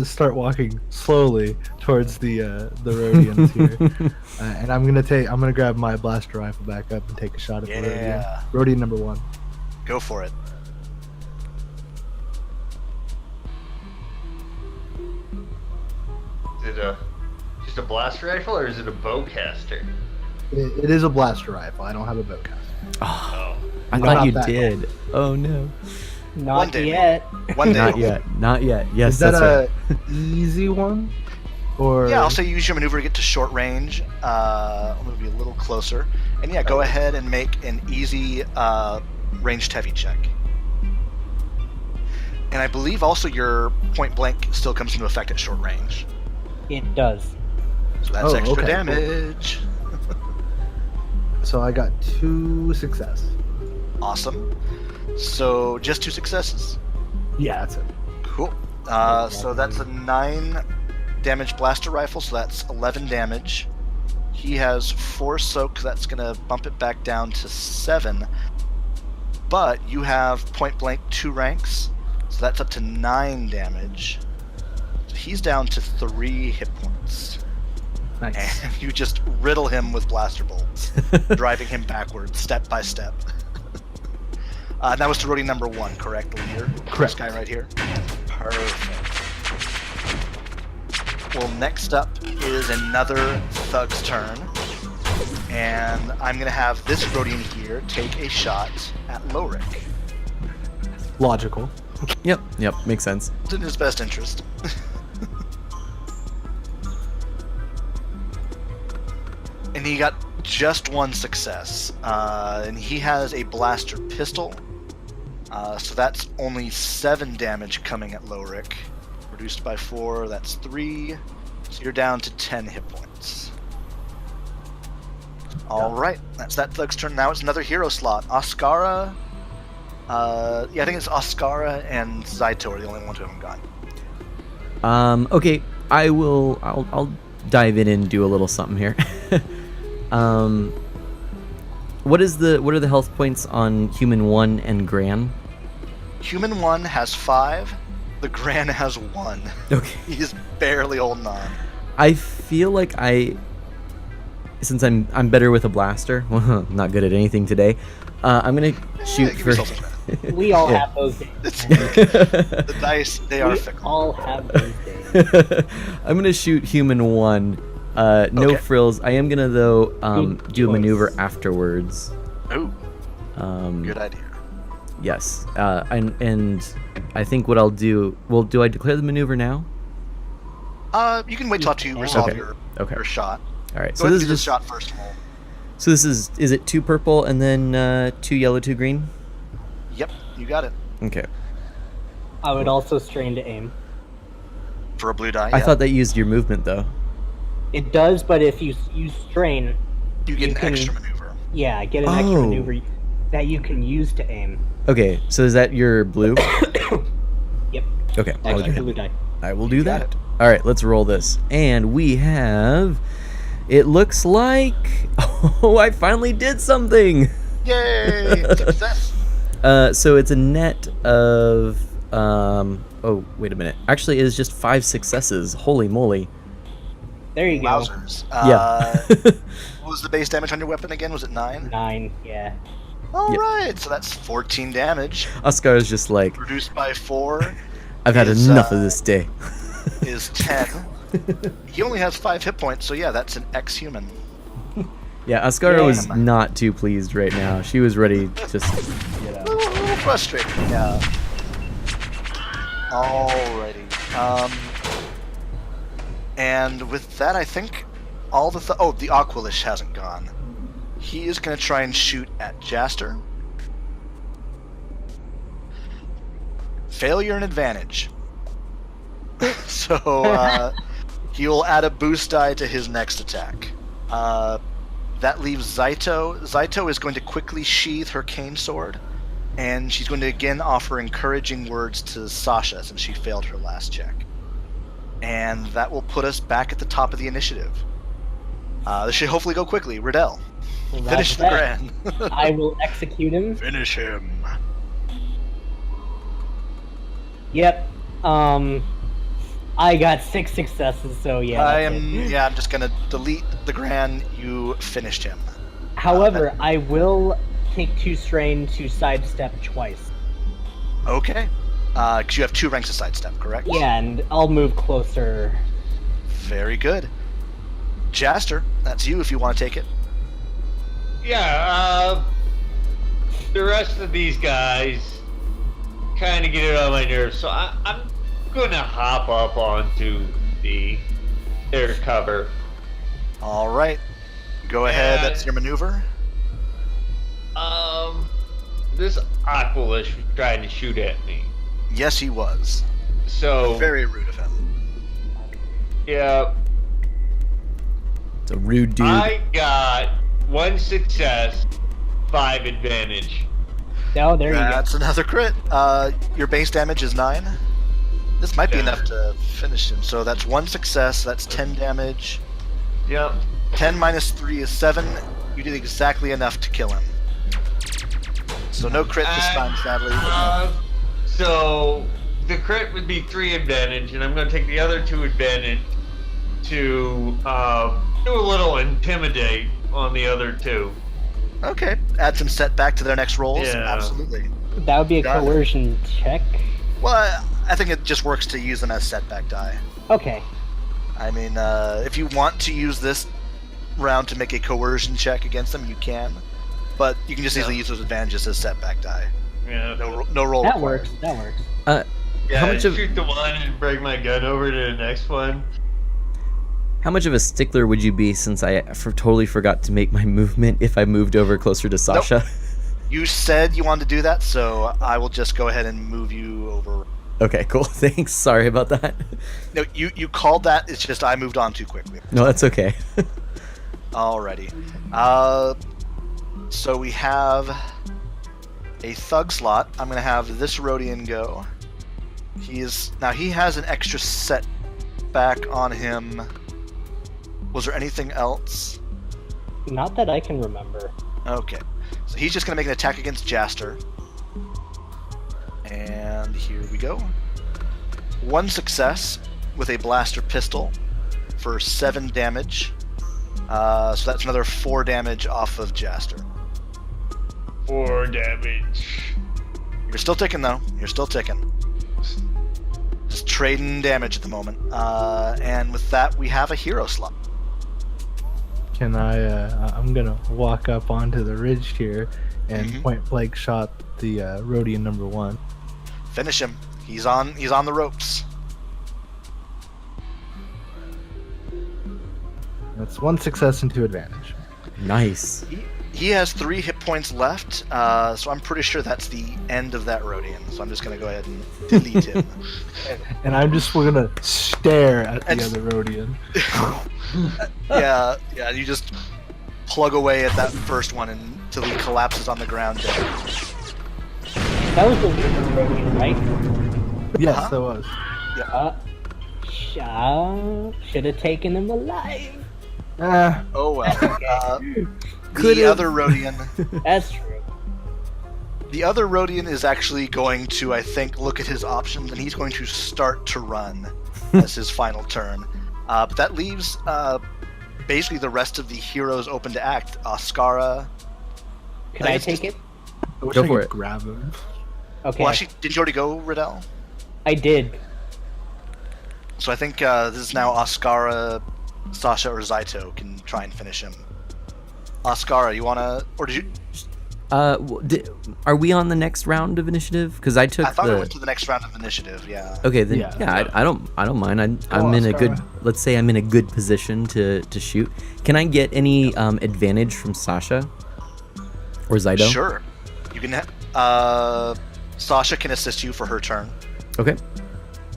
start walking slowly towards the Rhodians here, and I'm gonna grab my blaster rifle back up and take a shot at the Rhodian.
Yeah.
Rhodian number 1.
Go for it.
Is it just a blast rifle or is it a bowcaster?
It is a blaster rifle. I don't have a bowcaster.
Oh, I
Not
thought you
that
did. Oh no.
One
Not
day,
yet.
One day.
Not yet. Not yet. Yes,
Is that
that's
a easy one? Or
Yeah, I'll say use your maneuver to get to short range. I'll move you a little closer. And yeah, go ahead and make an easy ranged heavy check. And I believe also your point blank still comes into effect at short range.
It does.
So that's
Oh,
extra
okay, cool.
damage.
So I got 2 success.
Awesome. So just 2 successes.
Yeah, that's it.
Cool. So that's a 9 damage blaster rifle, so that's 11 damage. He has 4 soak, that's gonna bump it back down to 7. But you have point blank 2 ranks, so that's up to 9 damage. So he's down to 3 hit points.
Nice.
And you just riddle him with blaster bolts, driving him backwards, step by step. And that was to Rhodian number 1, correct? The leader? This
Correct.
guy right here? Perfect. Well, next up is another Thug's turn. And I'm going to have this Rhodian here take a shot at Lowrick.
Logical.
Yep. Makes sense.
It's in his best interest. And he got just 1 success. And he has a blaster pistol. So that's only 7 damage coming at Lowrick. Reduced by 4, that's 3. So you're down to 10 hit points. All right, that's that thug's turn. Now it's another hero slot. Oscara. I think it's Oscara and Zaito are the only ones who haven't gone.
Okay, I'll dive in and do a little something here. What are the health points on Human 1 and Gran?
Human 1 has 5. The Gran has 1.
Okay.
He's barely holding on.
I feel like since I'm better with a blaster, not good at anything today. I'm gonna shoot
give
for.
yourself a minute.
We all
Yeah.
have those days.
The dice, they are
We
fickle.
all have those days.
I'm gonna shoot Human 1. No
Okay.
frills. I am gonna though
Good
do a
choice.
maneuver afterwards.
Ooh,
Um,
good idea.
Yes. And I think what I'll do. Well, do I declare the maneuver now?
You can wait till after you resolve
Okay.
your shot.
All right.
Go
So
ahead
this
and
is
do the
just.
shot first of all.
So this is it 2 purple and then 2 yellow, 2 green?
Yep, you got it.
Okay.
I would also strain to aim.
For a blue die,
I
yeah.
thought that used your movement though.
It does, but if you use strain,
you get
you
an
can-
extra maneuver.
yeah, get an extra
Oh.
maneuver that you can use to aim.
Okay, so is that your blue?
Yep.
Okay, I'll
Extra
do
blue die.
I will do
got
that.
it.
All right, let's roll this. And we have. It looks like. Oh, I finally did something.
Yay! Success!
So it's a net of. Oh, wait a minute. Actually, it is just 5 successes. Holy moly.
There you go.
Wowzers.
Yeah.
What was the base damage on your weapon again? Was it 9?
9, yeah.
All
Yep.
right, so that's 14 damage.
Oscar is just like,
Reduced by 4
I've had
is,
enough of this day.
is 10. He only has 5 hit points, so yeah, that's an ex-human.
Yeah, Oscar
Yeah.
was not too pleased right now. She was ready to just get
A
out.
little frustrating, yeah. Alrighty. And with that, I think all the the Aqualish hasn't gone. He is going to try and shoot at Jaster. Failure and advantage. So he will add a boost die to his next attack. That leaves Zaito. Zaito is going to quickly sheath her cane sword, and she's going to again offer encouraging words to Sasha since she failed her last check. And that will put us back at the top of the initiative. This should hopefully go quickly. Riddell, finish the
That.
Gran.
I will execute him.
Finish him.
Yep. I got 6 successes, so yeah. that's it.
I'm just gonna delete the Gran. You finished him.
However, I will take 2 strain to sidestep twice.
Okay. Because you have 2 ranks of sidestep, correct?
Yeah, and I'll move closer.
Very good. Jaster, that's you if you want to take it.
Yeah, the rest of these guys kind of get it on my nerves, so I'm gonna hop up onto their cover.
All right. Go ahead.
Yeah.
That's your maneuver.
This Aqualish was trying to shoot at me,
Yes, he was.
so
Very rude of him.
yeah,
It's a rude dude.
I got 1 success, 5 advantage.
Oh, there you go.
That's another crit. Your base damage is 9. This might be
Yeah.
enough to finish him. So that's 1 success. That's 10 damage.
Yep.
10 minus 3 is 7. You did exactly enough to kill him. So no crit this time, sadly.
So the crit would be 3 advantage, and I'm going to take the other 2 advantage to do a little intimidate on the other 2.
Okay. Add some setback to their next rolls.
Yeah.
Absolutely.
That would be a
Got it.
coercion check.
Well, I think it just works to use them as setback die.
Okay.
I mean, if you want to use this round to make a coercion check against them, you can. But you can just easily use those advantages as setback die.
Yeah.
No roll
That
required.
works. That works.
Yeah,
How much of-
shoot the one and bring my gun over to the next one.
How much of a stickler would you be since I totally forgot to make my movement if I moved over closer to Sasha?
You said you wanted to do that, so I will just go ahead and move you over.
Okay, cool. Thanks. Sorry about that.
No, you called that. It's just I moved on too quickly.
No, that's okay.
Alrighty. So we have a thug slot. I'm gonna have this Rhodian go. He has an extra set back on him. Was there anything else?
Not that I can remember.
Okay. So he's just gonna make an attack against Jaster. And here we go. 1 success with a blaster pistol for 7 damage. So that's another 4 damage off of Jaster.
4 damage.
You're still ticking, though. You're still ticking. Just trading damage at the moment. And with that, we have a hero slot.
Can I'm gonna walk up onto the ridge here and point blank shot the Rhodian number 1.
Finish him. He's on the ropes.
That's 1 success and 2 advantage.
Nice.
He has 3 hit points left, so I'm pretty sure that's the end of that Rhodian. So I'm just gonna go ahead and delete him.
And I'm just gonna stare at the other Rhodian.
Yeah, you just plug away at that first one until he collapses on the ground dead.
That was the Wizard Rhodian, right?
Yes, that was.
Should have taken him alive.
Oh well. The other Rhodian.
That's true.
The other Rhodian is actually going to, I think, look at his options, and he's going to start to run as his final turn. But that leaves basically the rest of the heroes open to act. Oscara.
Can I take it?
I wish
Go
I
for
could
it.
grab him.
Okay.
Well, actually, didn't you already go, Riddell?
I did.
So I think this is now Oscara, Sasha, or Zaito can try and finish him. Oscara, you wanna, or did you?
Are we on the next round of initiative? Because I took
I thought I went to the next round of initiative. Yeah.
Okay, then
Yeah.
I don't mind. I'm in a good.
Oscar.
Let's say I'm in a good position to shoot. Can I get any advantage from Sasha or Zaito?
Sure. You can. Sasha can assist you for her turn,
Okay,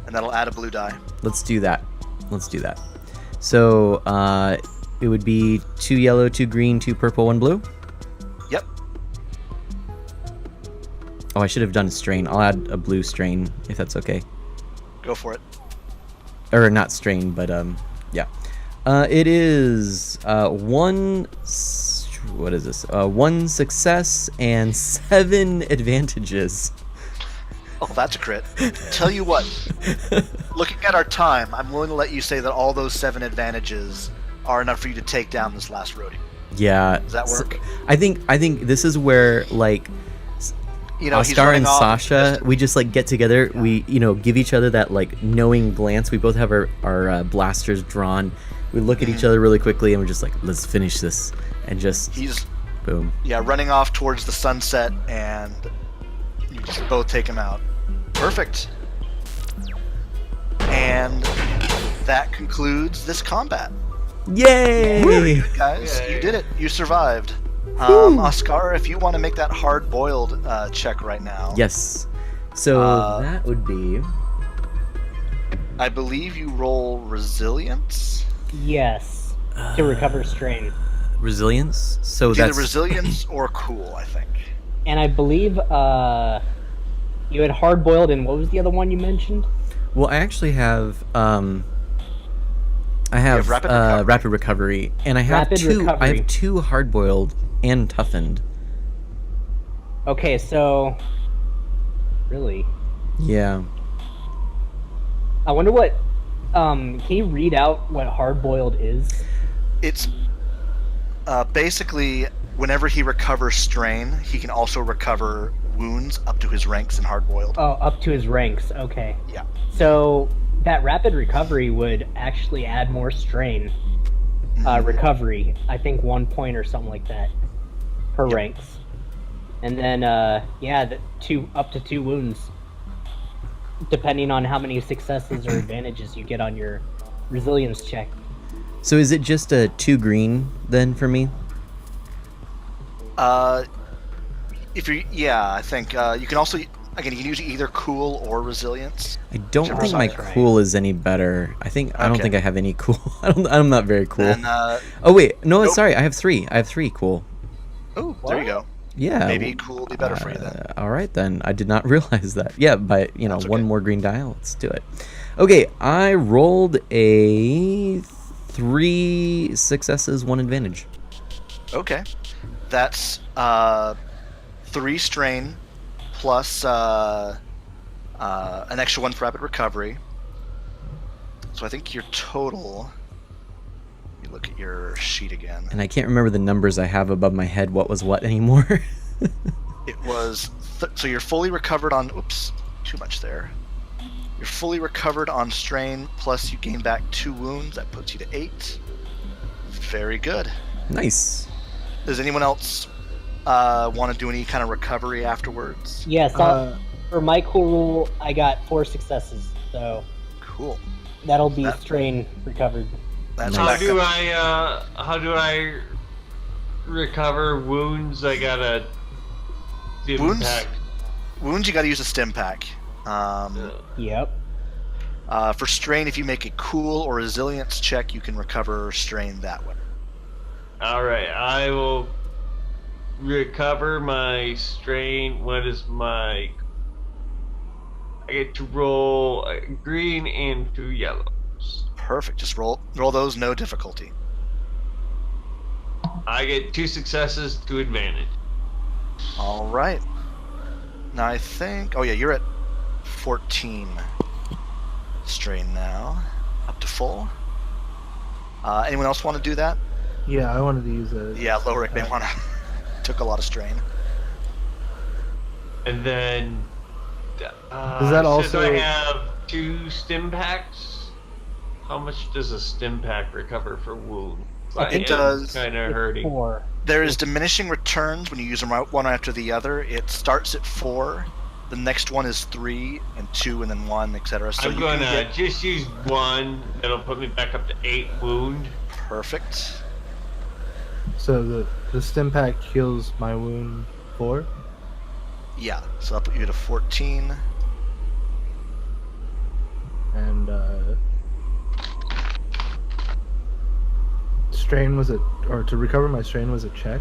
and that'll add a blue die.
let's do that. So it would be 2 yellow, 2 green, 2 purple, 1 blue.
Yep.
Oh, I should have done a strain. I'll add a blue strain if that's okay.
Go for it.
Or not strain, but yeah. It is 1 success and 7 advantages.
Oh, that's a crit. Tell you what. Looking at our time, I'm willing to let you say that all those 7 advantages are enough for you to take down this last Rhodian.
Yeah.
Does that work?
I think this is where like
You know, he's
Oscar
running
and
off
Sasha,
just-
we just like get together. Yeah. We give each other that like knowing glance. We both have our blasters drawn. We look at each other really quickly and we're just like, let's finish this, and just
He's
boom.
running off towards the sunset, and you just both take him out. Perfect. And that concludes this combat.
Yay!
Very good, guys.
Yay.
You did it. You survived. Oscar, if you want to make that hard-boiled check right now.
Yes. So that would be.
I believe you roll resilience.
Yes. To recover strain.
Resilience. So
It's
that's
either resilience or cool, I think.
And I believe you had hard boiled, and what was the other one you mentioned?
Well, I actually have rapid recovery, and I have
Rapid
two. I
recovery.
have 2 hard boiled and toughened.
Okay, so really,
Yeah.
I wonder what. Can you read out what hard boiled is?
It's basically whenever he recovers strain, he can also recover wounds up to his ranks in hard-boiled.
Oh, up to his ranks. Okay.
Yeah.
So that rapid recovery would actually add more strain. Recovery, I think 1 point or something like that per ranks, and then up to 2 wounds, depending on how many successes or advantages you get on your resilience check.
So is it just a 2 green then for me?
If you, I think you can also Again, you can use either cool or resilience.
I don't
Whichever
think my
side you're on.
cool is any better. I don't
Okay.
think I have any cool. I'm not very cool.
Then,
Oh wait, no,
nope.
sorry. I have 3. I have 3 cool.
oh, there you go.
Yeah.
Maybe cool will be better for you then.
All right then. I did not realize that. Yeah, but
That's
one
okay.
more green die. Let's do it. Okay, I rolled a 3 successes, 1 advantage.
Okay. That's 3 strain plus an extra 1 for rapid recovery. So I think your total. Let me look at your sheet again.
And I can't remember the numbers I have above my head. What was what anymore?
It was so you're fully recovered on. Oops, too much there. You're fully recovered on strain, plus you gain back 2 wounds. That puts you to 8. Very good.
Nice.
Does anyone else want to do any kind of recovery afterwards?
Yes, for my cool rule, I got 4 successes, so
Cool.
that'll be
That-
strain recovered.
That's
Nice.
How do I recover wounds? I got a
Wounds?
pack.
Wounds, you got to use a stim pack.
Yep.
For strain, if you make a cool or resilience check, you can recover strain that way.
All right, I will recover my strain. What is my? I get to roll a green and 2 yellows.
Perfect. Just roll those, no difficulty.
I get 2 successes, 2 advantage.
All right. Now I think. Oh yeah, you're at 14 strain now, up to full. Anyone else want to do that?
Yeah, I wanted to use a.
Yeah, Lorik may want to. Took a lot of strain.
And then.
Does that also-
I have 2 stim packs? How much does a stim pack recover for wound?
It does.
Kind of hurting.
4.
There is diminishing returns when you use them one after the other. It starts at 4. The next one is 3 and 2 and then 1, etc. So
I'm
you
gonna
can get
just use 1. That'll put me back up to 8 wound.
perfect.
So the stim pack heals my wound 4.
Yeah, so that'll put you to 14.
And strain was or to recover my strain was a check?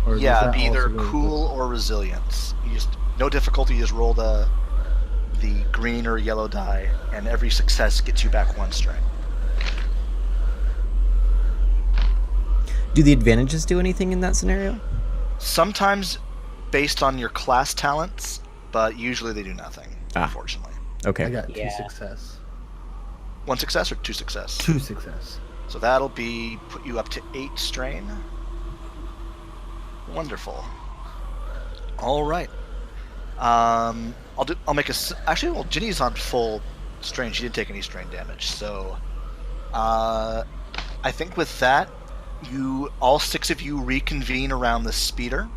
Or does
Yeah,
that
be either
also go
cool or resilience. You just no difficulty. You just roll the green or yellow die, and every success gets you back 1 strain.
Do the advantages do anything in that scenario?
Sometimes based on your class talents, but usually they do nothing.
Ah.
Unfortunately,
Okay.
I got 2
Yeah.
success.
1 success or 2 success.
2 success.
So that'll be put you up to 8 strain. Wonderful. All right. I'll make actually. Well, Ginny's on full strain. She didn't take any strain damage. So, I think with that, all 6 of you reconvene around the speeder.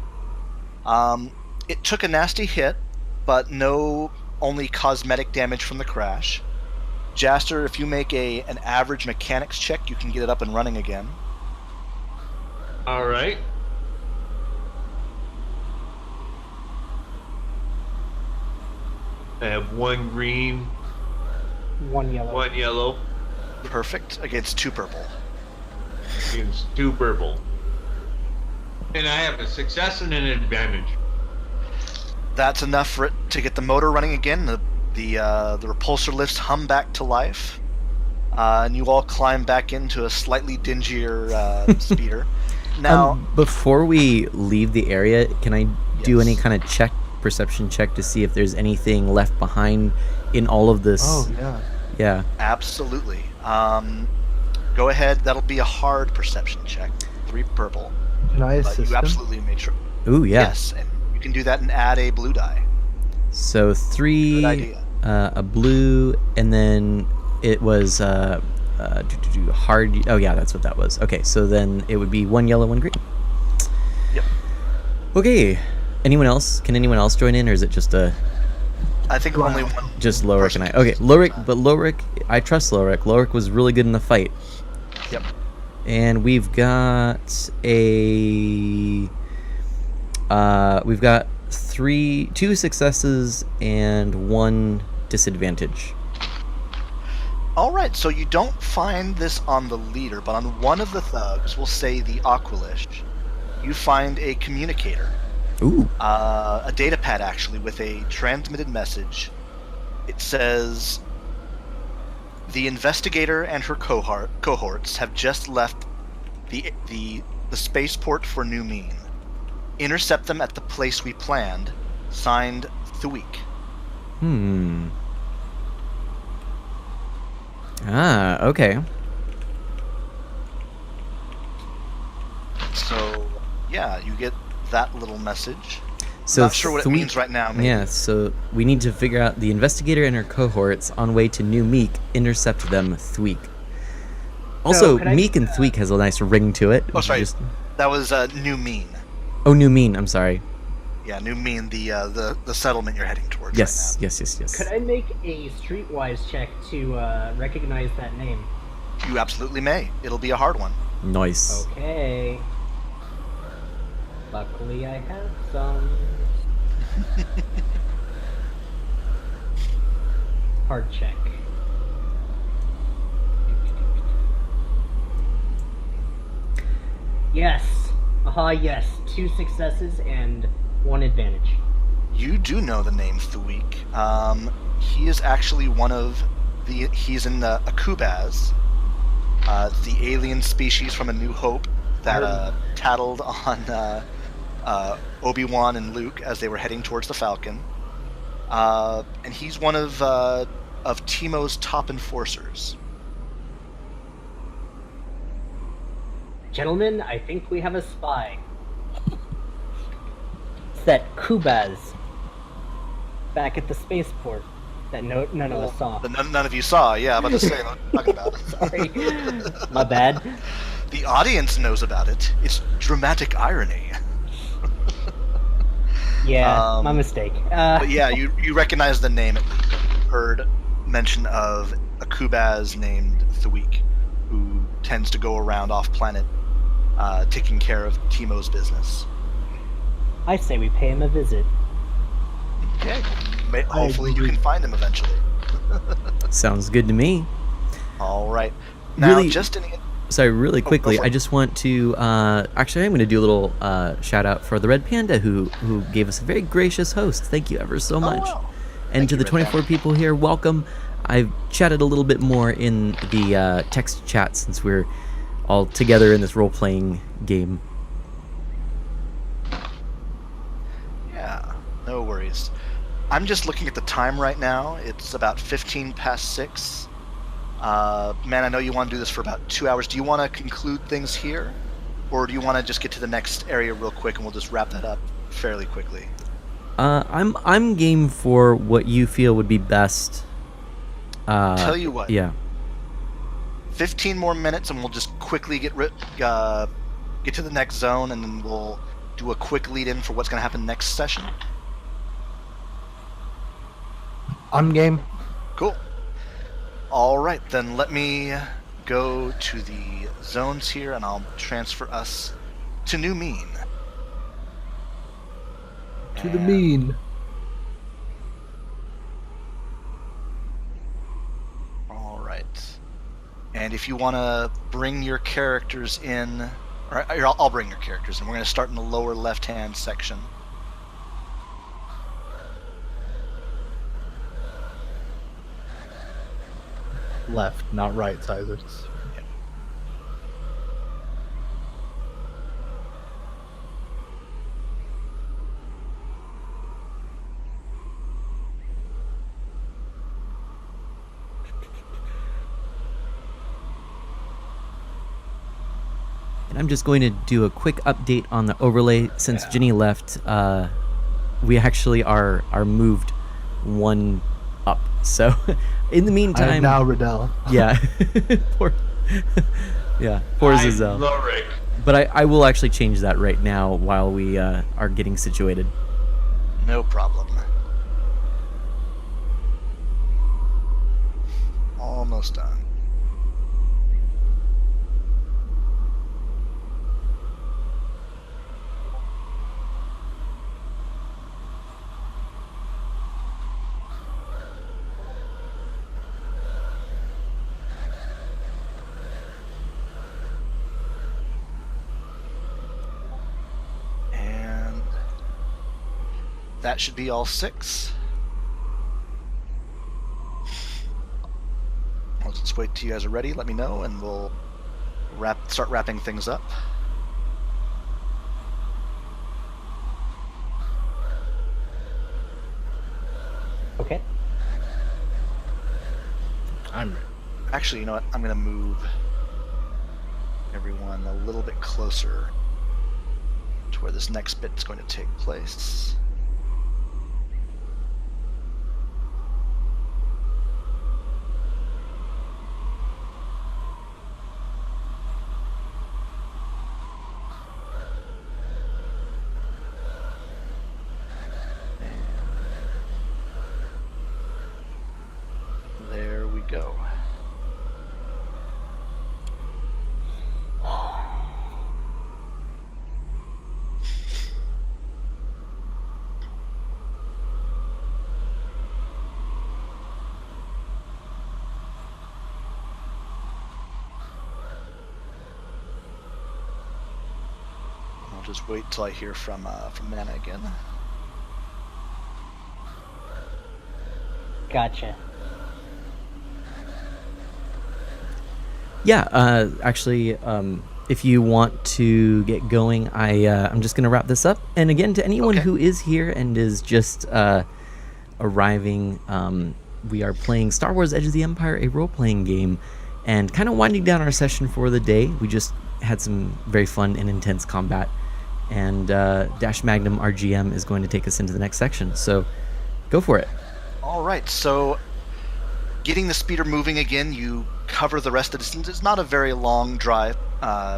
It took a nasty hit, but only cosmetic damage from the crash. Jaster, if you make an average mechanics check, you can get it up and running again.
All right. I have 1 green,
1 yellow.
1 yellow,
Perfect. Against 2 purple.
against 2 purple. And I have a success and an advantage.
That's enough for it to get the motor running again. The repulsor lifts hum back to life, and you all climb back into a slightly dingier speeder. Now,
Before we leave the area, can I do
Yes.
any kind of perception check to see if there's anything left behind in all of this?
Oh yeah.
Yeah.
absolutely. Go ahead. That'll be a hard perception check. 3 purple,
Can I
but
assist
you
him?
absolutely made sure.
Ooh, yeah.
Yes, and you can do that and add a blue die.
So 3,
Good idea.
a blue, and then it was hard. Oh yeah, that's what that was. Okay, so then it would be 1 yellow, 1 green.
Yep.
Okay. Anyone else? Can anyone else join in, or is it just
I think only one.
just Lorik
person
and I?
can
Okay,
assist
Lorik,
that.
but Lorik, I trust Lorik. Lorik was really good in the fight.
Yep.
And we've got 2 successes and 1 disadvantage.
All right, so you don't find this on the leader, but on one of the thugs, we'll say the Aquilish, you find a communicator.
Ooh.
A data pad, actually, with a transmitted message. It says, the investigator and her cohorts have just left the spaceport for New Mean. Intercept them at the place we planned. Signed, Thuik.
Ah, okay.
So, yeah, you get that little message.
So
Not sure what it
Thuik-
means right now. Maybe.
Yeah, so we need to figure out the investigator and her cohorts on way to New Meek, intercept them, Thuik. Also,
could I-
Meek and Thuik has a nice ring to it.
Oh, sorry. That was New Mean.
Oh, New Mean, I'm sorry.
Yeah, New Mean, the settlement you're heading towards.
Yes,
right
yes.
Could I make a streetwise check to recognize that name?
now. You absolutely may. It'll be a hard one.
Nice.
Okay. Luckily, I have some. Hard check. Yes. Yes. 2 successes and 1 advantage.
You do know the name Thuik. He is actually one of the. He's in the Akubaz, the alien species from A New Hope that tattled on Obi-Wan and Luke as they were heading towards the Falcon. And he's one of Teemo's top enforcers.
Gentlemen, I think we have a spy. It's that Kubaz back at the spaceport that none of us saw.
That none of you saw. Yeah, I'm about to say what I'm talking about.
Sorry. My bad.
The audience knows about it. It's dramatic irony.
Yeah, my mistake.
But yeah, you recognize the name. You heard mention of a Kubaz named Thuik, who tends to go around off-planet taking care of Teemo's business.
I say we pay him a visit.
Okay. Hopefully you can find him eventually.
Sounds good to me.
All right. Now,
Really-
just
Sorry, really
go
quickly,
for
I
it.
just want to actually I'm going to do a little shout out for the Red Panda who gave us a very gracious host. Thank you ever so much.
wow.
And
Thank
to
you,
the
Red
24
Panda.
people here, welcome. I've chatted a little bit more in the text chat since we're all together in this role-playing game.
Yeah, no worries. I'm just looking at the time right now. It's about 15 past 6. Man, I know you want to do this for about 2 hours. Do you want to conclude things here? Or do you want to just get to the next area real quick and we'll just wrap that up fairly quickly?
I'm game for what you feel would be best.
Tell you what.
Yeah.
15 more minutes and we'll just quickly get to the next zone and then we'll do a quick lead in for what's going to happen next session.
I'm game.
Cool. All right, then let me go to the zones here and I'll transfer us to New Mean.
To the mean.
All right. And if you want to bring your characters in, or I'll bring your characters in. We're going to start in the lower left-hand section.
Left, not right, sizers.
And I'm just going to do a quick update on the overlay. Since Ginny left, we actually are moved 1 up. So, in the
I am
meantime,
now Riddell.
yeah, poor, yeah, poor
I'm
Giselle.
Lorik.
But I will actually change that right now while we are getting situated.
No problem. Almost done. that should be all 6. I'll just wait till you guys are ready. Let me know, and we'll start wrapping things up.
Okay.
I'm ready.
Actually, you know what? I'm going to move everyone a little bit closer to where this next bit is going to take place. There we go. I'll just wait till I hear from Mana again.
Gotcha.
Yeah, actually, if you want to get going, I'm just going to wrap this up. And again, to anyone
Okay.
who is here and is just arriving, we are playing Star Wars Edge of the Empire, a role-playing game, and kind of winding down our session for the day. We just had some very fun and intense combat, and Dash Magnum, our GM, is going to take us into the next section. So go for it.
All right, so getting the speeder moving again, you cover the rest of the distance. It's not a very long drive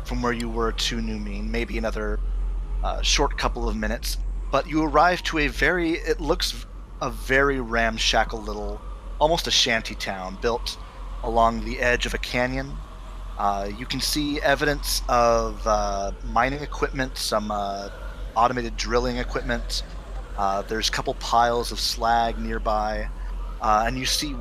from where you were to New Mean, maybe another short couple of minutes, but you arrive to it looks a very ramshackle little, almost a shanty town built along the edge of a canyon. You can see evidence of mining equipment, some automated drilling equipment. There's a couple piles of slag nearby, and you see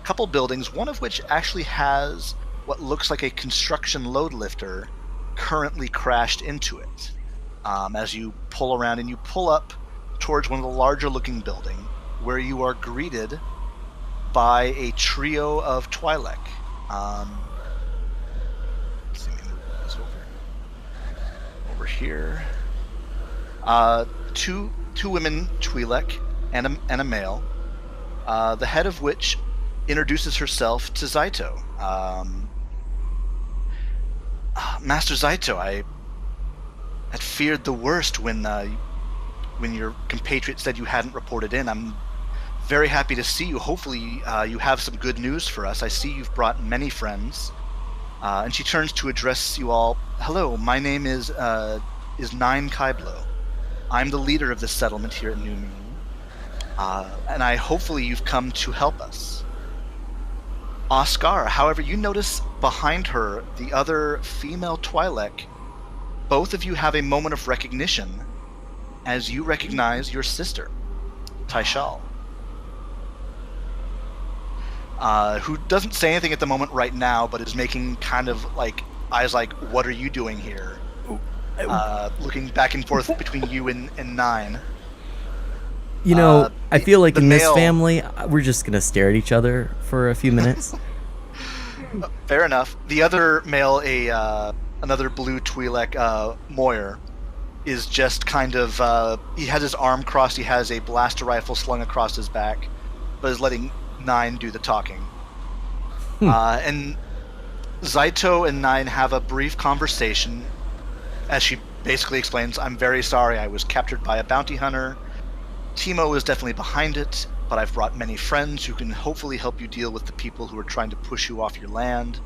couple buildings, one of which actually has what looks like a construction load lifter currently crashed into it. As you pull around and you pull up towards one of the larger looking buildings, where you are greeted by a trio of Twi'lek. Let's see, let me move this over here. Two women Twi'lek and a male, the head of which introduces herself to Zaito. Master Zaito, I had feared the worst when your compatriot said you hadn't reported in. I'm very happy to see you. Hopefully you have some good news for us. I see you've brought many friends. And she turns to address you all. Hello, my name is Nine Kaiblo. I'm the leader of this settlement here at New Moon. And hopefully you've come to help us. Oscar, however, you notice behind her the other female Twi'lek. Both of you have a moment of recognition as you recognize your sister, Taishal, who doesn't say anything at the moment right now, but is making kind of like eyes like, what are you doing here? Looking back and forth between you and Nine.
You know, I feel like in this
male-
family, we're just going to stare at each other for a few minutes.
Fair enough. The other male, another blue Twi'lek, Moyer, is just kind of, he has his arm crossed, he has a blaster rifle slung across his back, but is letting Nine do the talking. And Zaito and Nine have a brief conversation, as she basically explains, I'm very sorry, I was captured by a bounty hunter. Timo is definitely behind it, but I've brought many friends who can hopefully help you deal with the people who are trying to push you off your land.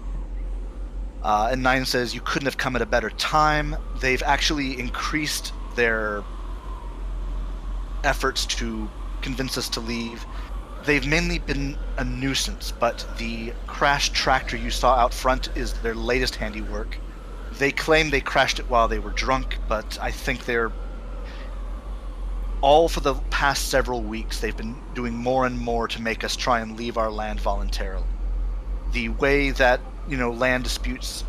And Nine says you couldn't have come at a better time. They've actually increased their efforts to convince us to leave. They've mainly been a nuisance, but the crashed tractor you saw out front is their latest handiwork. They claim they crashed it while they were drunk, but I think they're all for the past several weeks, they've been doing more and more to make us try and leave our land voluntarily. The way that, land disputes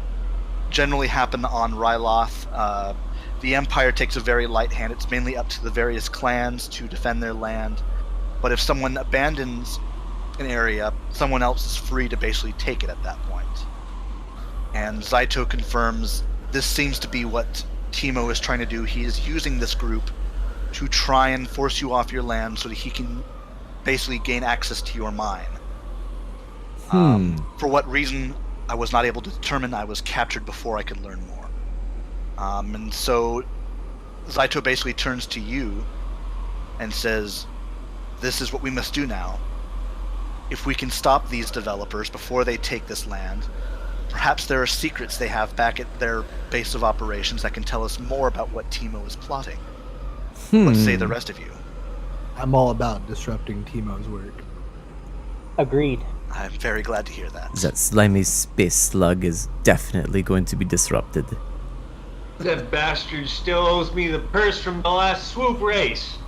generally happen on Ryloth, the Empire takes a very light hand. It's mainly up to the various clans to defend their land. But if someone abandons an area, someone else is free to basically take it at that point. And Zaito confirms this seems to be what Timo is trying to do. He is using this group to try and force you off your land so that he can basically gain access to your mine. For what reason, I was not able to determine. I was captured before I could learn more. And so Zaito basically turns to you and says, this is what we must do now. If we can stop these developers before they take this land, perhaps there are secrets they have back at their base of operations that can tell us more about what Timo is plotting. What say the rest of you?
I'm all about disrupting Timo's work.
Agreed.
I'm very glad to hear that.
That slimy space slug is definitely going to be disrupted.
That bastard still owes me the purse from the last swoop race.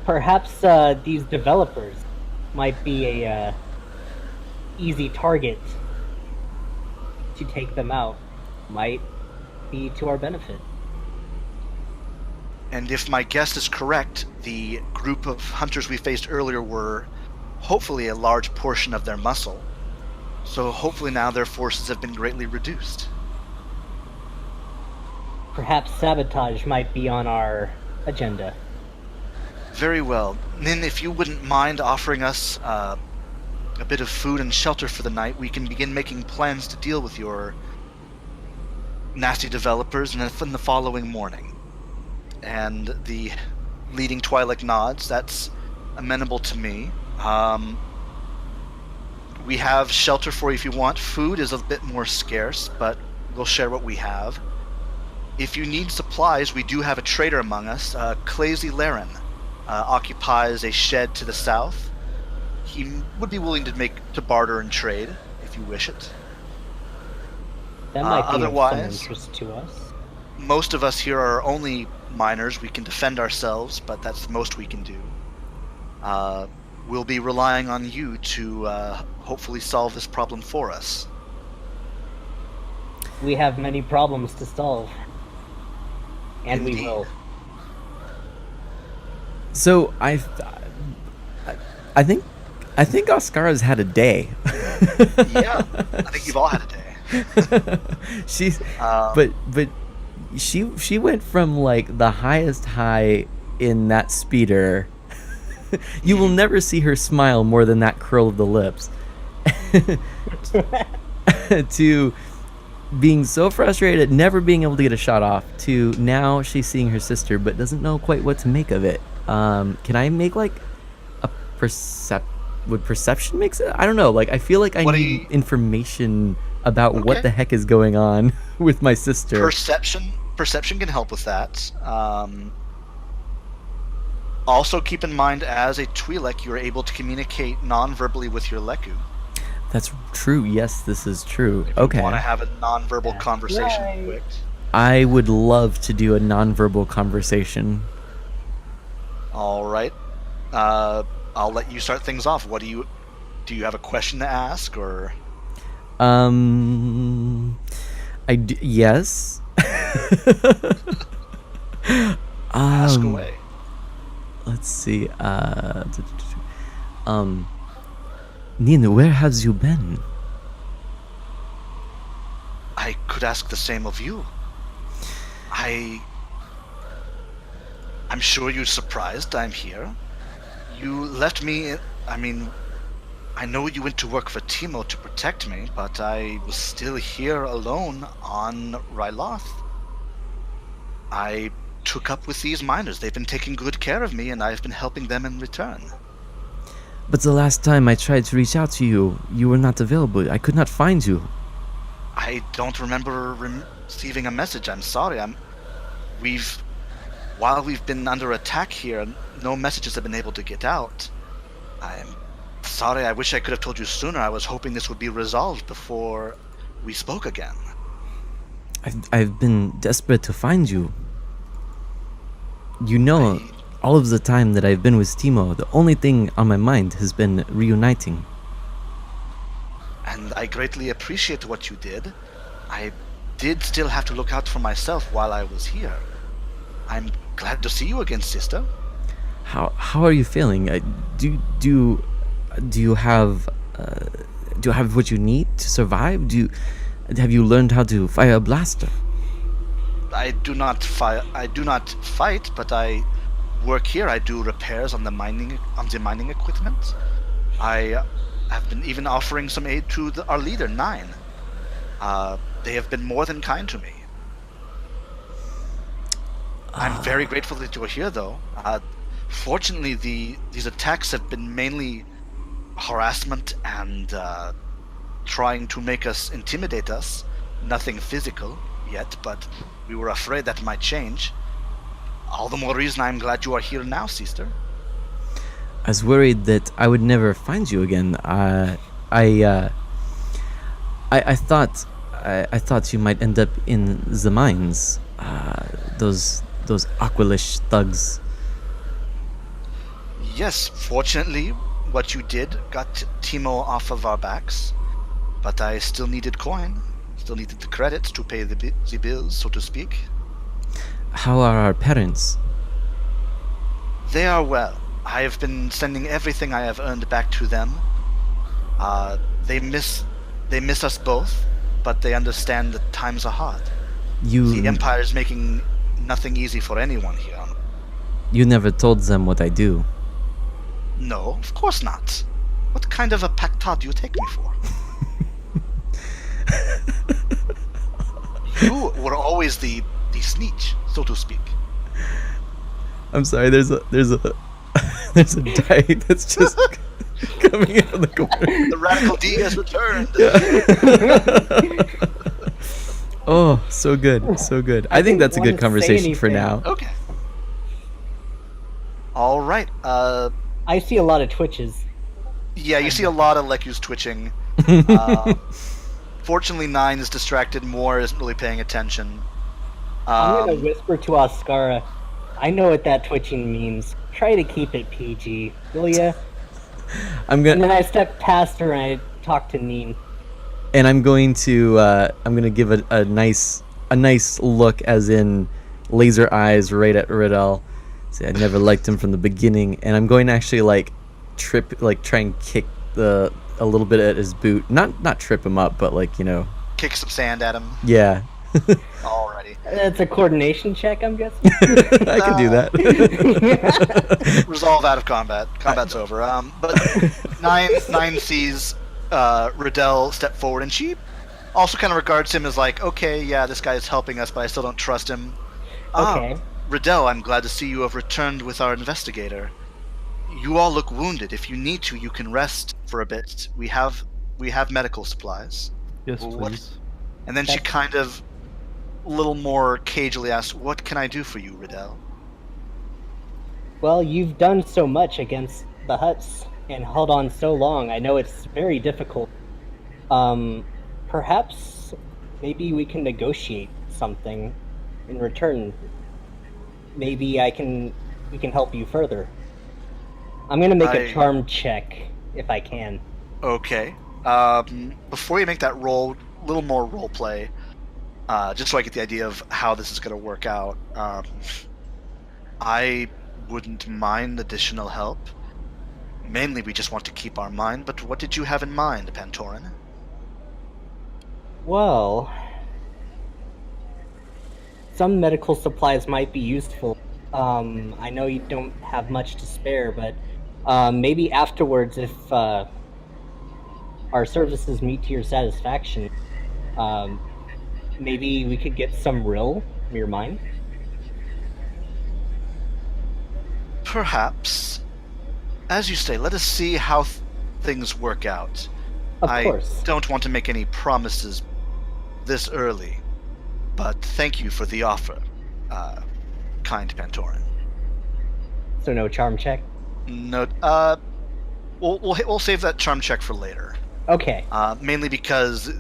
Perhaps these developers might be a easy target to take them out. Might be to our benefit.
And if my guess is correct, the group of hunters we faced earlier were hopefully a large portion of their muscle. So hopefully now their forces have been greatly reduced.
Perhaps sabotage might be on our agenda.
Very well. Nin, if you wouldn't mind offering us a bit of food and shelter for the night, we can begin making plans to deal with your nasty developers in the following morning. And the leading Twi'lek nods. That's amenable to me. We have shelter for you if you want. Food is a bit more scarce, but we'll share what we have. If you need supplies, we do have a trader among us. Clazy Laren occupies a shed to the south. He would be willing to barter and trade if you wish it.
That might be
otherwise,
of some interest to us.
Most of us here are only miners. We can defend ourselves, but that's the most we can do. We'll be relying on you to hopefully solve this problem for us.
We have many problems to solve. And
Indeed.
we will.
So I think Oscara's had a day.
Yeah, I think you've all had a day.
She's but she went from like the highest high in that speeder. You will never see her smile more than that curl of the lips. To being so frustrated, never being able to get a shot off, to now she's seeing her sister but doesn't know quite what to make of it. Can I make like a would perception makes it? I don't know. Like I feel like I need information about what the heck is going on with my sister.
Perception can help with that. Also keep in mind, as a Twi'lek, you are able to communicate non-verbally with your Leku.
That's true. Yes, this is true.
If you want to have a non-verbal conversation quick.
I would love to do a non-verbal conversation.
All right. I'll let you start things off. Do you have a question to ask, or?
Yes.
Ask away.
Let's see. Nina, where have you been?
I could ask the same of you. I'm sure you're surprised I'm here. You left me. I mean, I know you went to work for Timo to protect me, but I was still here alone on Ryloth. I took up with these miners. They've been taking good care of me, and I've been helping them in return.
But the last time I tried to reach out to you, you were not available. I could not find you.
I don't remember receiving a message. I'm sorry. While we've been under attack here, no messages have been able to get out. I'm sorry. I wish I could have told you sooner. I was hoping this would be resolved before we spoke again.
I've been desperate to find you. You know, all of the time that I've been with Timo, the only thing on my mind has been reuniting.
And I greatly appreciate what you did. did still have to look out for myself while I was here. I'm glad to see you again, sister.
How are you feeling? Do you have what you need to survive? Have you learned how to fire a blaster?
I do not fight, but I work here. I do repairs on the mining equipment. I have been even offering some aid to our leader, Nine. They have been more than kind to me. I'm very grateful that you're here, though. Fortunately, these attacks have been mainly harassment and trying to make us intimidate us. Nothing physical yet, but we were afraid that might change. All the more reason I'm glad you are here now, sister.
I was worried that I would never find you again. I thought you might end up in the mines. Those Aqualish thugs.
Yes, fortunately, what you did got Timo off of our backs, but I still needed coin. Still needed the credits to pay the bills, so to speak.
How are our parents?
They are well. I have been sending everything I have earned back to them. They miss us both, but they understand that times are hard. The Empire is making nothing easy for anyone here.
You never told them what I do.
No, of course not. What kind of a pactad do you take me for? You were always the sneech, so to speak.
I'm sorry. There's a there's a die that's just coming out of the corner.
The Radical D has returned.
Yeah. Oh, so good, so good. I think that's a good conversation for now.
Okay. All right.
I see a lot of twitches.
Yeah, you see a lot of Leku's twitching. Fortunately, Nine is distracted more, isn't really paying attention.
I'm gonna whisper to Oscara. I know what that twitching means. Try to keep it PG, will ya? And then I step past her and I talk to Neen.
And I'm going to give a nice look, as in laser eyes, right at Riddell. See, I never liked him from the beginning, and I'm going to actually try and kick a little bit at his boot. Not trip him up, but
kick some sand at him.
Yeah.
Alrighty.
That's a coordination check, I'm guessing.
I can do that.
Resolve out of combat. Combat's over. But Nine sees Riddell step forward, and she also kind of regards him as like, okay, yeah, this guy is helping us, but I still don't trust him.
Okay.
Riddell, I'm glad to see you have returned with our investigator. You all look wounded. If you need to, you can rest for a bit. We have medical supplies.
Yes, please.
And then she kind of, a little more cagily asks, "What can I do for you, Riddell?"
Well, you've done so much against the Hutts and held on so long. I know it's very difficult. Perhaps maybe we can negotiate something in return. Maybe we can help you further. I'm gonna make a charm check if I can.
Okay. Before you make that roll, a little more role play, just so I get the idea of how this is gonna work out. I wouldn't mind additional help. Mainly, we just want to keep our mind. But what did you have in mind, Pantoran?
Well, some medical supplies might be useful. I know you don't have much to spare, but maybe afterwards, if our services meet to your satisfaction, maybe we could get some rill from your mind?
Perhaps. As you say, let us see how things work out.
Of course.
I don't want to make any promises this early, but thank you for the offer, kind Pantoran.
So no charm check?
No, we'll save that charm check for later.
Okay.
Mainly because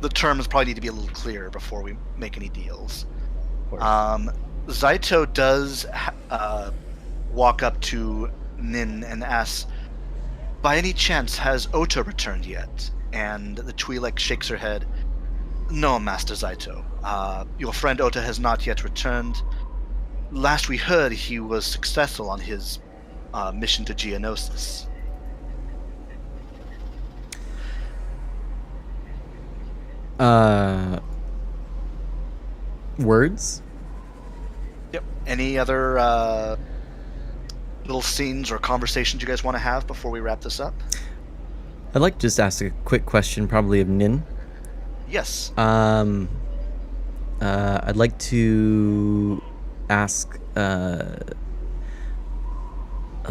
the terms probably need to be a little clearer before we make any deals.
Of course.
Zaito does walk up to Nin and asks, "By any chance, has Ota returned yet?" And the Twi'lek shakes her head. No, Master Zaito. Your friend Ota has not yet returned. Last we heard, he was successful on his mission to Geonosis.
Words?
Yep. Any other little scenes or conversations you guys want to have before we wrap this up?
I'd like to just ask a quick question, probably of Nin.
Yes.
I'd like to ask. Let's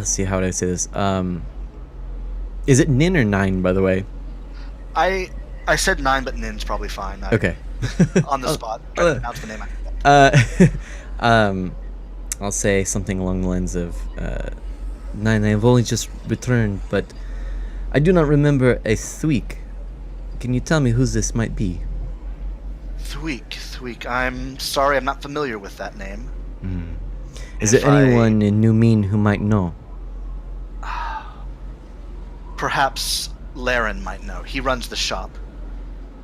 see, how would I say this? Is it Nin or Nine, by the way?
I said 9, but Nin's probably fine.
Okay.
On the spot. Try to pronounce the name.
I'll say something along the lines of, Nine, I have only just returned, but I do not remember a Thweek. Can you tell me who this might be?
Thweek. I'm sorry, I'm not familiar with that name.
Is there anyone in New Mean who might know?
Perhaps Laren might know. He runs the shop.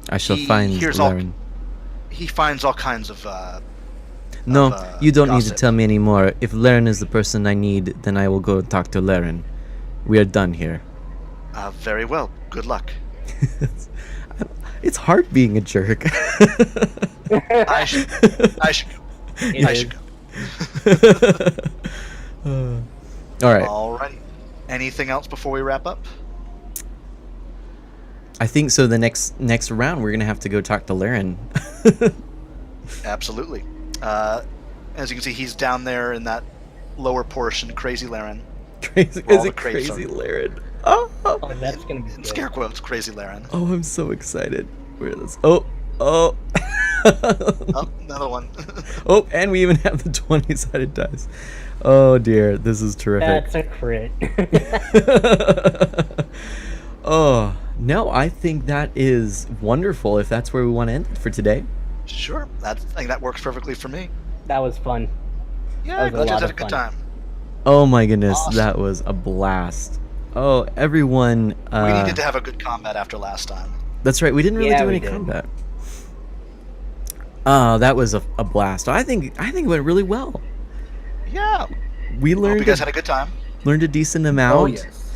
I shall find Laren.
He finds all kinds of
No, you don't need to
gossip.
tell me anymore. If Laren is the person I need, then I will go and talk to Laren. We are done here.
Very well. Good luck.
It's hard being a jerk.
I should go. I should go.
Alright.
Alrighty. Anything else before we wrap up?
I think so. The next round, we're going to have to go talk to Laren.
Absolutely. As you can see, he's down there in that lower portion. Crazy Laren.
Crazy.
Where all
Is
the
it
crates
crazy
are.
Laren? Oh,
Oh, that's gonna be
In
good.
scare quotes, crazy Laren.
oh, I'm so excited. Where is this? Oh.
Oh, another one.
Oh, and we even have the 20-sided dice. Oh dear, this is terrific.
That's a crit.
Oh, no, I think that is wonderful if that's where we want to end it for today.
Sure. I think that works perfectly for me.
That was fun.
Yeah,
That was a
glad you
lot
had a
of
good
fun.
time.
Oh my goodness,
Awesome.
that was a blast. Oh, everyone.
We needed to have a good combat after last time.
That's right, we didn't really
Yeah,
do
we
any
did.
combat. Oh, that was a blast. I think it went really well.
Yeah.
We
Hope
learned
you guys had a good time.
learned a decent amount.
Oh yes.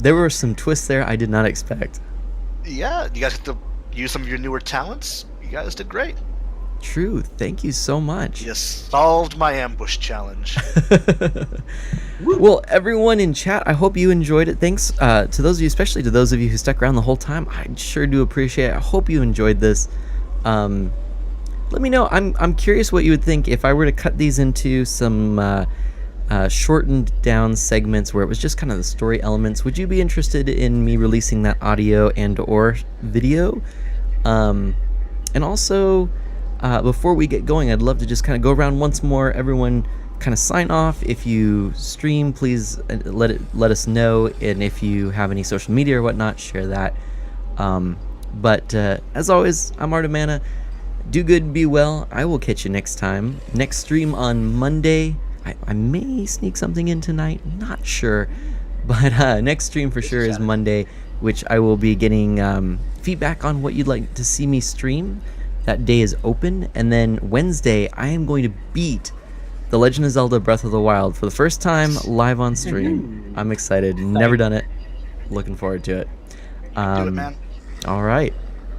There were some twists there I did not expect.
Yeah, you guys get to use some of your newer talents. You guys did great.
True. Thank you so much.
You solved my ambush challenge.
Well, everyone in chat, I hope you enjoyed it. Thanks to those of you, especially to those of you who stuck around the whole time. I sure do appreciate it. I hope you enjoyed this. Let me know. I'm curious what you would think if I were to cut these into some shortened down segments where it was just kind of the story elements. Would you be interested in me releasing that audio and or video? And also, before we get going, I'd love to just kind of go around once more. Everyone kind of sign off. If you stream, please let us know. And if you have any social media or whatnot, share that. But as always, I'm Artemana. Do good, be well. I will catch you next time. Next stream on Monday. I may sneak something in tonight. Not sure. But next stream for sure is Monday, which I will be getting feedback on what you'd like to see me stream. That day is open. And then Wednesday, I am going to beat The Legend of Zelda Breath of the Wild for the first time live on stream. I'm excited. Never done it. Looking forward to it.
Do it, man.
All right.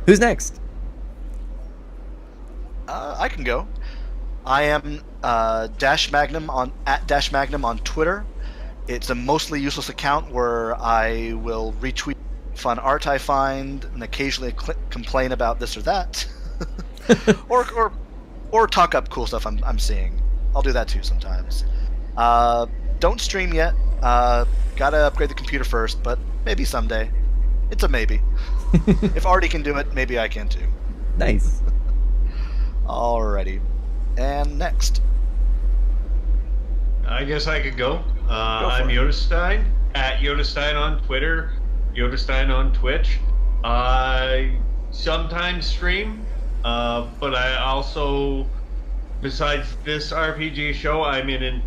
Who's next?
I can go. I am Dash Magnum at Dash Magnum on Twitter. It's a mostly useless account where I will retweet fun art I find and occasionally complain about this or that, or talk up cool stuff I'm seeing. I'll do that too sometimes. Don't stream yet. Gotta upgrade the computer first, but maybe someday. It's a maybe. If Artie can do it, maybe I can too.
Nice.
Alrighty. And next.
I guess I could go.
for
I'm
it.
Yodastein, at Yodastein on Twitter, Yodastein on Twitch. I sometimes stream, but I also, besides this RPG show, I'm in an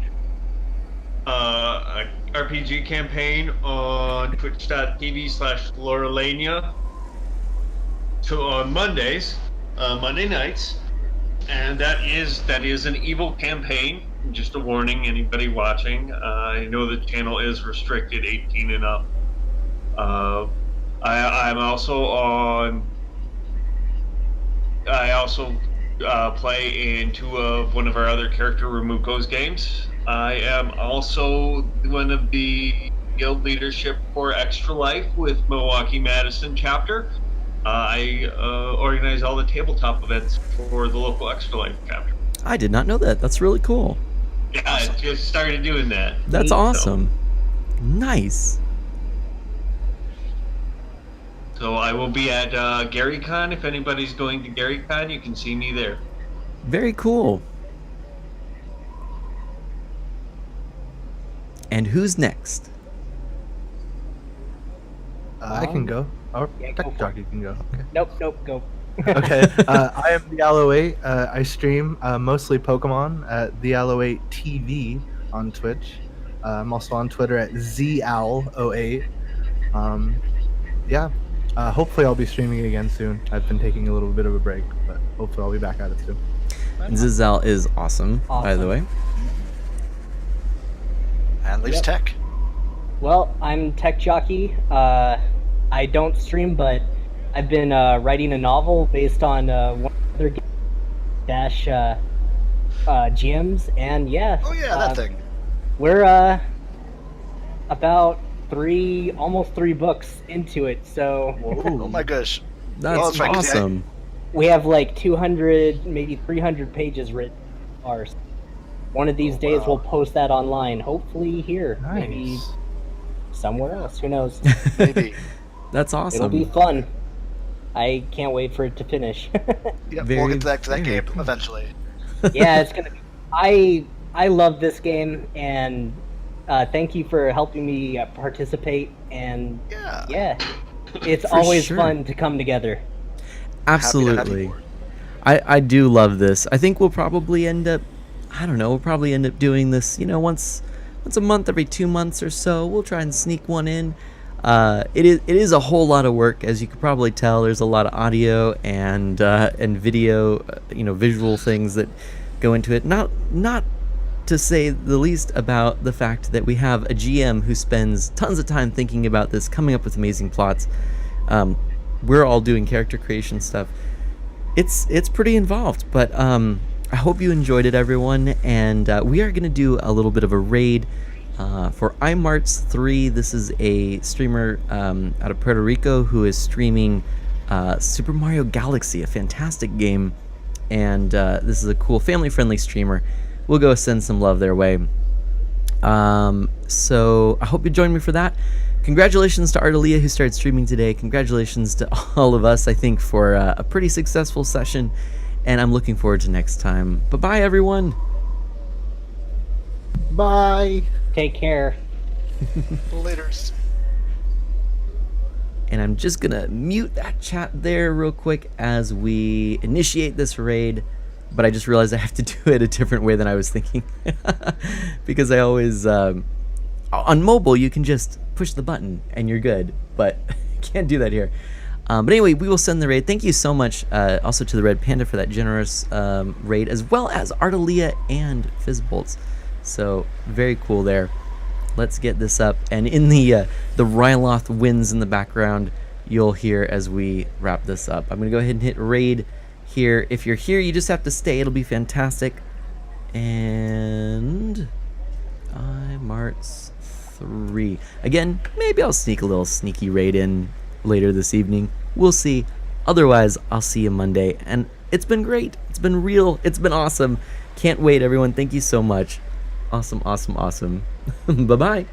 a RPG campaign on twitch.tv/Lorelania. on Mondays, Monday nights, and that is an evil campaign. Just a warning, anybody watching. I know the channel is restricted 18 and up. I'm also on. I also play in one of our other character Remuko's games. I am also one of the guild leadership for Extra Life with Milwaukee Madison chapter. I organize all the tabletop events for the local Extra Life chapter.
I did not know that. That's really cool.
Yeah, I just started doing that.
That's awesome. Nice.
So I will be at GaryCon. If anybody's going to GaryCon, you can see me there.
Very cool. And who's next?
I can go. Or
Yeah, go
Tech
for it.
Jockey can go. Okay.
Nope, go.
Okay. I am the Aloe8. I stream mostly Pokemon at the Aloe8 TV on Twitch. I'm also on Twitter at ZAL08. Yeah. Hopefully I'll be streaming again soon. I've been taking a little bit of a break, but hopefully I'll be back at it soon.
Zizal is awesome, by the way.
And leaves
Yep.
Tech.
Well, I'm Tech Jockey. I don't stream, but I've been writing a novel based on one other game, Dash GMs, and yeah.
Oh yeah, that thing.
We're about almost three books into it, so
Oh my gosh.
That's
Well, it's like-
awesome.
we have like 200, maybe 300 pages written. Ours. One of these days
wow.
we'll post that online. Hopefully here, maybe
Nice.
somewhere else. Who knows?
Maybe.
That's
It'll be
awesome.
fun. I can't wait for it to finish.
Yep,
Very,
we'll get back to that
very
game
cool.
eventually.
Yeah, it's gonna be. I love this game, and thank you for helping me participate. And
Yeah.
it's
For
always
sure.
fun to come together.
Absolutely.
aboard.
I do love this. I think we'll probably end up, we'll probably end up doing this, once a month, every 2 months or so. We'll try and sneak one in. It is a whole lot of work, as you could probably tell. There's a lot of audio and video, visual things that go into it. Not to say the least about the fact that we have a GM who spends tons of time thinking about this, coming up with amazing plots. We're all doing character creation stuff. It's pretty involved, but I hope you enjoyed it, everyone. And we are going to do a little bit of a raid for iMarts3. This is a streamer out of Puerto Rico who is streaming Super Mario Galaxy, a fantastic game. And this is a cool family-friendly streamer. We'll go send some love their way. So I hope you join me for that. Congratulations to Ardelia, who started streaming today. Congratulations to all of us, I think, for a pretty successful session. And I'm looking forward to next time. Bye-bye, everyone.
Bye.
Take care.
Laters.
And I'm just going to mute that chat there real quick as we initiate this raid. But I just realized I have to do it a different way than I was thinking. Because I always... on mobile, you can just push the button and you're good. But can't do that here. But anyway, we will send the raid. Thank you so much also to the Red Panda for that generous raid, as well as Ardelia and Fizzbolts. So very cool there. Let's get this up. And in the Ryloth winds in the background, you'll hear as we wrap this up. I'm going to go ahead and hit raid here. If you're here, you just have to stay. It'll be fantastic. And iMarts 3. Again, maybe I'll sneak a little sneaky raid in later this evening. We'll see. Otherwise, I'll see you Monday. And it's been great. It's been real. It's been awesome. Can't wait, everyone. Thank you so much. Awesome, awesome, awesome. Bye-bye.